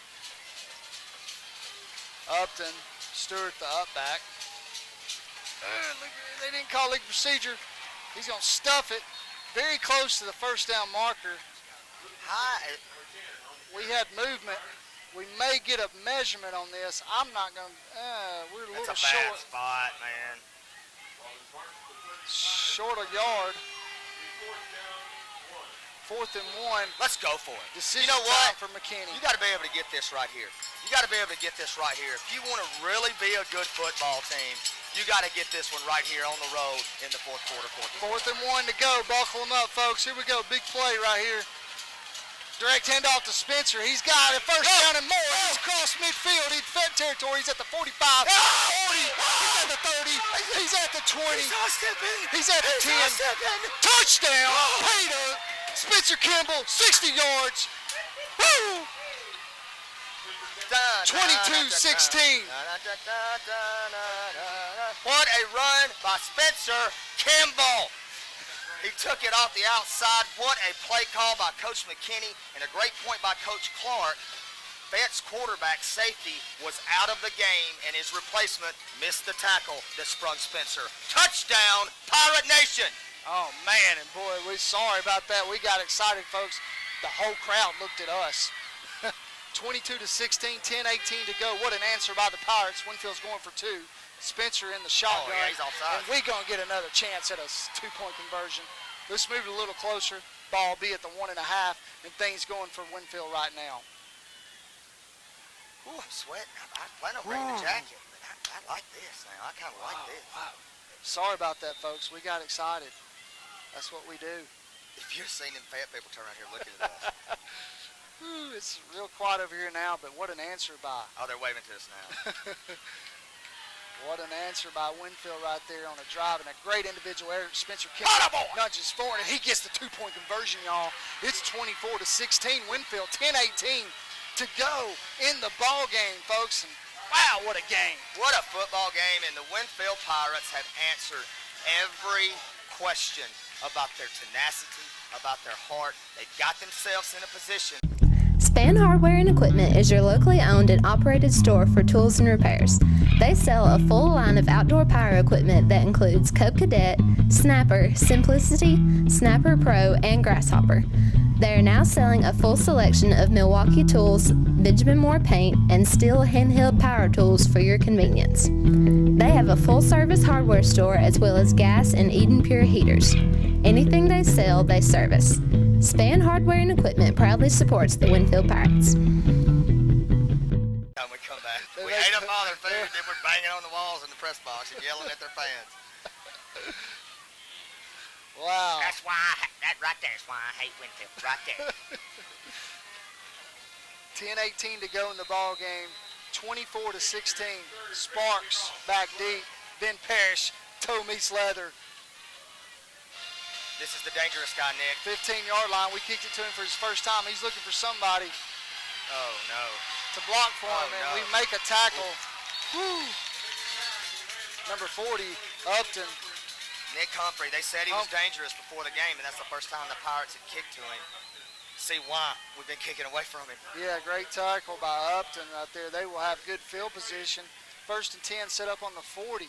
S1: Upton, Stewart the up back. They didn't call legal procedure. He's going to stuff it very close to the first down marker. We had movement. We may get a measurement on this. I'm not going to, we're a little short.
S2: That's a bad spot, man.
S1: Short a yard. 4th and 1.
S2: Let's go for it.
S1: Decision
S2: you know what?
S1: time for McKinney.
S2: You got to be able to get this right here. You got to be able to get this right here. If you want to really be a good football team, you got to get this one right here on the road in the 4th quarter.
S1: 4th and 1 to go. Buckle them up, folks. Here we go. Big play right here. Direct handoff to Spencer. He's got it. First down and more. He's across midfield. He's Fed territory. He's at the 45, 40. He's at the 30. He's at the 20. He's at the 10. Touchdown. Peter. Spencer Kimball, 60 yards. Woo! 22-16.
S2: What a run by Spencer Kimball. He took it off the outside. What a play call by Coach McKinney and a great point by Coach Clark. Fayette's quarterback safety was out of the game and his replacement missed the tackle that sprung Spencer. Touchdown, Pirate Nation.
S1: Oh man, and boy, we're sorry about that. We got excited, folks. The whole crowd looked at us. 22-16, 10-18 to go. What an answer by the Pirates. Winfield's going for 2. Spencer in the shotgun.
S2: Oh, yeah, he's offside.
S1: And we're going to get another chance at a 2-point conversion. Let's move it a little closer. Ball be at the 1.5, and things going for Winfield right now.
S2: Ooh, I'm sweating. I plan on bringing the jacket, but I like this now. I kind of like this.
S1: Wow. Sorry about that, folks. We got excited. That's what we do.
S2: If you're seeing them Fayette people turn around here looking at us.
S1: Ooh, it's real quiet over here now, but what an answer by.
S2: Oh, they're waving to us now.
S1: What an answer by Winfield right there on a drive and a great individual error. Spencer Kimball nudges forward and he gets the 2-point conversion, y'all. It's 24-16. Winfield 10-18 to go in the ball game, folks. And wow, what a game.
S2: What a football game. And the Winfield Pirates have answered every question about their tenacity, about their heart. They got themselves in a position.
S11: Span Hardware and Equipment is your locally owned and operated store for tools and repairs. They sell a full line of outdoor power equipment that includes Cub Cadet, Snapper, Simplicity, Snapper Pro, and Grasshopper. They are now selling a full selection of Milwaukee tools, Benjamin Moore paint, and Steel handheld power tools for your convenience. They have a full-service hardware store as well as gas and Eden Pure heaters. Anything they sell, they service. Span Hardware and Equipment proudly supports the Winfield Pirates.
S2: Time we come back. We ate up all their food, then we're banging on the walls in the press box and yelling at their fans.
S1: Wow.
S2: That's why that right there is why I hate Winfield. Right there.
S1: 10:18 to go in the ball game. 24-16. Sparks back deep. Ben Parrish, toe meets leather.
S2: This is the dangerous guy, Nick.
S1: 15-yard line. We kicked it to him for his first time. He's looking for somebody
S2: Oh, no.
S1: to block for him, and
S2: no.
S1: we make a tackle. Woo. Number 40, Upton.
S2: Nick Humphrey, they said he was dangerous before the game, and that's the first time the Pirates had kicked to him. See why we've been kicking away from him.
S1: Yeah, great tackle by Upton right there. They will have good field position. 1st and 10 set up on the 40.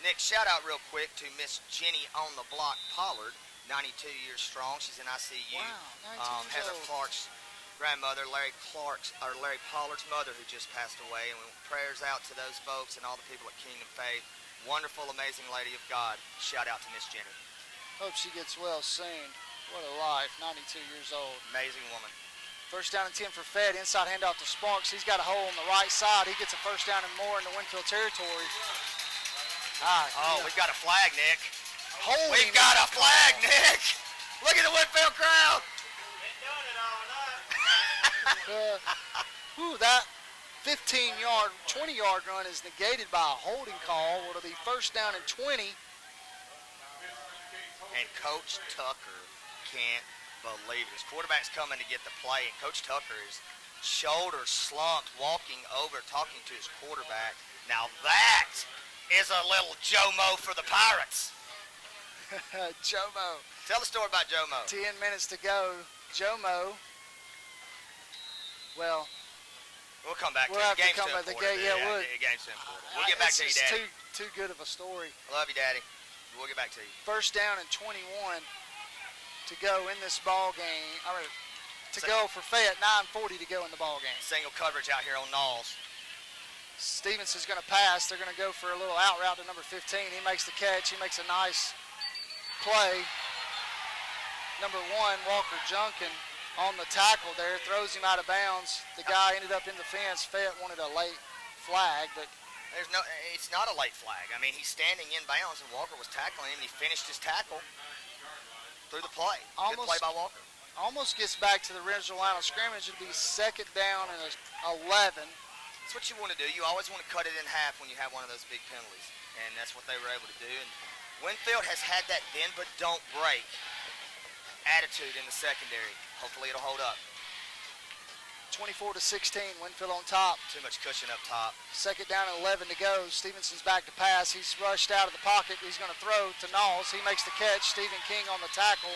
S2: Nick, shout out real quick to Miss Jenny on the block Pollard, 92 years strong. She's in ICU.
S1: Wow, 92
S2: Heather
S1: years old.
S2: Clark's grandmother, Larry Pollard's mother, who just passed away. And prayers out to those folks and all the people at Kingdom Faith. Wonderful, amazing lady of God. Shout out to Miss Jenny.
S1: Hope she gets well soon. What a life, 92 years old.
S2: Amazing woman.
S1: 1st down and 10 for Fed. Inside handoff to Sparks. He's got a hole on the right side. He gets a 1st down and more in the Winfield territory.
S2: We've got a flag, Nick.
S1: Holding
S2: We've got a flag, Nick. Look at the Winfield crowd.
S1: That 15-yard, 20-yard run is negated by a holding call. It'll be 1st down and 20.
S2: And Coach Tucker can't believe it. His quarterback's coming to get the play, and Coach Tucker is shoulders slumped, walking over, talking to his quarterback. Now that is a little Jomo for the Pirates.
S1: Jomo.
S2: Tell the story about Jomo.
S1: 10 minutes to go. Jomo. Well,
S2: we'll come back
S1: we'll
S2: to
S1: have
S2: it.
S1: to come back. The game's too
S2: important. We'll get back to you, Daddy.
S1: Too good of a story.
S2: I love you, Daddy. We'll get back to you.
S1: 1st down and 21 to go in this ball game. Go for Fayette. 9:40 to go in the ball game.
S2: Single coverage out here on Knowles.
S1: Stevenson's going to pass. They're going to go for a little out route to number 15. He makes the catch. He makes a nice play. Number 1, Walker Junkin, on the tackle there, throws him out of bounds. The guy ended up in the fence. Fayette wanted a late flag, but
S2: it's not a late flag. I mean, he's standing in bounds, and Walker was tackling him, and he finished his tackle through the play. Good play by Walker.
S1: Almost gets back to the original line of scrimmage. It'll be 2nd down and 11.
S2: That's what you want to do. You always want to cut it in half when you have one of those big penalties, and that's what they were able to do. And Winfield has had that bend but don't break attitude in the secondary. Hopefully it'll hold up.
S1: 24-16, Winfield on top.
S2: Too much cushion up top.
S1: 2nd down and 11 to go. Stevenson's back to pass. He's rushed out of the pocket. He's going to throw to Knowles. He makes the catch. Stephen King on the tackle.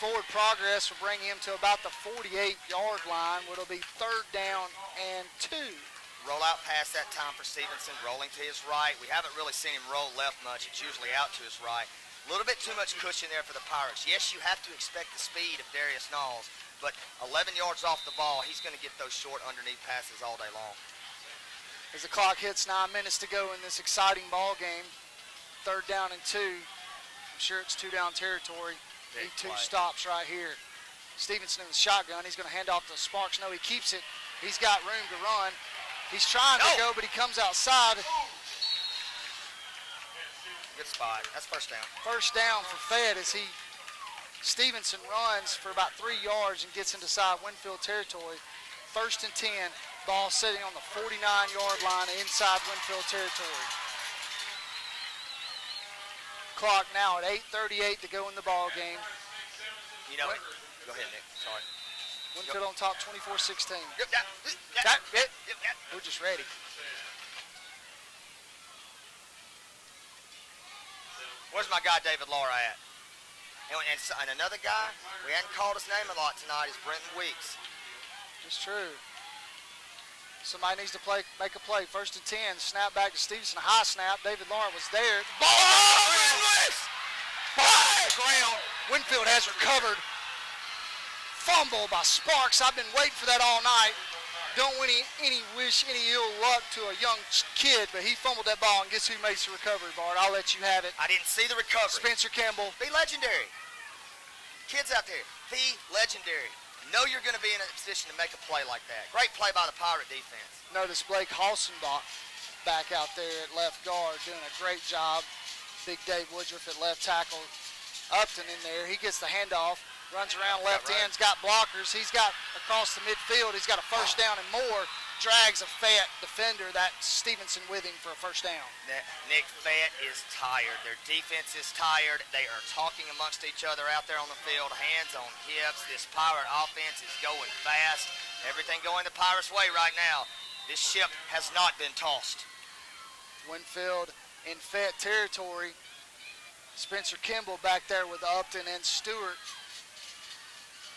S1: Forward progress will bring him to about the 48-yard line, where it'll be 3rd down and 2.
S2: Roll out pass that time for Stevenson, rolling to his right. We haven't really seen him roll left much. It's usually out to his right. A little bit too much cushion there for the Pirates. Yes, you have to expect the speed of Darius Knowles, but 11 yards off the ball, he's going to get those short underneath passes all day long.
S1: As the clock hits 9 minutes to go in this exciting ball game, 3rd down and 2. I'm sure it's 2-down territory. Need 2 stops right here. Stevenson in the shotgun. He's going to hand off to Sparks. No, he keeps it. He's got room to run. He's trying to go, but he comes outside.
S2: Good spot. That's 1st down.
S1: 1st down for Fed as Stevenson runs for about 3 yards and gets inside Winfield territory. 1st and 10. Ball sitting on the 49-yard line inside Winfield territory. Clock now at 8:38 to go in the ball game.
S2: You know it. Go ahead, Nick. Sorry.
S1: Winfield on top, 24-16. We're just ready.
S2: Where's my guy David Laura at? And another guy, we hadn't called his name a lot tonight, is Brenton Weeks.
S1: It's true. Somebody needs to make a play. 1st and 10. Snap back to Stevenson. High snap. David Lauren was there. Ball on the ground. Winfield has recovered. fumble by Sparks. I've been waiting for that all night. Don't wish any ill luck to a young kid, but he fumbled that ball, and guess who makes the recovery, Bart? I'll let you have it.
S2: I didn't see the recovery.
S1: Spencer Kimball.
S2: Be legendary. Kids out there, be legendary. Know you're going to be in a position to make a play like that. Great play by the Pirate defense.
S1: Notice Blake Halsenbach back out there at left guard doing a great job. Big Dave Woodruff at left tackle. Upton in there. He gets the handoff. Runs around left end. He's got blockers. He's got across the midfield. He's got a first down and more. Drags a Fayette defender, that Stevenson, with him for a first down.
S2: Nick, Fayette is tired. Their defense is tired. They are talking amongst each other out there on the field, hands on hips. This Pirate offense is going fast. Everything going the Pirates' way right now. This ship has not been tossed.
S1: Winfield in Fayette territory. Spencer Kimball back there with Upton and Stewart.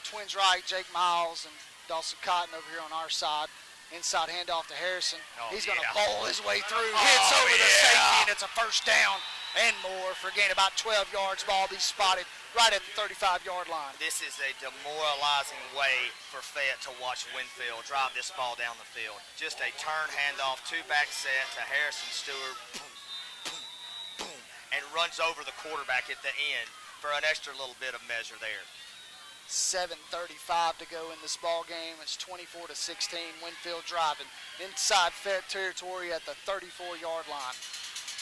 S1: Twins right, Jake Miles and Dawson Cotton over here on our side. Inside handoff to Harrison. He's going to bowl his way through. Hits over the safety, and it's a first down and more for a gain about 12 yards. Ball be spotted right at the 35-yard line.
S2: This is a demoralizing way for Fayette to watch Winfield drive this ball down the field. Just a turn handoff, two-back set to Harrison Stewart. Boom, boom, boom, and runs over the quarterback at the end for an extra little bit of measure there.
S1: 7:35 to go in this ball game. It's 24-16. Winfield driving inside Fayette territory at the 34-yard line.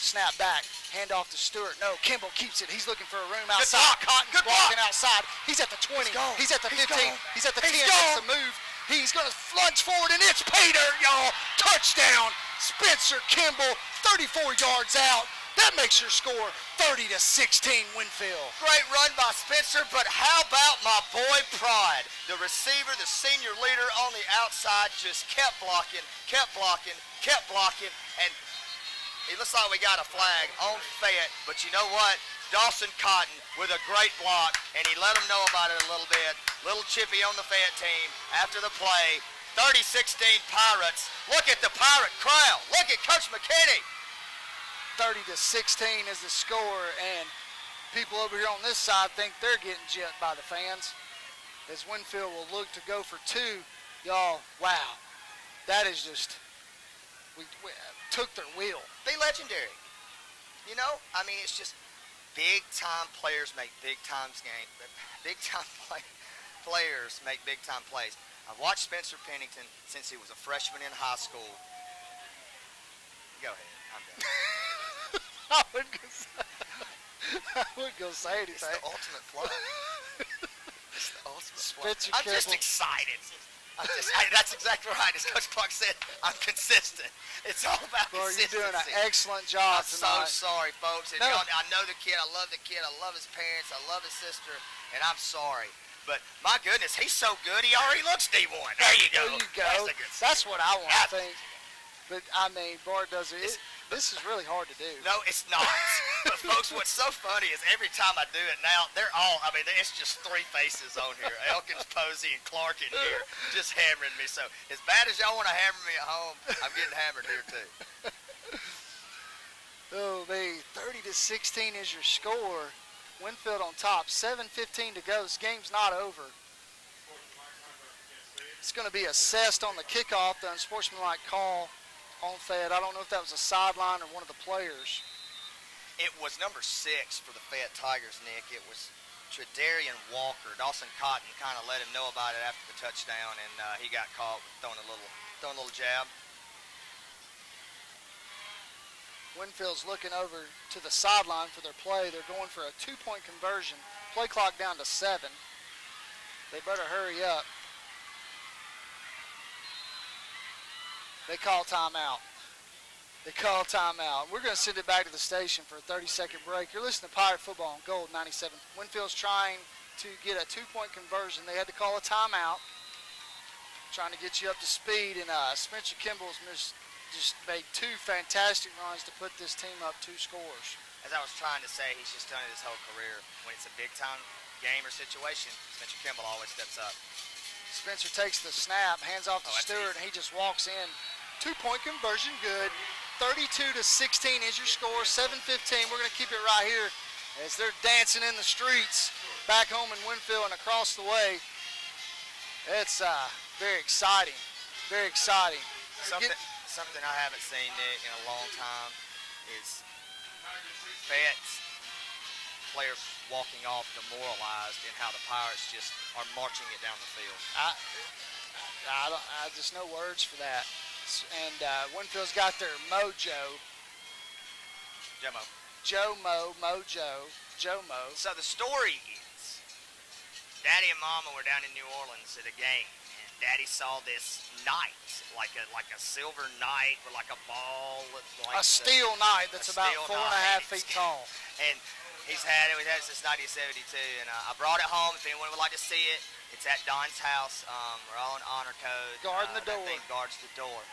S1: Snap back, hand off to Stewart. No, Kimball keeps it. He's looking for a room outside. Cotton's blocking outside. He's at the 20. He's at the 15. He's at the 10. That's the move. He's going to lunge forward, and it's pay dirt, y'all. Touchdown, Spencer Kimball, 34 yards out. That makes your score 30-16 Winfield.
S2: Great run by Spencer, but how about my boy Pride? The receiver, the senior leader on the outside, just kept blocking, and it looks like we got a flag on Fayette, but you know what? Dawson Cotton with a great block, and he let them know about it a little bit. Little chippy on the Fayette team after the play. 30-16 Pirates. Look at the Pirate crowd. Look at Coach McKinney.
S1: 30-16 is the score, and people over here on this side think they're getting jet by the fans, as Winfield will look to go for two. Y'all, wow, that is just, we took their wheel.
S2: Be legendary. You know, I mean, it's just big-time players make big-time games. Big-time players make big-time plays. I've watched Spencer Pennington since he was a freshman in high school. Go ahead, I'm done.
S1: I wouldn't go say anything.
S2: It's the ultimate flow. It's the ultimate flow.
S1: Spencer
S2: I'm just
S1: Kimball.
S2: excited. That's exactly right. As Coach Clark said, I'm consistent. It's all about
S1: Bro,
S2: consistency.
S1: you're doing an excellent job
S2: I'm
S1: tonight.
S2: so sorry, folks. And
S1: No.
S2: y'all, I know the kid. I love the kid. I love his parents. I love his sister. And I'm sorry. But my goodness, he's so good. He already looks D1. There you go.
S1: There you go.
S2: That's the good stuff.
S1: That's what I want to think. But, I mean, Bart does it. This is really hard to do.
S2: No, it's not. But, folks, what's so funny is every time I do it now, they're all, I mean, it's just three faces on here. Elkins, Posey, and Clark in here just hammering me. So, as bad as y'all want to hammer me at home, I'm getting hammered here, too.
S1: Oh, 30-16 is your score. Winfield on top. 7:15 to go. This game's not over. It's going to be assessed on the kickoff, the unsportsmanlike call on Fayette. I don't know if that was a sideline or one of the players.
S2: It was number 6 for the Fayette Tigers, Nick. It was Tredarian Walker. Dawson Cotton kind of let him know about it after the touchdown, and he got caught throwing a little jab.
S1: Winfield's looking over to the sideline for their play. They're going for a 2-point conversion. Play clock down to 7. They better hurry up. They call timeout. We're going to send it back to the station for a 30-second break. You're listening to Pirate Football on Gold 97. Winfield's trying to get a 2-point conversion. They had to call a timeout, trying to get you up to speed. And Spencer Kimball's just made 2 fantastic runs to put this team up 2 scores.
S2: As I was trying to say, he's just done it his whole career. When it's a big-time game or situation, Spencer Kimball always steps up.
S1: Spencer takes the snap, hands off to Stewart, and he just walks in. 2-point conversion, good. 32-16 is your score. 7:15. We're going to keep it right here as they're dancing in the streets back home in Winfield and across the way. It's very exciting. Very exciting.
S2: Something I haven't seen, Nick, in a long time is Fayette's players walking off demoralized and how the Pirates just are marching it down the field.
S1: I just no words for that. And Winfield's got their mojo. Jomo.
S2: So the story is, Daddy and Mama were down in New Orleans at a game, and Daddy saw this knight, like a silver knight with like a ball,
S1: a steel knight that's about 4.5 feet tall.
S2: And we've had it since 1972, and I brought it home. If anyone would like to see it, it's at Don's house. We're all in honor code.
S1: Guarding the door.
S2: That thing guards the door,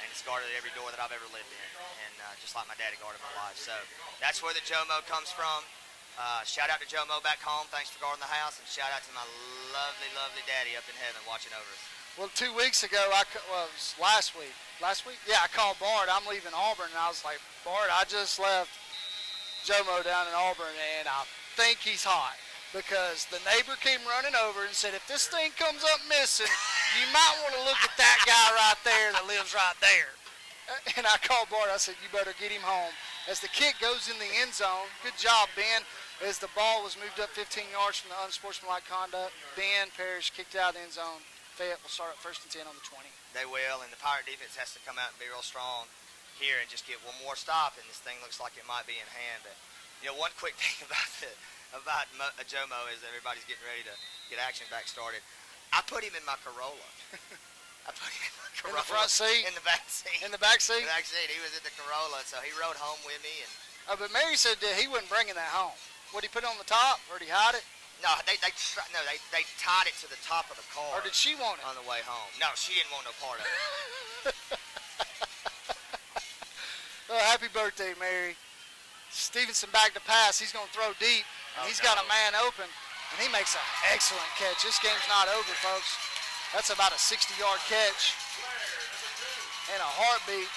S2: and it's guarded every door that I've ever lived in, and just like my daddy guarded my life. So that's where the Jomo comes from. Shout out to Jomo back home. Thanks for guarding the house, and shout out to my lovely, lovely daddy up in heaven watching over us.
S1: Well, 2 weeks ago, it was last week. Last week? Yeah, I called Bart. I'm leaving Auburn, and I was like, Bart, I just left Jomo down in Auburn, and I think he's hot. Because the neighbor came running over and said, if this thing comes up missing, you might want to look at that guy right there that lives right there. And I called Bart. I said, you better get him home. As the kick goes in the end zone, good job, Ben. As the ball was moved up 15 yards from the unsportsmanlike conduct, Ben Parrish kicked out of the end zone. Fayette will start at 1st and 10 on the 20.
S2: They will, and the Pirate defense has to come out and be real strong here and just get one more stop, and this thing looks like it might be in hand. But, one quick thing about Jomo is that everybody's getting ready to get action back started. I put him in my Corolla.
S1: In the front seat?
S2: In the back seat.
S1: In the back seat?
S2: In the back seat. He was in the Corolla, so he rode home with me. And
S1: but Mary said that he wasn't bringing that home. Would he put it on the top, or did he hide it?
S2: No, they tied it to the top of the car.
S1: Or did she want it?
S2: On the way home. No, she didn't want no part of it.
S1: Well, happy birthday, Mary. Stevenson back to pass. He's going to throw deep. And he's got a man open, and he makes an excellent catch. This game's not over, folks. That's about a 60-yard catch and a heartbeat.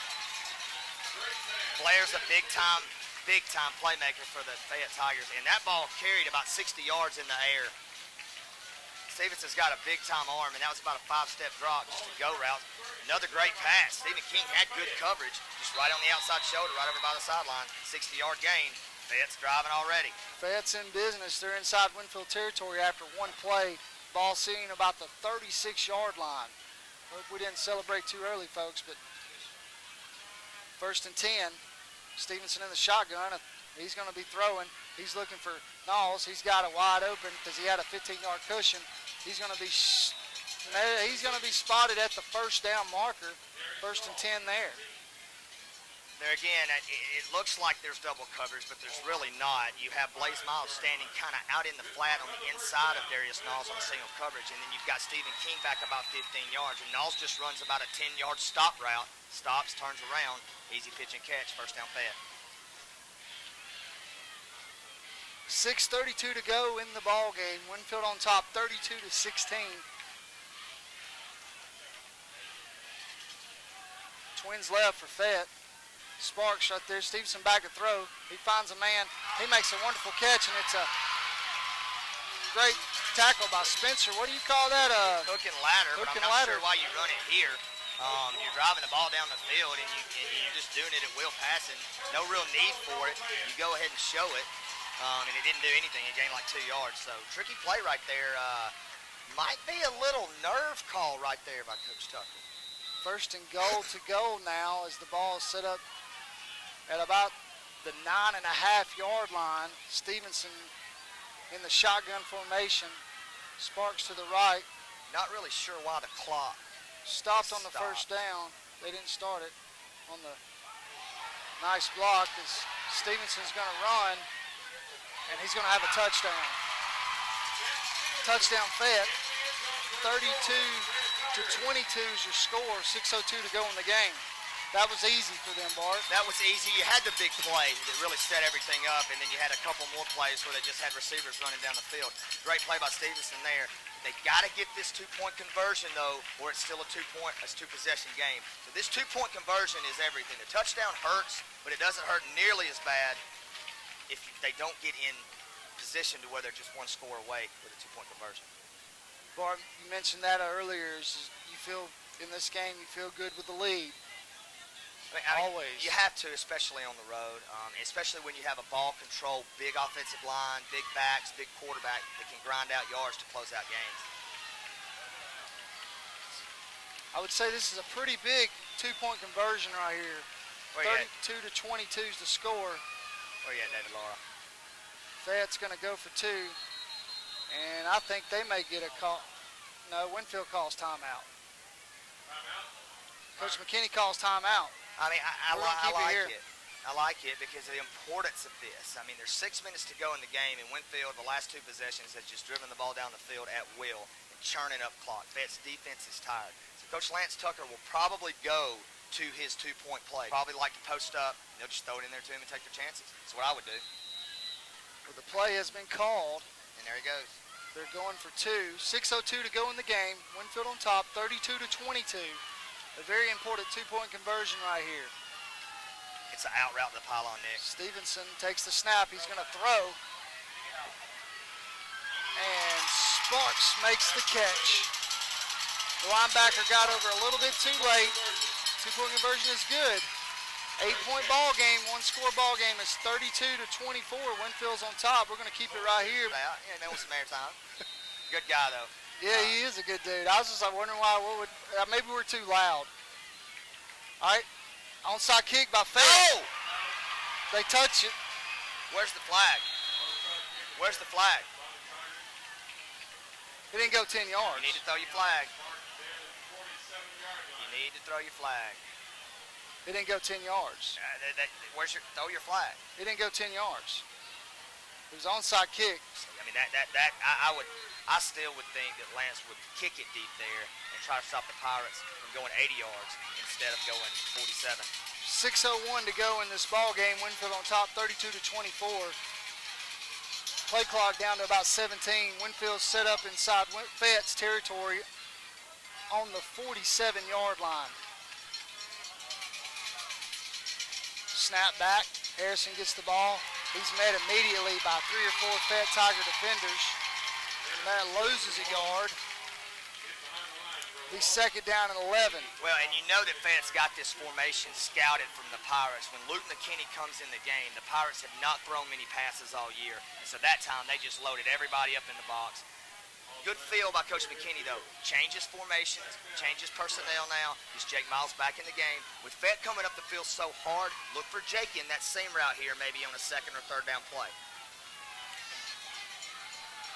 S2: Blair's a big-time playmaker for the Fayette Tigers, and that ball carried about 60 yards in the air. Stevenson's got a big-time arm, and that was about a 5-step drop, just a go route. Another great pass. Stephen King had good coverage, just right on the outside shoulder, right over by the sideline. 60-yard gain. Fayette's driving already.
S1: Fayette's in business. They're inside Winfield territory after one play. Ball sitting about the 36-yard line. Hope we didn't celebrate too early, folks, but 1st and 10. Stevenson in the shotgun. He's going to be throwing. He's looking for Knowles. He's got it wide open because he had a 15-yard cushion. He's going to be spotted at the 1st down marker. 1st and 10 there.
S2: There again, it looks like there's double coverage, but there's really not. You have Blaze Miles standing kind of out in the flat on the inside of Darius Knowles on single coverage, and then you've got Stephen King back about 15 yards, and Knowles just runs about a 10-yard stop route, stops, turns around, easy pitch and catch, 1st down Fayette.
S1: 6:32 to go in the ball game. Winfield on top, 32-16. Twins left for Fayette. Sparks right there. Stevenson back to throw. He finds a man. He makes a wonderful catch, and it's a great tackle by Spencer. What do you call that?
S2: Hook and ladder.
S1: Hook
S2: but
S1: and
S2: I'm not
S1: ladder.
S2: sure why you run it here. You're driving the ball down the field, and you're just doing it at will passing. No real need for it. You go ahead and show it, and it didn't do anything. It gained like 2 yards. So tricky play right there. Might be a little nerve call right there by Coach Tucker.
S1: 1st and goal to go now as the ball is set up at about the 9.5-yard line. Stevenson in the shotgun formation. Sparks to the right.
S2: Not really sure why the clock
S1: stopped on the 1st down. They didn't start it on the nice block as Stevenson's going to run, and he's going to have a touchdown. Touchdown Fayette. 32-22 is your score. 6:02 to go in the game. That was easy for them, Bart.
S2: That was easy. You had the big play that really set everything up, and then you had a couple more plays where they just had receivers running down the field. Great play by Stevenson there. They got to get this 2-point conversion, though, or it's still a two-possession game. So this 2-point conversion is everything. The touchdown hurts, but it doesn't hurt nearly as bad if they don't get in position to where they're just one score away with a 2-point conversion.
S1: Barb, you mentioned that earlier. You feel in this game, you feel good with the lead. Always.
S2: You have to, especially on the road, especially when you have a ball control, big offensive line, big backs, big quarterback that can grind out yards to close out games.
S1: I would say this is a pretty big two-point conversion right here.
S2: Where
S1: 32 to 22 is the score.
S2: Where you at, David Laura?
S1: Fayette's going to go for two, and I think they may get a call. No, Winfield calls timeout. Coach McKinney calls timeout.
S2: I mean, I
S1: here.
S2: like it because of the importance of this. I mean, there's 6 minutes to go in the game, and Winfield, the last 2 possessions, has just driven the ball down the field at will and churning up clock. Fayette's defense is tired. So Coach Lance Tucker will probably go to his 2-point play. Probably like to post up, and they'll just throw it in there to him and take their chances. That's what I would do.
S1: Well, the play has been called.
S2: And there he goes.
S1: They're going for two. 6:02 to go in the game. Winfield on top, 32 to 22. A very important 2-point conversion right here.
S2: It's an out route to the pylon, Nick.
S1: Stevenson takes the snap. He's going to throw. And Sparks makes the catch. The linebacker got over a little bit too late. 2-point conversion is good. 8-point ball game, 1-score ball game is 32 to 24. Winfield's on top. We're going to keep it right here.
S2: Yeah, man, with some airtime. Good guy, though.
S1: Yeah, he is a good dude. I was just like wondering why. Maybe we're too loud. All right, onside kick by Fayette.
S2: No!
S1: They touch it.
S2: Where's the flag? Where's the flag?
S1: It didn't go 10 yards.
S2: You need to throw your flag. You need to throw your flag.
S1: It didn't go 10 yards.
S2: Throw your flag?
S1: It didn't go 10 yards. It was onside kick.
S2: I mean, I still would think that Lance would kick it deep there and try to stop the Pirates from going 80 yards instead of going 47.
S1: 6:01 to go in this ball game. Winfield on top, 32 to 24. Play clock down to about 17. Winfield set up inside Fayette's territory on the 47-yard line. Snap back. Harrison gets the ball. He's met immediately by 3 or 4 Fayette Tiger defenders. That loses a yard. He's second down and 11.
S2: Well, and you know that Fayette's got this formation scouted from the Pirates. When Luke McKinney comes in the game, the Pirates have not thrown many passes all year. And so that time they just loaded everybody up in the box. Good feel by Coach McKinney, though. Changes formations, changes personnel now. Gets Jake Miles back in the game. With Fayette coming up the field so hard, look for Jake in that same route here, maybe on a 2nd or 3rd down play.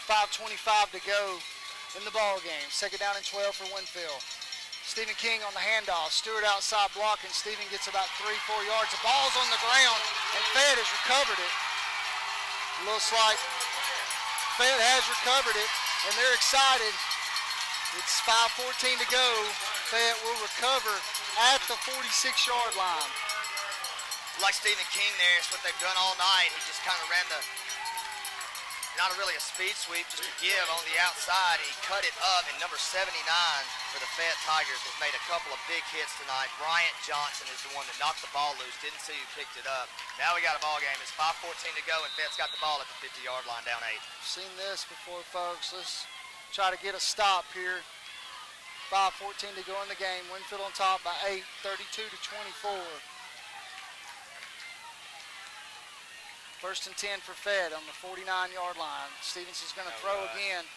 S1: 5:25 to go in the ball game. Second down and 12 for Winfield. Stephen King on the handoff. Stewart outside blocking. Stephen gets about 3-4 yards. The ball's on the ground, and Fayette has recovered it. It looks like Fayette has recovered it, and they're excited. It's 5:14 to go. Fayette will recover at the 46-yard line.
S2: Like Stephen King there, it's what they've done all night. He just kind of ran not really a speed sweep, just a give on the outside, and he cut it up, and number 79 for the Fayette Tigers has made a couple of big hits tonight. Bryant Johnson is the one that knocked the ball loose. Didn't see who picked it up. Now we got a ball game. It's 5:14 to go, and Fayette's got the ball at the 50-yard line, down 8.
S1: Seen this before, folks. Let's try to get a stop here. 5:14 to go in the game. Winfield on top by 8, 32 to 24. First and 10 for Fayette on the 49-yard line. Stevenson's going to throw again.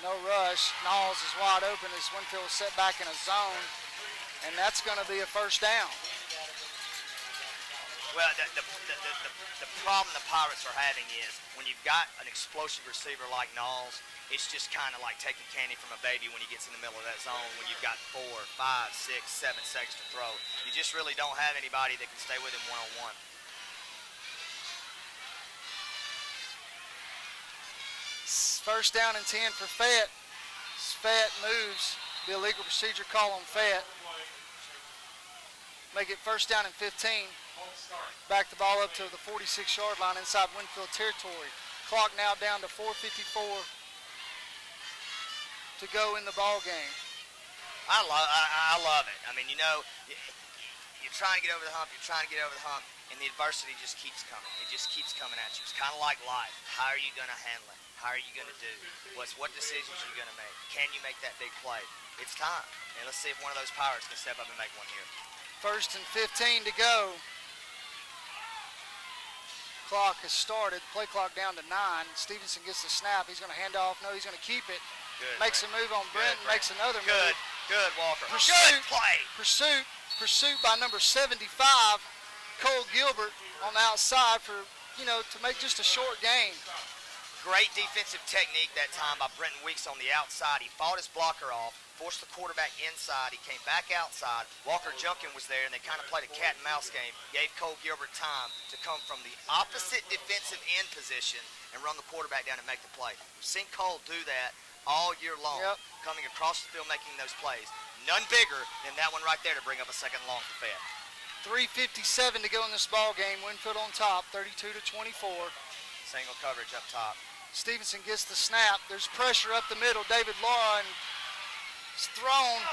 S1: No rush. Knowles is wide open as Winfield is set back in a zone, and that's going to be a first down.
S2: Well, the problem the Pirates are having is when you've got an explosive receiver like Knowles, it's just kind of like taking candy from a baby when he gets in the middle of that zone when you've got 4, 5, 6, 7 seconds to throw. You just really don't have anybody that can stay with him one-on-one.
S1: First down and 10 for Fayette. Fayette moves. The illegal procedure call on Fayette. Make it first down and 15. Back the ball up to the 46-yard line inside Winfield territory. Clock now down to 4:54 to go in the ball game.
S2: I love it. I mean, you know, you're trying to get over the hump, and the adversity just keeps coming. It just keeps coming at you. It's kind of like life. How are you going to handle it? How are you going to do? What decisions are you going to make? Can you make that big play? It's time. And let's see if one of those Pirates can step up and make one here.
S1: 1st and 15 to go. Clock has started. Play clock down to 9. Stevenson gets the snap. He's going to hand off. No, he's going to keep it.
S2: Good.
S1: Makes a move on Brenton. Makes another
S2: Good.
S1: move.
S2: Good, Walker.
S1: Pursuit.
S2: Good play.
S1: Pursuit by number 75, Cole Gilbert, on the outside for, to make just a short gain.
S2: Great defensive technique that time by Brenton Weeks on the outside. He fought his blocker off, forced the quarterback inside. He came back outside. Walker Junkin was there, and they kind of played a cat and mouse game. Gave Cole Gilbert time to come from the opposite defensive end position and run the quarterback down and make the play. We've seen Cole do that all year long, coming across the field making those plays. None bigger than that one right there to bring up a second long for Fayette.
S1: 3:57 to go in this ball game. Winfield on top, 32-24.
S2: Single coverage up top.
S1: Stevenson gets the snap. There's pressure up the middle. David Laura, and it's thrown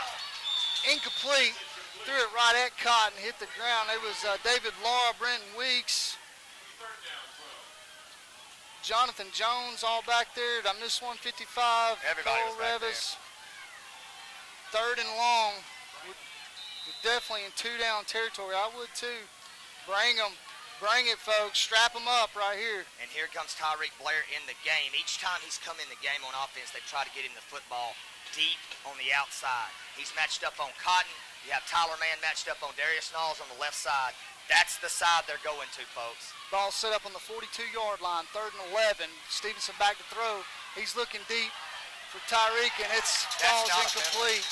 S1: incomplete. Threw it right at Cotton, hit the ground. It was David Laura, Brenton Weeks, Jonathan Jones all back there. Did I miss 155?
S2: Everybody
S1: Cole
S2: was back
S1: Revis. 3rd and long. We're definitely in 2-down territory. I would too. Bring them. Bring it, folks. Strap them up right here.
S2: And here comes Tyreek Blair in the game. Each time he's come in the game on offense, they try to get him the football deep on the outside. He's matched up on Cotton. You have Tyler Mann matched up on Darius Knowles on the left side. That's the side they're going to, folks.
S1: Ball set up on the 42-yard line, 3rd and 11. Stevenson back to throw. He's looking deep for Tyreek, and it's falls incomplete.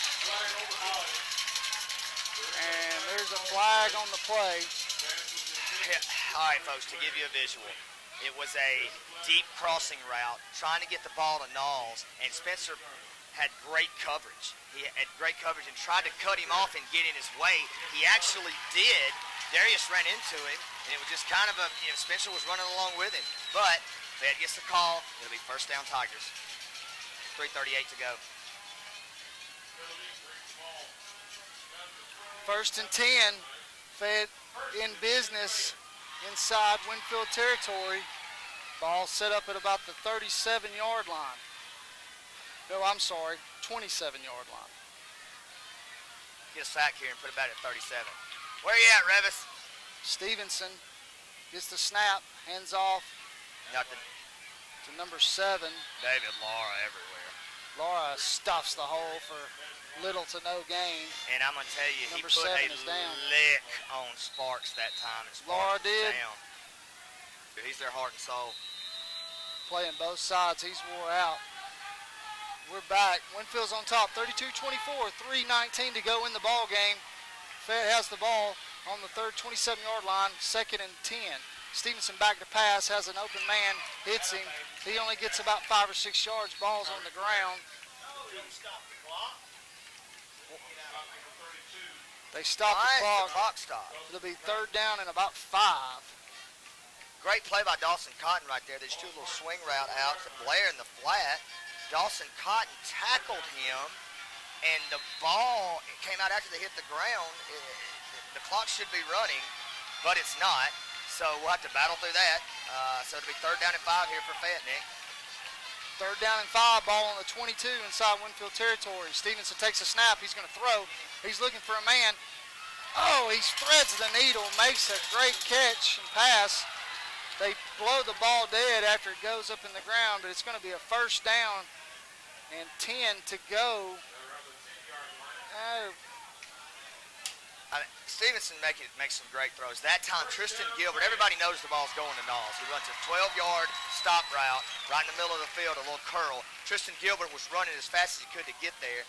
S1: And there's a flag on the play.
S2: All right, folks, to give you a visual, it was a deep crossing route, trying to get the ball to Knowles, and Spencer had great coverage. He had great coverage and tried to cut him off and get in his way. He actually did. Darius ran into him, and it was just kind of a, Spencer was running along with him. But Fayette gets the call. It'll be 1st down Tigers. 3:38 to go.
S1: 1st and 10. Fayette in business inside Winfield territory. Ball set up at about the 37-yard line. No, I'm sorry, 27-yard line.
S2: Get a sack here and put it back at 37. Where you at, Revis?
S1: Stevenson gets the snap, hands off
S2: Nothing.
S1: to number 7.
S2: David Laura everywhere.
S1: Laura stuffs the hole for little to no gain.
S2: And I'm going to tell you,
S1: Number
S2: he put
S1: 7
S2: a
S1: is down.
S2: lick on Sparks that time. And Sparks
S1: Laura
S2: was
S1: did.
S2: down. He's their heart and soul.
S1: Playing both sides, he's wore out. We're back. Winfield's on top, 32-24, 3:19 to go in the ball game. Fayette has the ball on the 27-yard line, 2nd and 10. Stevenson back to pass, has an open man, hits him. He only gets about 5 or 6 yards, ball's on the ground. They stop the clock.
S2: The clock stopped.
S1: It'll be 3rd down and about 5.
S2: Great play by Dawson Cotton right there. They just do a little swing route out to Blair in the flat. Dawson Cotton tackled him, and the ball came out after they hit the ground. The clock should be running, but it's not. So we'll have to battle through that. So it'll be 3rd down and 5 here for Fayette, Nick.
S1: 3rd down and 5, ball on the 22 inside Winfield territory. Stevenson takes a snap. He's going to throw. He's looking for a man. Oh, he threads the needle, makes a great catch and pass. They blow the ball dead after it goes up in the ground, but it's going to be a 1st down and 10 to go.
S2: Stevenson makes some great throws. That time, Tristan Gilbert, everybody knows the ball's going to Knowles. He runs a 12-yard stop route right in the middle of the field, a little curl. Tristan Gilbert was running as fast as he could to get there.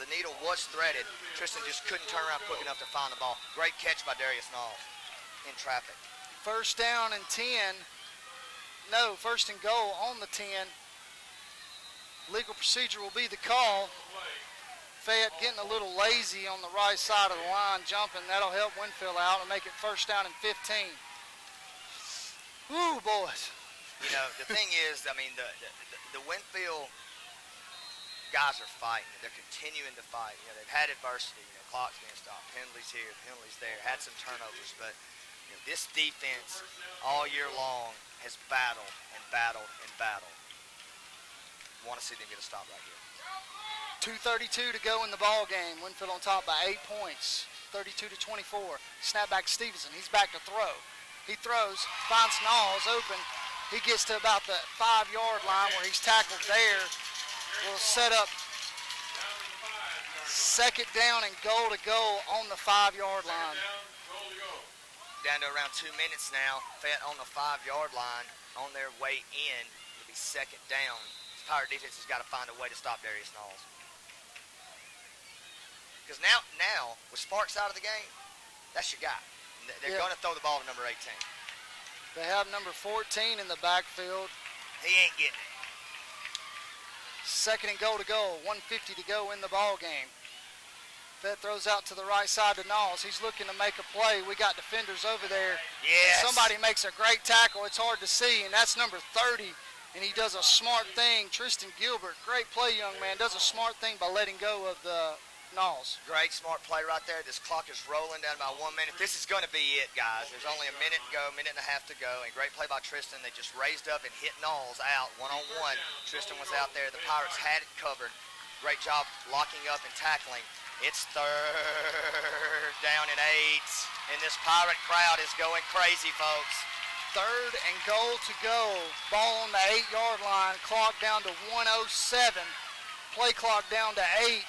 S2: The needle was threaded. Tristan just couldn't turn around quick enough to find the ball. Great catch by Darius Knowles in traffic.
S1: 1st down and 10. No, 1st and goal on the 10. Legal procedure will be the call. Fayette getting a little lazy on the right side of the line, jumping. That'll help Winfield out and make it 1st down and 15. Woo, boys.
S2: The thing is, I mean, the Winfield guys are fighting. They're continuing to fight. They've had adversity. Clock's being stopped, penalties here, penalties there, had some turnovers, but this defense all year long has battled and battled and battled. Want to see them get a stop right here.
S1: 2:32 to go in the ball game. Winfield on top by 8 points, 32-24. Snap back to Stevenson. He's back to throw. He throws, finds Knowles open. He gets to about the 5-yard line where he's tackled there. Will set up second down and goal to go on the 5-yard line.
S2: Down to around 2 minutes now. Fayette on the 5-yard line on their way in. It'll be second down. The Pirate defense has got to find a way to stop Darius Knowles. Because now, with Sparks out of the game, that's your guy. They're going to throw the ball to number 18.
S1: They have number 14 in the backfield.
S2: He ain't getting it.
S1: Second and goal to go. 1:50 to go in the ball game. Fayette throws out to the right side to Knowles. He's looking to make a play. We got defenders over there.
S2: Yes.
S1: Somebody makes a great tackle. It's hard to see, and that's number 30. And he does a smart thing. Tristan Gilbert, great play, young man, does a smart thing by letting go of the Knowles.
S2: Great, smart play right there. This clock is rolling down about 1 minute. This is going to be it, guys. There's only a minute to go, minute and a half to go. And great play by Tristan. They just raised up and hit Knowles out one-on-one. Tristan was out there. The Pirates had it covered. Great job locking up and tackling. It's third down and 8. And this Pirate crowd is going crazy, folks.
S1: Third and goal to go. Ball on the 8-yard line. Clock down to 1:07. Play clock down to 8.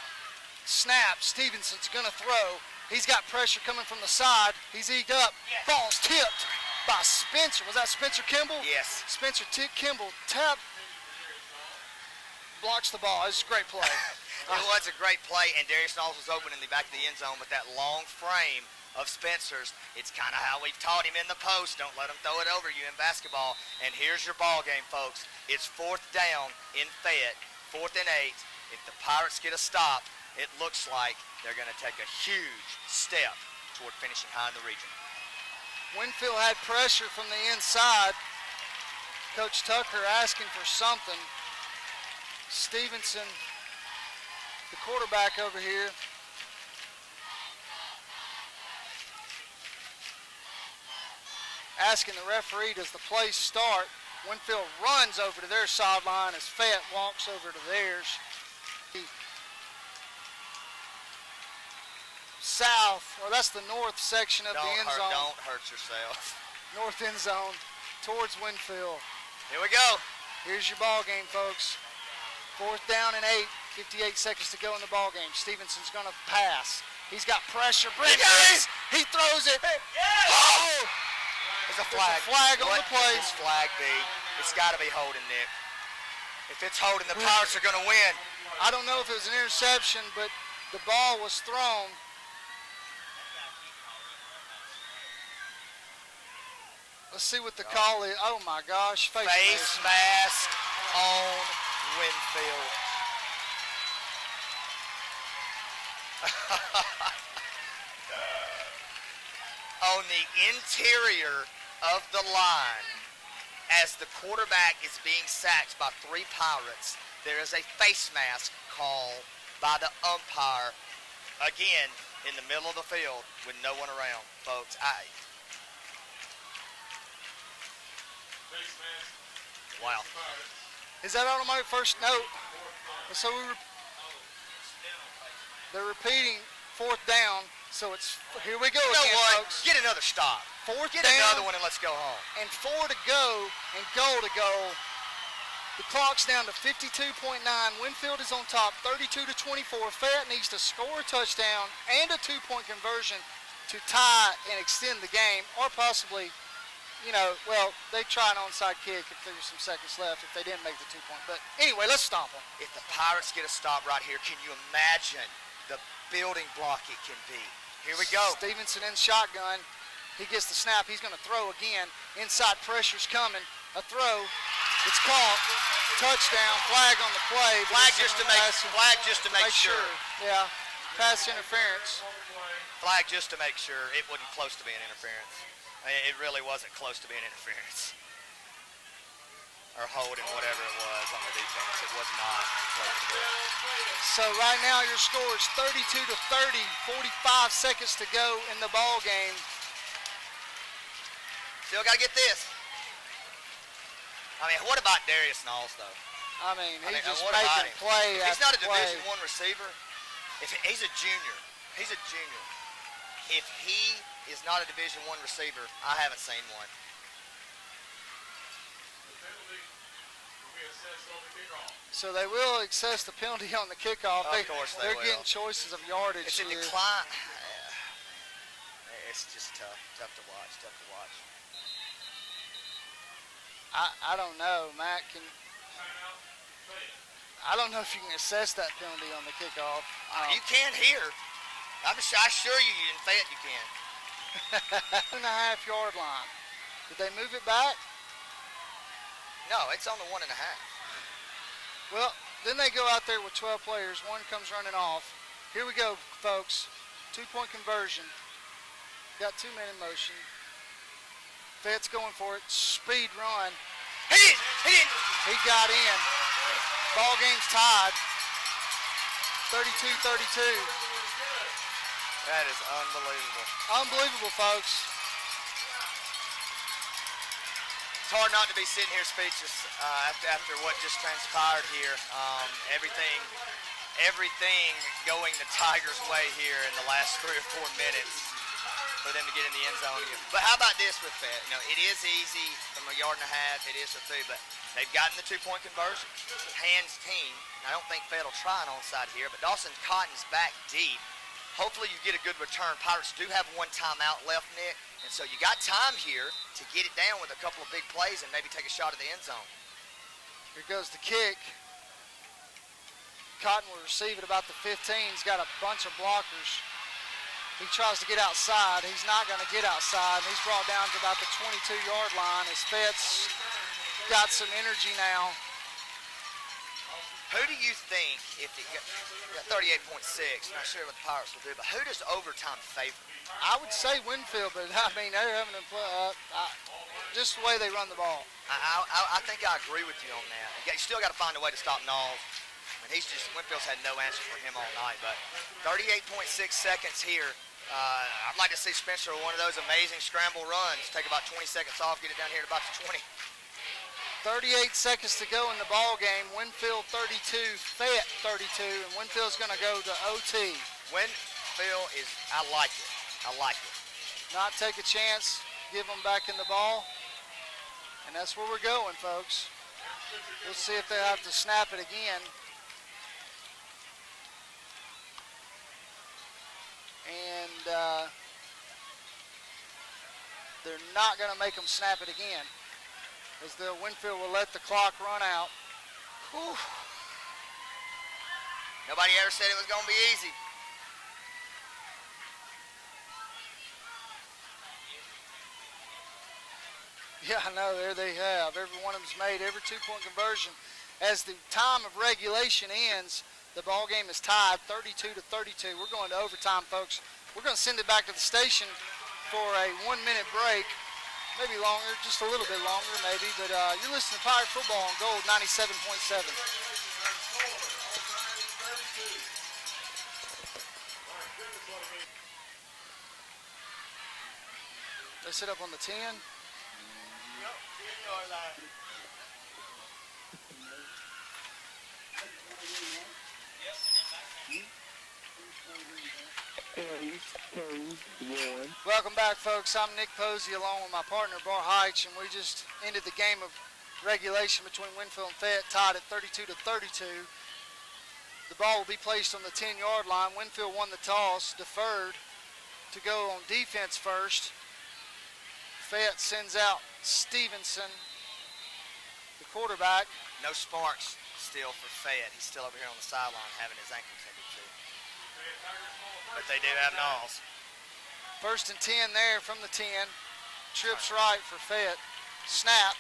S1: Snap. Stevenson's going to throw. He's got pressure coming from the side. He's eked up. Ball's tipped by Spencer. Was that Spencer Kimball?
S2: Yes.
S1: Spencer Kimball tapped. Blocks the ball. It's a great play.
S2: It was a great play, and Darius Knowles was open in the back of the end zone with that long frame of Spencer's. It's kind of how we've taught him in the post. Don't let him throw it over you in basketball. And here's your ball game, folks. It's fourth down in Fayette, 4th and 8. If the Pirates get a stop, it looks like they're going to take a huge step toward finishing high in the region.
S1: Winfield had pressure from the inside. Coach Tucker asking for something. Stevenson, the quarterback over here, asking the referee, does the play start? Winfield runs over to their sideline as Fayette walks over to theirs. South, or that's the north section of the end zone.
S2: Don't hurt yourself.
S1: North end zone towards Winfield.
S2: Here we go.
S1: Here's your ball game, folks. 4th down and 8. 58 seconds to go in the ball game. Stevenson's going to pass. He's got pressure. Bridges. He throws it. Oh!
S2: There's a flag.
S1: There's a flag on the play.
S2: What would this flag be? It's got to be holding, Nick. If it's holding, the Pirates are going to win.
S1: I don't know if it was an interception, but the ball was thrown. Let's see what the call is. Oh my gosh.
S2: Face mask on Winfield. On the interior of the line, as the quarterback is being sacked by 3 Pirates, there is a face mask call by the umpire, again, in the middle of the field with no one around, folks. Wow.
S1: Is that automatic first note? So they're repeating 4th down. So it's, here we go again, folks.
S2: Get another stop.
S1: 4th
S2: Get
S1: down.
S2: another one and let's go home.
S1: And 4 to go and goal to go. The clock's down to 52.9. Winfield is on top, 32-24. Fayette needs to score a touchdown and a 2-point conversion to tie and extend the game, or possibly, they try an onside kick if there's some seconds left if they didn't make the 2-point. But anyway, let's stop them.
S2: If the Pirates get a stop right here, can you imagine the building block it can be? Here we go.
S1: Stevenson in shotgun. He gets the snap. He's going to throw again. Inside pressure's coming. A throw. It's caught. Touchdown. Flag on the play.
S2: Flag just to make sure.
S1: Yeah. Pass interference.
S2: Flag just to make sure. It wasn't close to being interference. It really wasn't close to being interference. Or holding whatever it was on the defense. It was not close to it.
S1: So right now your score is 32-30. 45 seconds to go in the ball game.
S2: Still got to get this. I mean, what about Darius Knowles, though?
S1: I mean, he's just
S2: what about
S1: making
S2: him?
S1: play
S2: If he's not a
S1: after play.
S2: Division I receiver, if he's a junior, If he is not a Division I receiver, I haven't seen one.
S1: So they will assess the penalty on the kickoff.
S2: Of course they
S1: They're
S2: will.
S1: getting choices of yardage
S2: It's a
S1: here.
S2: decline. It's just tough to watch.
S1: I don't know, Matt. I don't know if you can assess that penalty on the kickoff.
S2: You can here. I assure you, in Fayette you can.
S1: 1.5 yard line. Did they move it back?
S2: No, it's on the 1.5.
S1: Well, then they go out there with 12 players. One comes running off. Here we go, folks. 2-point conversion. Got 2 men in motion. Fayette's going for it. Speed run. He got in. Ball game's tied. 32-32.
S2: That is unbelievable.
S1: Unbelievable, folks.
S2: It's hard not to be sitting here speechless after what just transpired here. Everything going the Tigers' way here in the last 3 or 4 minutes for them to get in the end zone. But how about this with Fayette? It is easy from 1.5 yards. It is for 3, but they've gotten the 2-point conversion. Hands team. I don't think Fayette will try an onside here, but Dawson Cotton's back deep. Hopefully you get a good return. Pirates do have 1 timeout left, Nick, and so you got time here to get it down with a couple of big plays and maybe take a shot at the end zone.
S1: Here goes the kick. Cotton will receive it about the 15. He's got a bunch of blockers. He tries to get outside. He's not going to get outside. And he's brought down to about the 22-yard line as Fayette's got some energy now.
S2: Who do you think, if it got 38.6, not sure what the Pirates will do, but who does overtime favor?
S1: I would say Winfield, but I mean, they're having to play, just the way they run the ball.
S2: I think I agree with you on that. You still got to find a way to stop Knowles. I mean, Winfield's had no answer for him all night, but 38.6 seconds here. I'd like to see Spencer one of those amazing scramble runs. Take about 20 seconds off, get it down here to about the 20.
S1: 38 seconds to go in the ball game. Winfield 32, Fayette 32, and Winfield's going to go to OT.
S2: Winfield is, I like it.
S1: Not take a chance, give them back in the ball, and that's where we're going, folks. We'll see if they have to snap it again. And they're not going to make them snap it again, as the Winfield will let the clock run out. Whew.
S2: Nobody ever said it was going to be easy.
S1: Yeah, I know, there they have. Every one of them's made every 2-point conversion. As the time of regulation ends, the ball game is tied 32-32. We're going to overtime, folks. We're going to send it back to the station for a 1-minute break. Maybe longer, just a little bit longer maybe, but you're listening to Pirate Football on Gold 97.7. They sit up on the 10. Welcome back, folks. I'm Nick Posey along with my partner Bar Heitch, and we just ended the game of regulation between Winfield and Fayette, tied at 32-32. The ball will be placed on the 10-yard line. Winfield won the toss, deferred to go on defense first. Fayette sends out Stevenson, the quarterback.
S2: No Sparks still for Fayette. He's still over here on the sideline having his ankle tended to. But they do have Knowles.
S1: 1st and 10 there from the 10. Trips right for Fayette. Snap.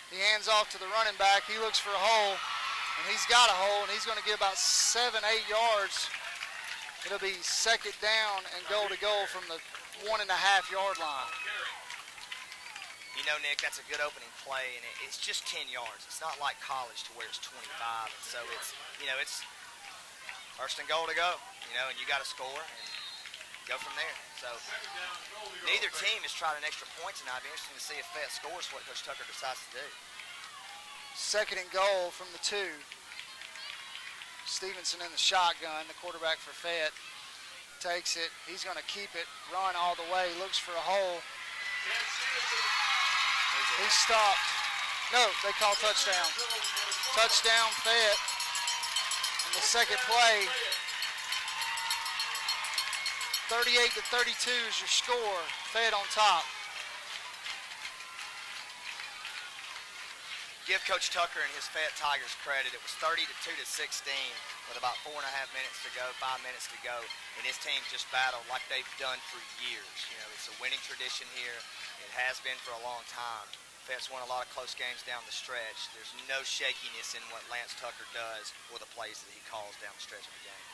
S1: He hands off to the running back. He looks for a hole, and he's got a hole, and he's going to get about 7-8 yards. It'll be 2nd down and goal to goal from the 1.5-yard line.
S2: You know, Nick, that's a good opening play, and it's just 10 yards. It's not like college to where it's 25, and so it's 1st and goal to go, and you got to score and go from there. So neither team has tried an extra point tonight. It'd be interesting to see if Fayette scores what Coach Tucker decides to do.
S1: Second and goal from the 2. Stevenson in the shotgun, the quarterback for Fayette. Takes it. He's going to keep it. Run all the way. Looks for a hole. He's stopped. No, they call touchdown. Touchdown, Fayette. And the second play. 38-32 is your score. Fayette on top.
S2: Give Coach Tucker and his Fayette Tigers credit. It was 32-16 with about 4.5 minutes to go, 5 minutes to go, and his team just battled like they've done for years. You know, it's a winning tradition here. It has been for a long time. Fayette's won a lot of close games down the stretch. There's no shakiness in what Lance Tucker does or the plays that he calls down the stretch of the game.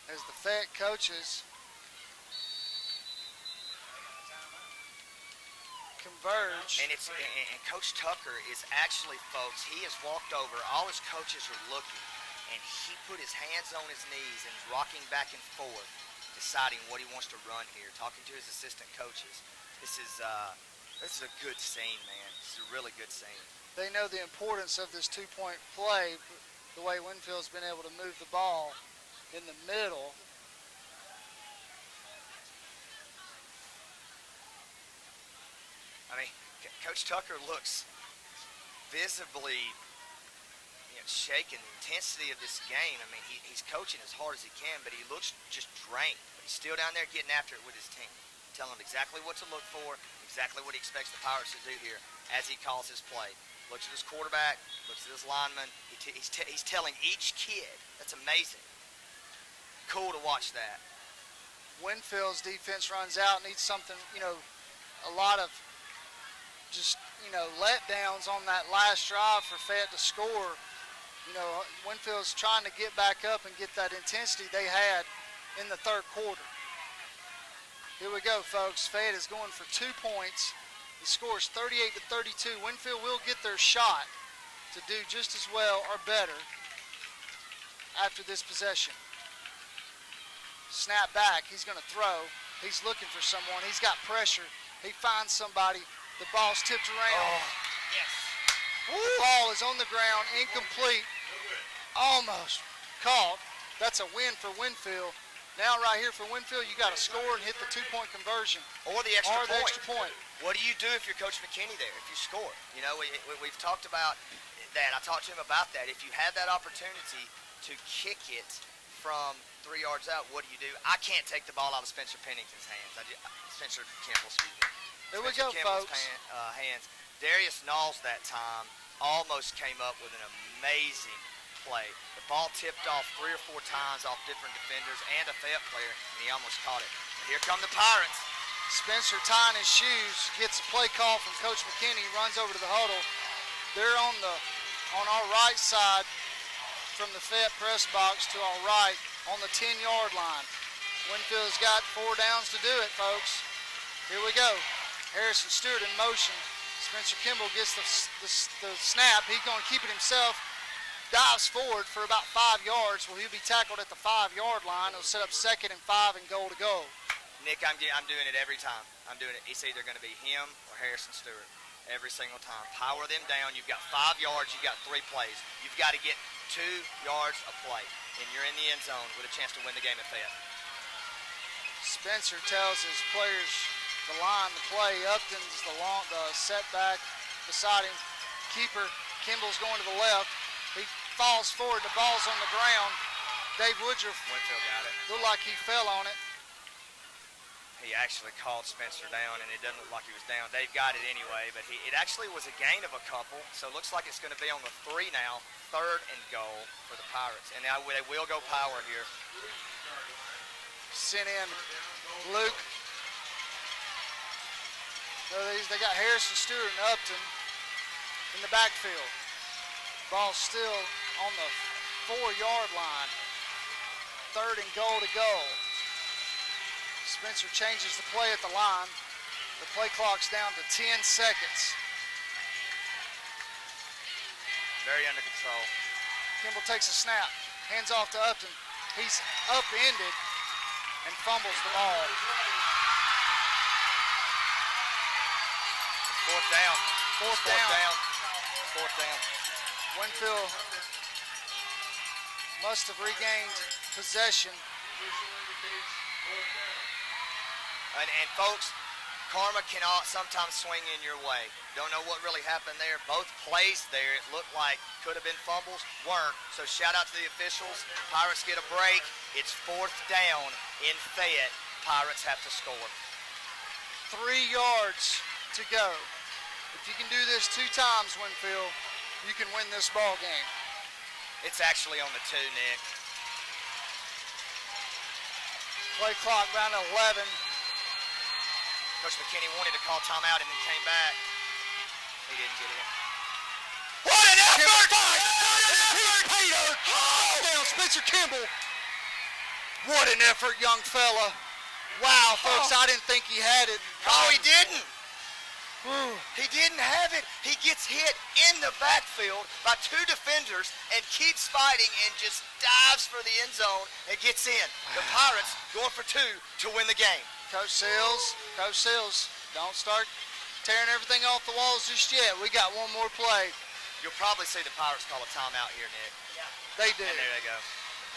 S1: As the Fayette coaches converge.
S2: And Coach Tucker is actually, folks, he has walked over. All his coaches are looking, and he put his hands on his knees and is rocking back and forth, deciding what he wants to run here, talking to his assistant coaches. This is a good scene, man. This is a really good scene.
S1: They know the importance of this two-point play, the way Winfield's been able to move the ball in the middle.
S2: I mean, Coach Tucker looks visibly, shaken. The intensity of this game, I mean, he's coaching as hard as he can, but he looks just drained. But he's still down there getting after it with his team, telling them exactly what to look for, exactly what he expects the Pirates to do here as he calls his play. Looks at his quarterback, looks at his lineman. He's telling each kid. That's amazing. Cool to watch that.
S1: Winfield's defense runs out, needs something, a lot of just, letdowns on that last drive for Fayette to score. Winfield's trying to get back up and get that intensity they had in the third quarter. Here we go, folks. Fayette is going for 2 points. The score is 38-32. Winfield will get their shot to do just as well or better after this possession. Snap back. He's going to throw. He's looking for someone. He's got pressure. He finds somebody. The ball's tipped around.
S2: Oh, yes.
S1: The ball is on the ground, incomplete. Almost caught. That's a win for Winfield. Now right here for Winfield, you got to score and hit the 2-point conversion.
S2: Or the extra point.
S1: extra point.
S2: What do you do if you're Coach McKinney there, if you score? We've talked about that. I talked to him about that. If you had that opportunity to kick it from 3 yards out, what do? I can't take the ball out of Spencer Pennington's hands. Spencer Kimball, excuse me.
S1: There we go,
S2: Kimball's
S1: folks.
S2: Hands. Darius Knowles that time almost came up with an amazing play. The ball tipped off 3 or 4 times off different defenders and a Fayette player, and he almost caught it. But here come the Pirates.
S1: Spencer tying his shoes, gets a play call from Coach McKinney, runs over to the huddle. They're on our right side from the Fayette press box to our right on the 10-yard line. Winfield's got 4 downs to do it, folks. Here we go. Harrison Stewart in motion. Spencer Kimball gets the snap. He's going to keep it himself. Dives forward for about 5 yards. Well, he'll be tackled at the 5-yard line. He'll set up 2nd and 5 and goal to go.
S2: Nick, I'm doing it every time. I'm doing it. It's either going to be him or Harrison Stewart every single time. Power them down. You've got 5 yards. You've got 3 plays. You've got to get 2 yards a play, and you're in the end zone with a chance to win the game at Fayette.
S1: Spencer tells his players to line the play. Upton's the setback beside him. Keeper Kimball's going to the left. He falls forward. The ball's on the ground. Dave Woodruff
S2: Winfield got it.
S1: Looked like he fell on it.
S2: He actually called Spencer down, and it doesn't look like he was down. Dave got it anyway, but it actually was a gain of a couple, so it looks like it's going to be on the 3 now, 3rd and goal for the Pirates. And now they will go power here.
S1: Sent in Luke. So they got Harrison Stewart and Upton in the backfield. Ball still on the 4-yard line. 3rd and goal to go. Spencer changes the play at the line. The play clock's down to 10 seconds.
S2: Very under control.
S1: Kimball takes a snap. Hands off to Upton. He's upended and fumbles the ball.
S2: Fourth down.
S1: Fourth down. Winfield must have regained possession.
S2: And folks, karma can sometimes swing in your way. Don't know what really happened there. Both plays there, it looked like could have been fumbles, weren't. So shout out to the officials. Pirates get a break. It's fourth down in Fayette. Pirates have to score.
S1: 3 yards to go. If you can do this 2 times, Winfield, you can win this ball game.
S2: It's actually on the 2, Nick.
S1: Play clock down to 11.
S2: Coach McKinney wanted to call timeout and then came back. He didn't get in.
S1: What an effort! Touchdown, Spencer Kimball. What an effort, young fella. Wow, folks, I didn't think he had it.
S2: Oh, he didn't. He didn't have it. He gets hit in the backfield by 2 defenders and keeps fighting and just dives for the end zone and gets in. The Pirates going for 2 to win the game.
S1: Coach Seals, don't start tearing everything off the walls just yet. We got one more play.
S2: You'll probably see the Pirates call a timeout here, Nick.
S1: They do.
S2: And there they go.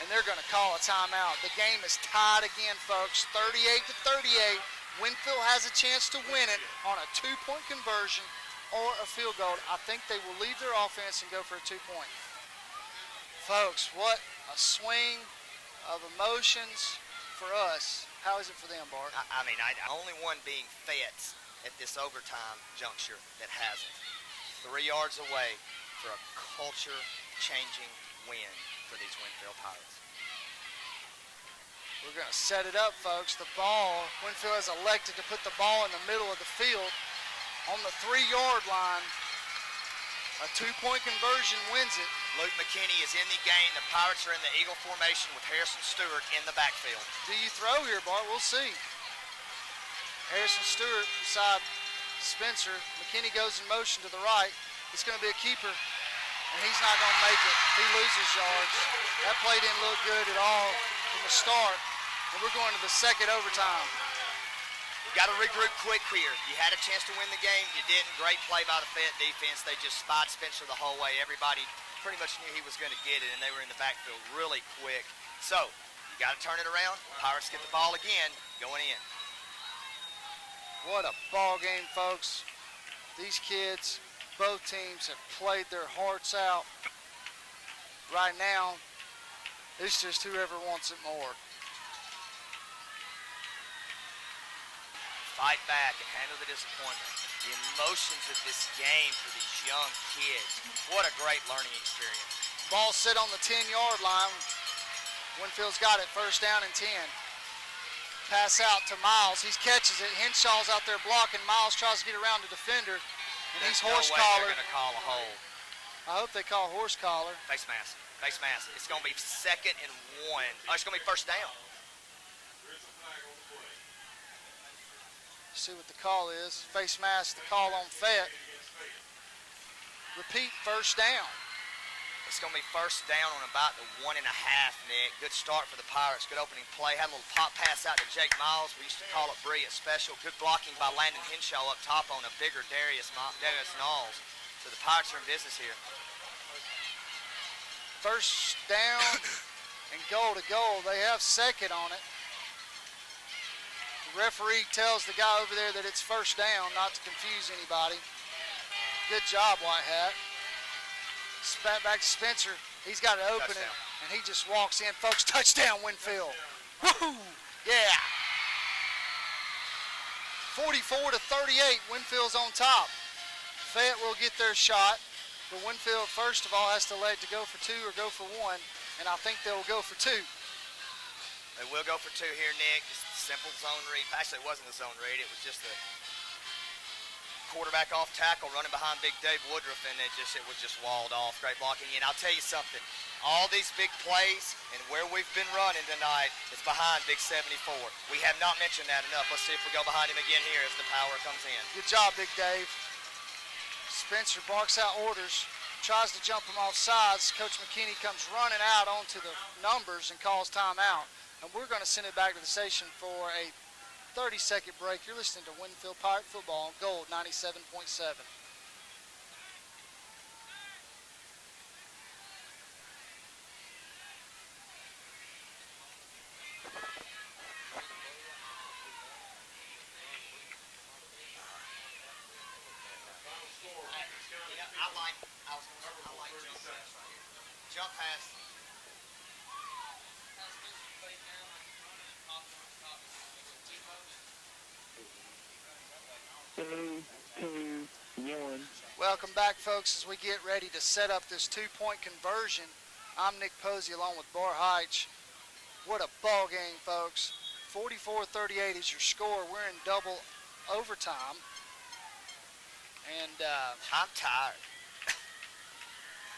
S1: And they're going to call a timeout. The game is tied again, folks, 38-38. Winfield has a chance to win it on a 2-point conversion or a field goal. I think they will leave their offense and go for a 2-point. Folks, what a swing of emotions for us. How is it for them, Bart?
S2: I mean, only one being Fayette at this overtime juncture that hasn't. 3 yards away for a culture-changing win for these Winfield Pirates.
S1: We're going to set it up, folks. The ball, Winfield has elected to put the ball in the middle of the field on the 3-yard line. A 2-point conversion wins it.
S2: Luke McKinney is in the game. The Pirates are in the Eagle formation with Harrison Stewart in the backfield.
S1: Do you throw here, Bart? We'll see. Harrison Stewart beside Spencer. McKinney goes in motion to the right. It's going to be a keeper, and he's not going to make it. He loses yards. That play didn't look good at all from the start, and we're going to the second overtime.
S2: You got to regroup quick here. You had a chance to win the game. You didn't. Great play by the Fayette defense. They just spied Spencer the whole way. Everybody pretty much knew he was going to get it, and they were in the backfield really quick. So you got to turn it around. Pirates get the ball again, going in.
S1: What a ball game, folks. These kids, both teams, have played their hearts out. Right now, it's just whoever wants it more.
S2: Fight back and handle the disappointment. The emotions of this game for these young kids. What a great learning experience.
S1: Ball set on the 10-yard line. Winfield's got it, first down and 10. Pass out to Miles. He catches it. Henshaw's out there blocking. Miles tries to get around the defender, and he's horse collar.
S2: They're going to call a hold.
S1: I hope they call horse collar.
S2: Face mask. Face mask. It's going to be 2nd and 1. Oh, it's going to be first down.
S1: See what the call is. Face mask, the call on Fayette. Repeat, first down.
S2: It's going to be first down on about the 1.5, Nick. Good start for the Pirates. Good opening play. Had a little pop pass out to Jake Miles. We used to call it brilliant special. Good blocking by Landon Henshaw up top on a bigger Darius Knowles. So the Pirates are in business here.
S1: First down and goal to goal. They have second on it. The referee tells the guy over there that it's first down, not to confuse anybody. Good job, White Hat. Back to Spencer. He's got it open, and he just walks in. Folks, touchdown, Winfield. Woo! Yeah. 44-38, Winfield's on top. Fayette will get their shot, but Winfield, first of all, has to elect to go for 2 or go for 1, and I think they'll go for 2.
S2: They will go for 2 here, Nick. Just a simple zone read. Actually, it wasn't a zone read. It was just a quarterback off tackle running behind Big Dave Woodruff, and it was just walled off. Great blocking. And I'll tell you something. All these big plays and where we've been running tonight is behind Big 74. We have not mentioned that enough. Let's see if we go behind him again here as the power comes in.
S1: Good job, Big Dave. Spencer barks out orders, tries to jump him off sides. Coach McKinney comes running out onto the numbers and calls timeout. And we're going to send it back to the station for a 30-second break. You're listening to Winfield Pirate Football on Gold 97.7.
S2: I like jump pass.
S7: Three, two, one.
S1: Welcome back, folks, as we get ready to set up this two-point conversion. I'm Nick Posey along with Bart Heitch. What a ball game, folks. 44-38 is your score. We're in double overtime. And
S2: I'm tired.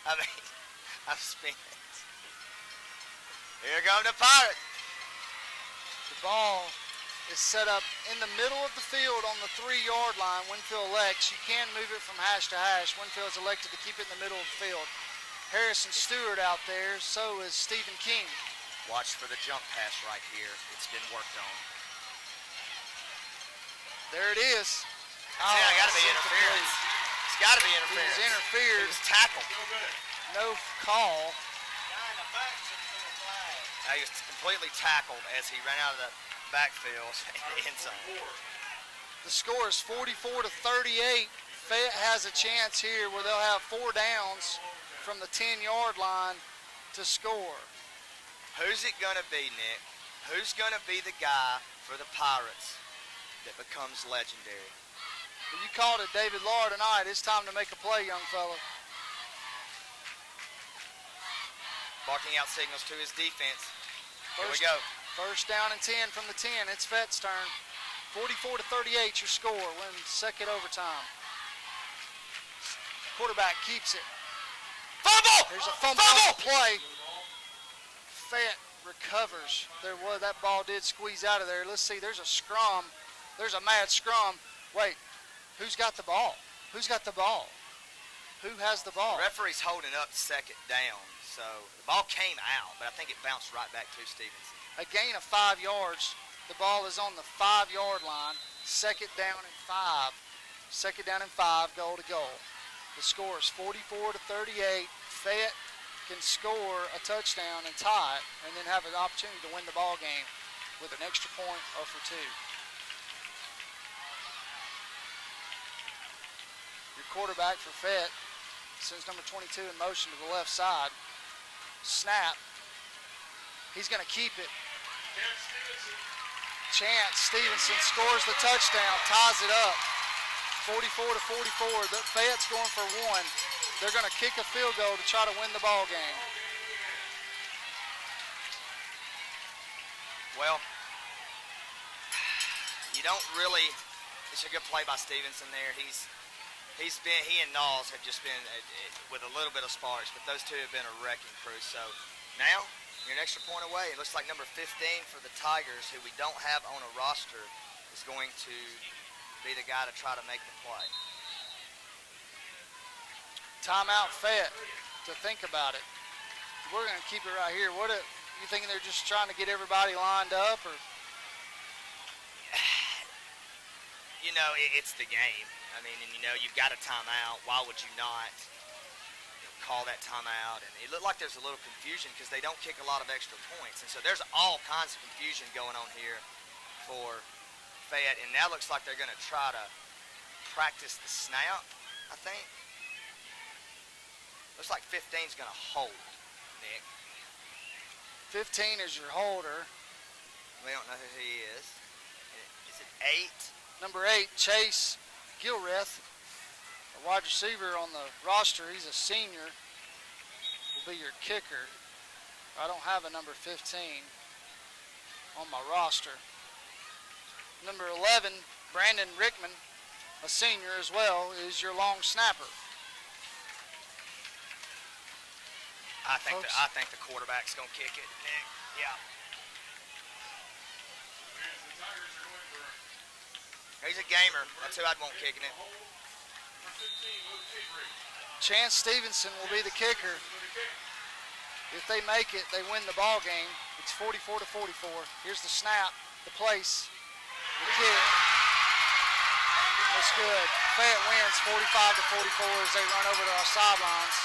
S2: I mean, I'm spent. Here come the Pirates.
S1: the ball is set up in the middle of the field on the 3-yard line. Winfield elects. You can move it from hash to hash. Winfield's elected to keep it in the middle of the field. Harrison Stewart out there, so is Stephen King.
S2: Watch for the jump pass right here. It's been worked on.
S1: There it is.
S2: Yeah, got to be interference. It's got to be interference.
S1: He was interfered.
S2: He was tackled.
S1: No call.
S2: He was completely tackled as he ran out of the backfield in the end zone.
S1: The score is 44-38. Fayette has a chance here where they'll have 4 downs from the 10-yard line to score.
S2: Who's it going to be, Nick? Who's going to be the guy for the Pirates that becomes legendary?
S1: Well, you called it, David Lahr, tonight. It's time to make a play, young fella.
S2: Barking out signals to his defense. Here we go.
S1: First down and 10 from the 10. It's Fette's turn. 44-38 your score. We're in second overtime. Quarterback keeps it.
S2: Fumble!
S1: There's a fumble on the play. Fayette recovers. That ball did squeeze out of there. Let's see. There's a scrum. There's a mad scrum. Wait. Who's got the ball? Who's got the ball? Who has the ball?
S2: The referee's holding up second down. So the ball came out, but I think it bounced right back to Stevenson.
S1: A gain of 5 yards. The ball is on the 5-yard line. Second down and 5. Second down and 5, goal to goal. The score is 44-38. Fayette can score a touchdown and tie it, and then have an opportunity to win the ball game with an extra point or for 2. Your quarterback for Fayette sends number 22 in motion to the left side. Snap. He's going to keep it. Chance Stevenson scores the touchdown, ties it up. 44-44. Fayette's going for 1. They're going to kick a field goal to try to win the ball game.
S2: Well, you don't really. It's a good play by Stevenson there. He and Knowles have just been with a little bit of sparks, but those two have been a wrecking crew. So now you're an extra point away. It looks like number 15 for the Tigers, who we don't have on a roster, is going to be the guy to try to make the play.
S1: Timeout Fayette to think about it. We're going to keep it right here. You thinking they're just trying to get everybody lined up, or?
S2: You know, it's the game. I mean, and you've got a timeout. Why would you not call that timeout? And it looked like there's a little confusion because they don't kick a lot of extra points. And so there's all kinds of confusion going on here for Fayette. And now looks like they're going to try to practice the snap, I think. Looks like 15's going to hold, Nick.
S1: 15 is your holder.
S2: We don't know who he is. Is it 8?
S1: Number 8, Chase Gilreath, a wide receiver on the roster. He's a senior. Will be your kicker. I don't have a number 15 on my roster. Number 11, Brandon Rickman, a senior as well, is your long snapper.
S2: I think the quarterback's gonna kick it, Nick. Yeah. He's a gamer. That's who I'd want kicking it.
S1: Chance Stevenson will be the kicker. If they make it, they win the ball game. It's 44-44. Here's the snap, the place. The kick. That's good. Fayette wins 45-44 as they run over to our sidelines.